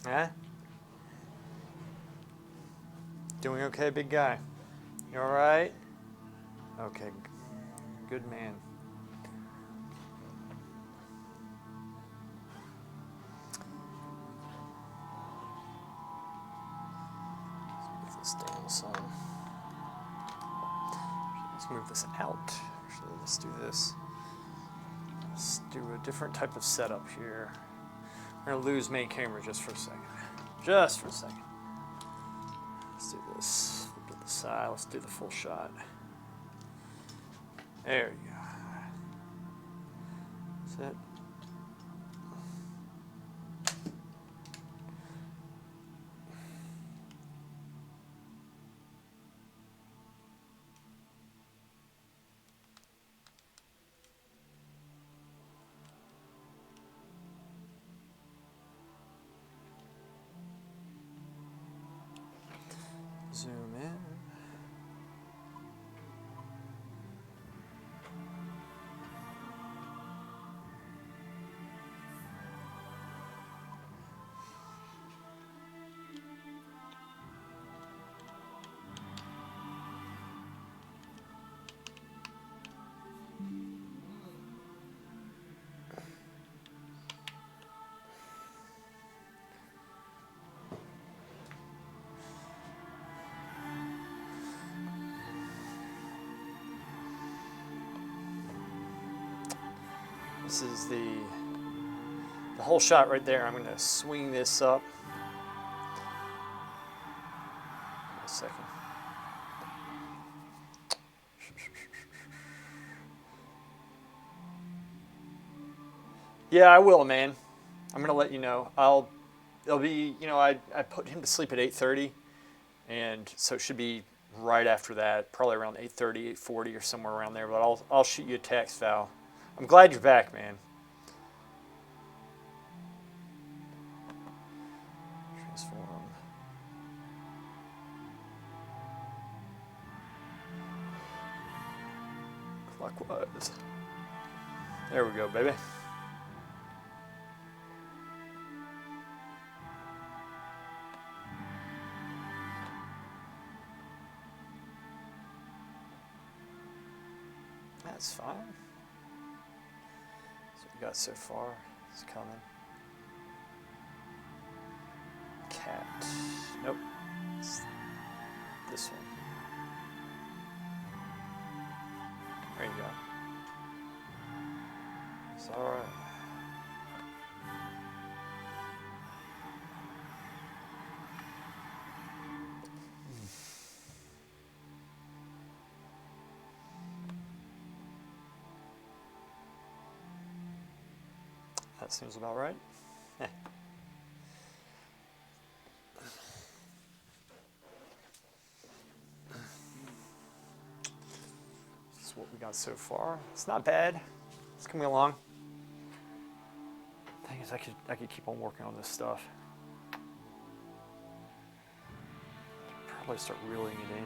Huh? Doing okay, big guy? You all right? Okay. good man. Let's move this down some. Let's move this out. Actually, let's do this. Let's do a different type of setup here. We're going to lose main camera just for a second. Just for a second. Let's do this. Flip to the side. Let's do the full shot. There you go. That's it. Zoom in. This is the whole shot right there. I'm going to swing this up. A second. Yeah, I will, man. I'm going to let you know. It'll be, you know, I put him to sleep at 8:30, and so it should be right after that, probably around 8:30, 8:40 or somewhere around there. But I'll shoot you a text, Val. I'm glad you're back, man. Transform. Clockwise. There we go, baby. That's fine. We got so far. It's coming. Cat. Nope. It's this one. There you go. It's alright. That seems about right. This is what we got so far. It's not bad. It's coming along. The thing is, I could keep on working on this stuff. Probably start reeling it in.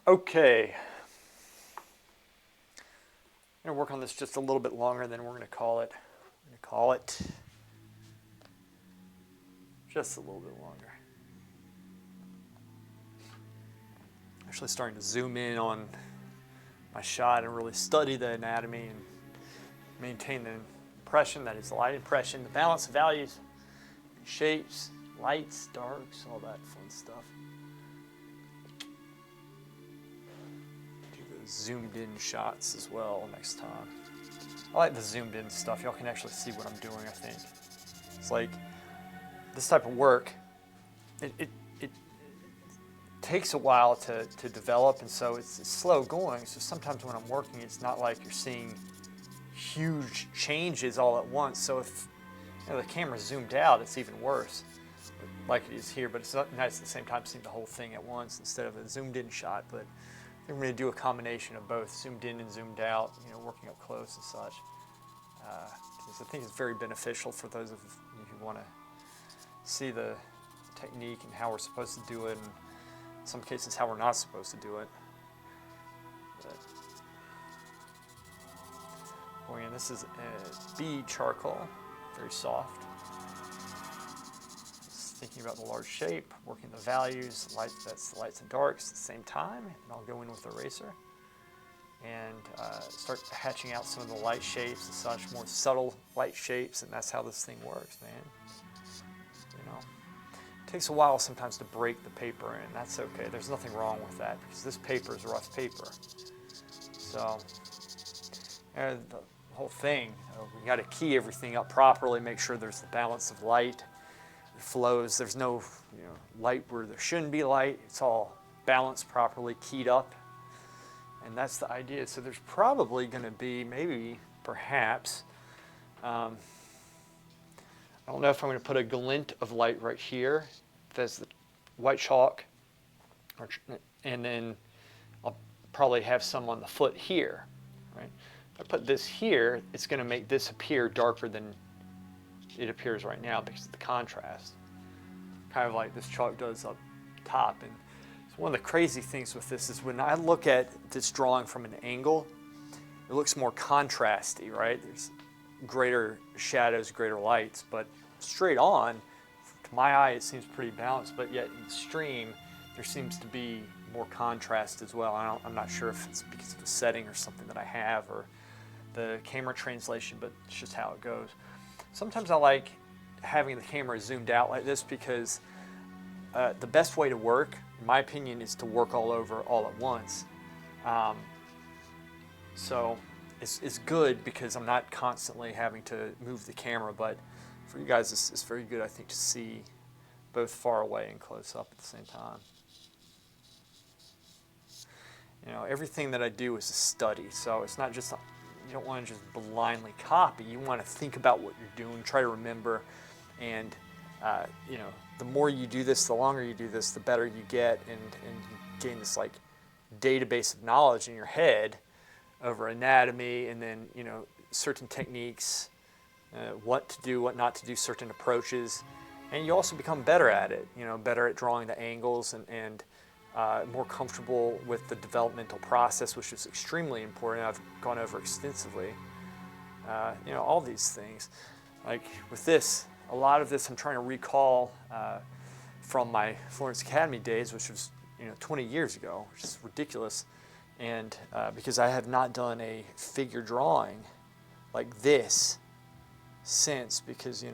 Okay. I'm going to work on this just a little bit longer, then we're going to call it. We're going to call it just a little bit longer. Actually starting to zoom in on my shot and really study the anatomy and maintain the impression that is the light impression, the balance of values, shapes, lights, darks, all that fun stuff. Zoomed in shots as well next time. I like the zoomed in stuff. Y'all can actually see what I'm doing, I think. It's like this type of work, it takes a while to develop, and so it's slow going. So sometimes when I'm working, it's not like you're seeing huge changes all at once. So if the camera's zoomed out, it's even worse, like it is here. But it's not nice at the same time to see the whole thing at once instead of a zoomed in shot. But we're going to do a combination of both, zoomed in and zoomed out, working up close and such. Because I think it's very beneficial for those of you who want to see the technique and how we're supposed to do it, and in some cases how we're not supposed to do it. But this is B charcoal, very soft. Just thinking about the large shape, working the values, light, that's the lights and darks at the same time, and I'll go in with eraser and start hatching out some of the light shapes and such, more subtle light shapes, and that's how this thing works, man. You know, it takes a while sometimes to break the paper, and that's okay. There's nothing wrong with that because this paper is rough paper. So, the whole thing, we got to key everything up properly, make sure there's the balance of light, it flows. There's no, light where there shouldn't be light. It's all balanced properly, keyed up. And that's the idea. So there's probably going to be, maybe, perhaps, I don't know if I'm going to put a glint of light right here. There's the white chalk, and then I'll probably have some on the foot here, right? If I put this here, it's going to make this appear darker than it appears right now because of the contrast. Kind of like this chalk does up top. And one of the crazy things with this is when I look at this drawing from an angle, it looks more contrasty, right? There's greater shadows, greater lights, but straight on, to my eye, it seems pretty balanced, but yet in the stream, there seems to be more contrast as well. I'm not sure if it's because of the setting or something that I have or the camera translation, but it's just how it goes. Sometimes I like having the camera zoomed out like this because the best way to work, in my opinion, is to work all over all at once. So it's good because I'm not constantly having to move the camera, but for you guys, it's very good, I think, to see both far away and close up at the same time. Everything that I do is a study, so it's not just, you don't want to just blindly copy. You want to think about what you're doing, try to remember, and the more you do this, the longer you do this, the better you get, and you gain this like database of knowledge in your head over anatomy, and then certain techniques, what to do, what not to do, certain approaches, and you also become better at it. Better at drawing the angles and more comfortable with the developmental process, which is extremely important. I've gone over extensively. All these things, like with this. A lot of this I'm trying to recall from my Florence Academy days, which was 20 years ago, which is ridiculous. And because I have not done a figure drawing like this since, because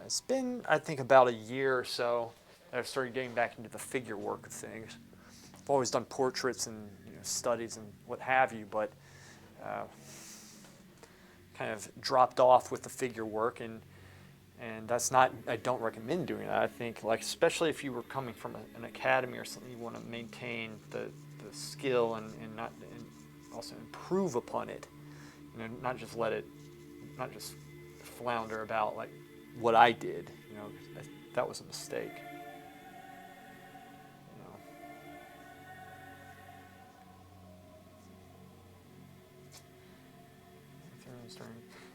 it's been, I think, about a year or so that I've started getting back into the figure work of things. I've always done portraits and studies and what have you, but kind of dropped off with the figure work, and that's not, I don't recommend doing that. I think, like, especially if you were coming from an academy or something, you want to maintain the skill and also improve upon it, not just not just flounder about like what I did. That was a mistake.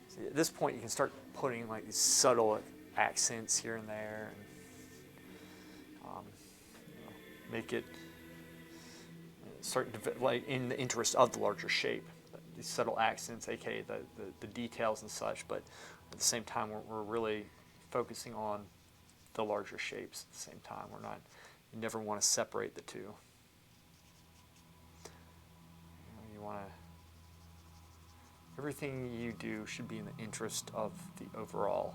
See, at this point, you can start putting like these subtle accents here and there, and make it start like in the interest of the larger shape. These subtle accents, aka the details and such, but at the same time, we're really focusing on the larger shapes at the same time. You never want to separate the two. You want to. Everything you do should be in the interest of the overall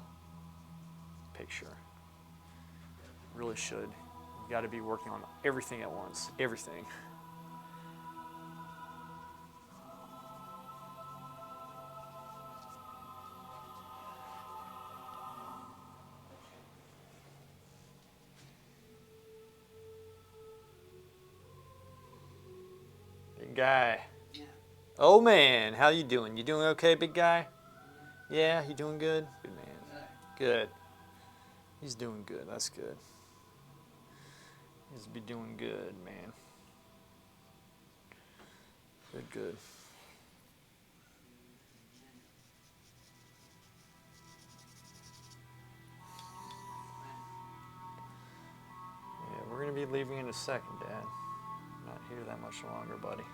picture. It really should. You got to be working on everything at once. Everything. Big guy. Oh man, how you doing? You doing okay, big guy? Yeah, you doing good? Good man. Good. He's doing good. That's good. He's be doing good, man. Good, good. Yeah, we're gonna be leaving in a second, Dad. Not here that much longer, buddy.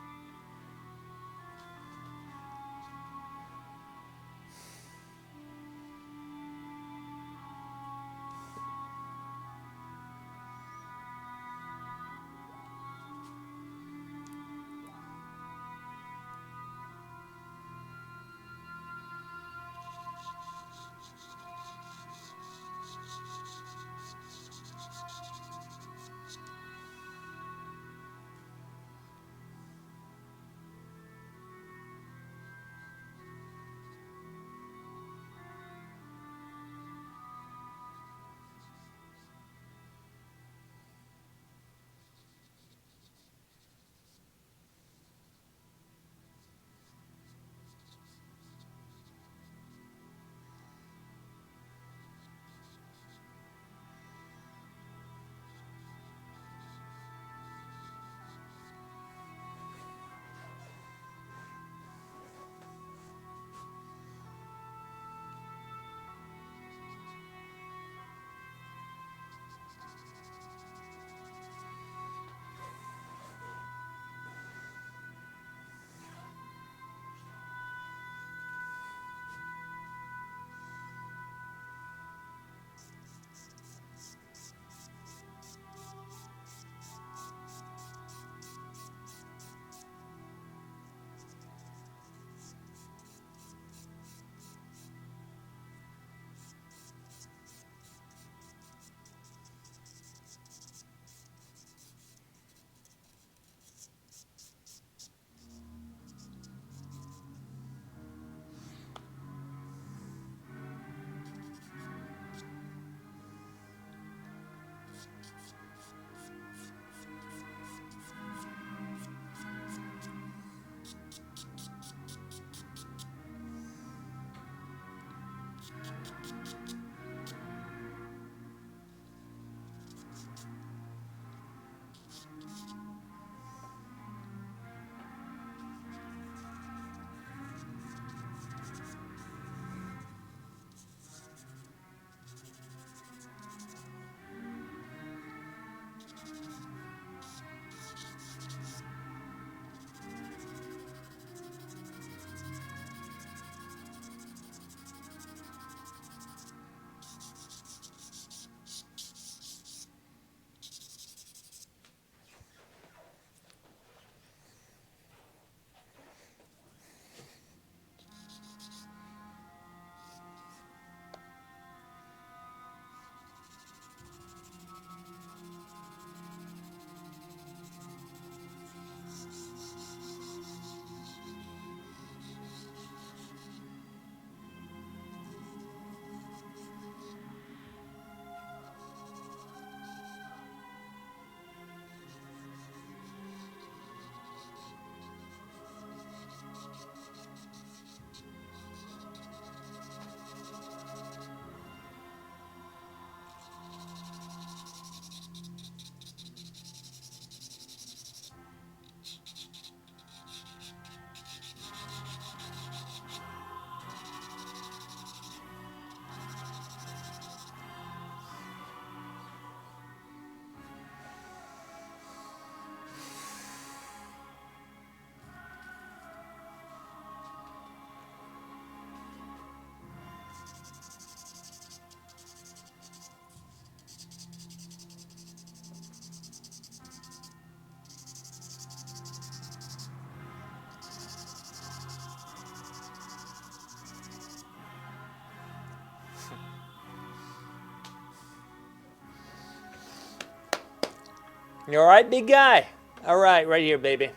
You all right, big guy? All right, right here, baby.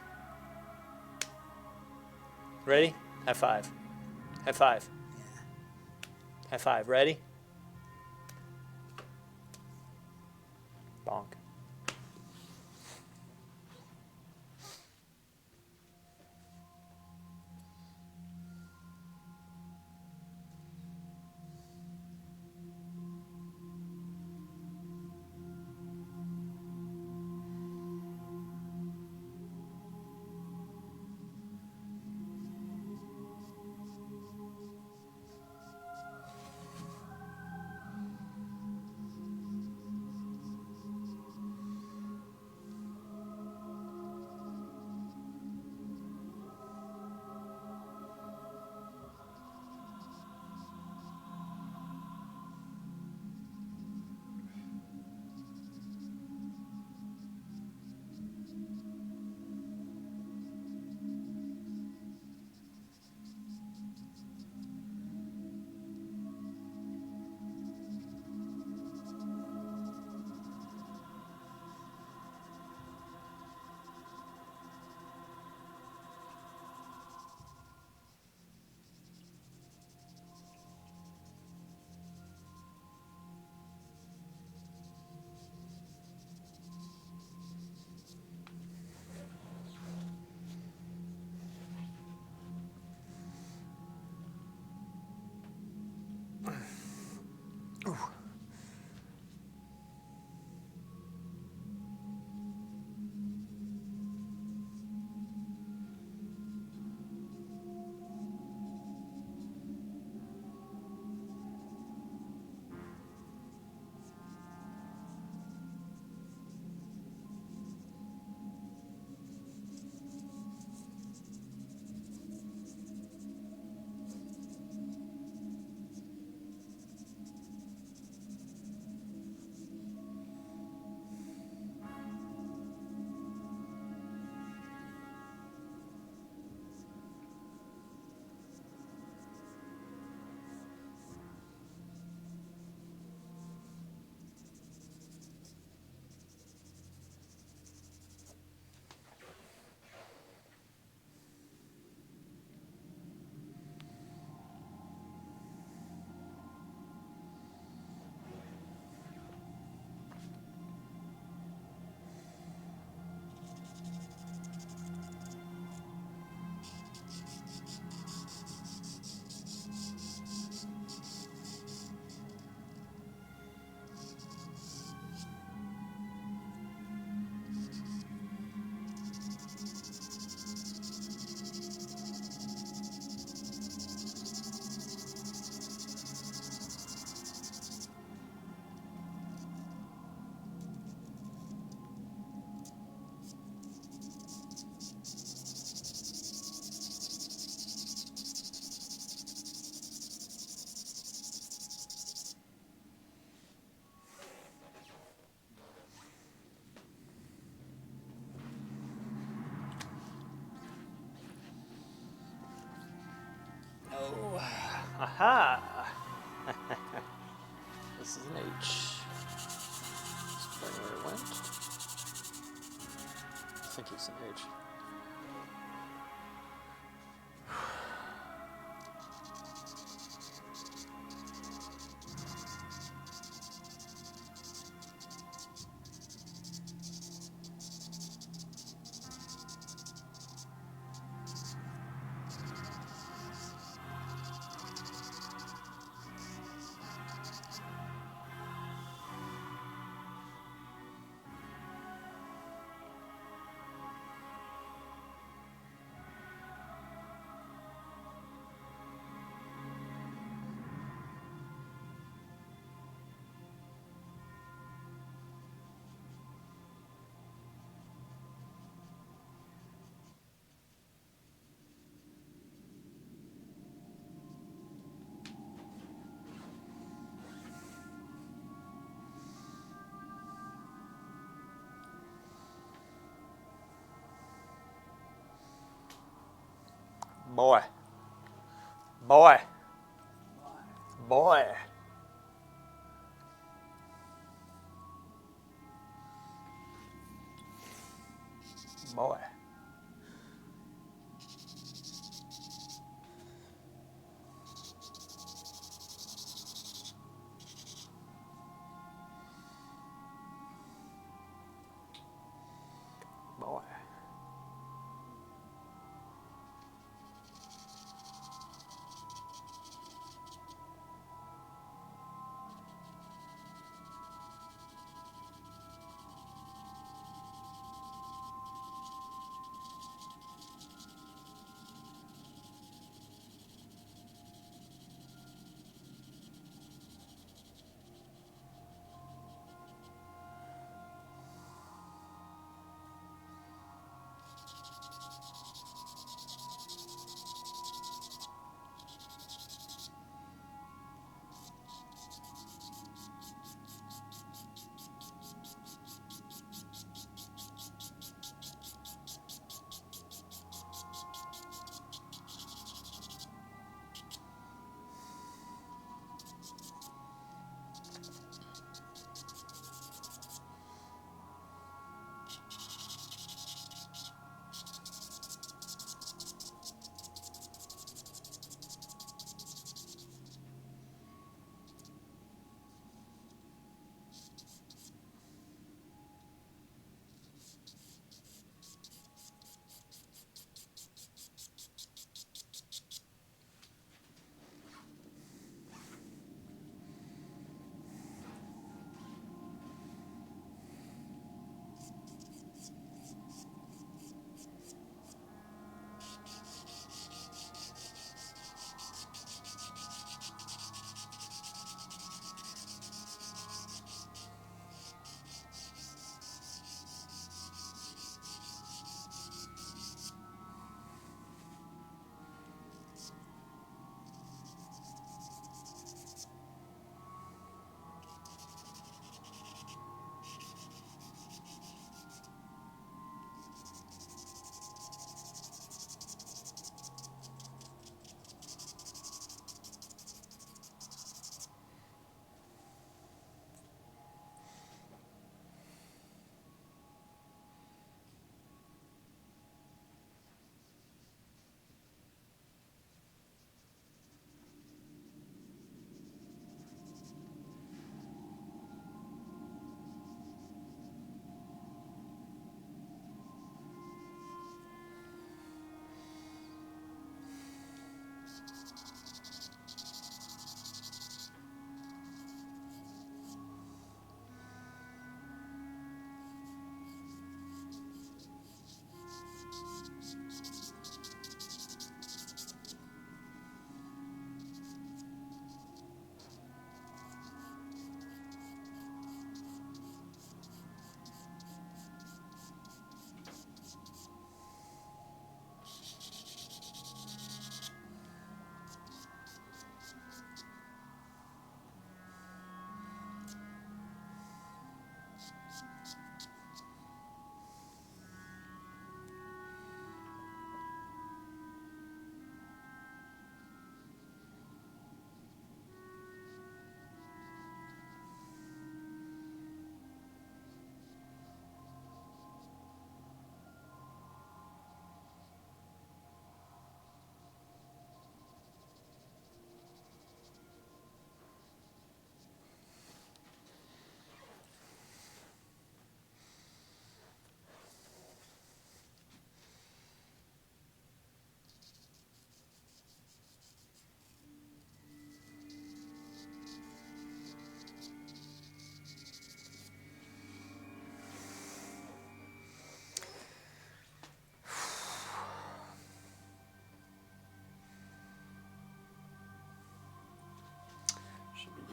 Ready? High five. High five. High five. Ready? Bonk. Aha! This is an H. Let's bring where it went. I think it's an H. Boy. Boy. Boy. Boy. Boy.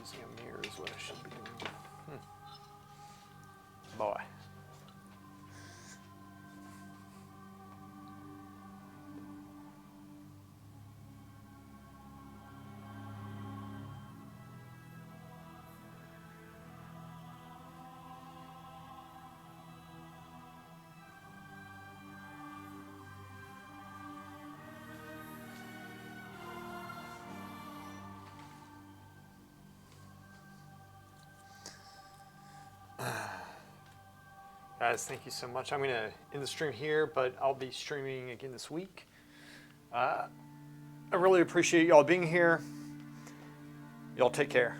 Using a mirror is what I should be doing. Boy. Guys, thank you so much. I'm going to end the stream here, but I'll be streaming again this week. I really appreciate y'all being here. Y'all take care.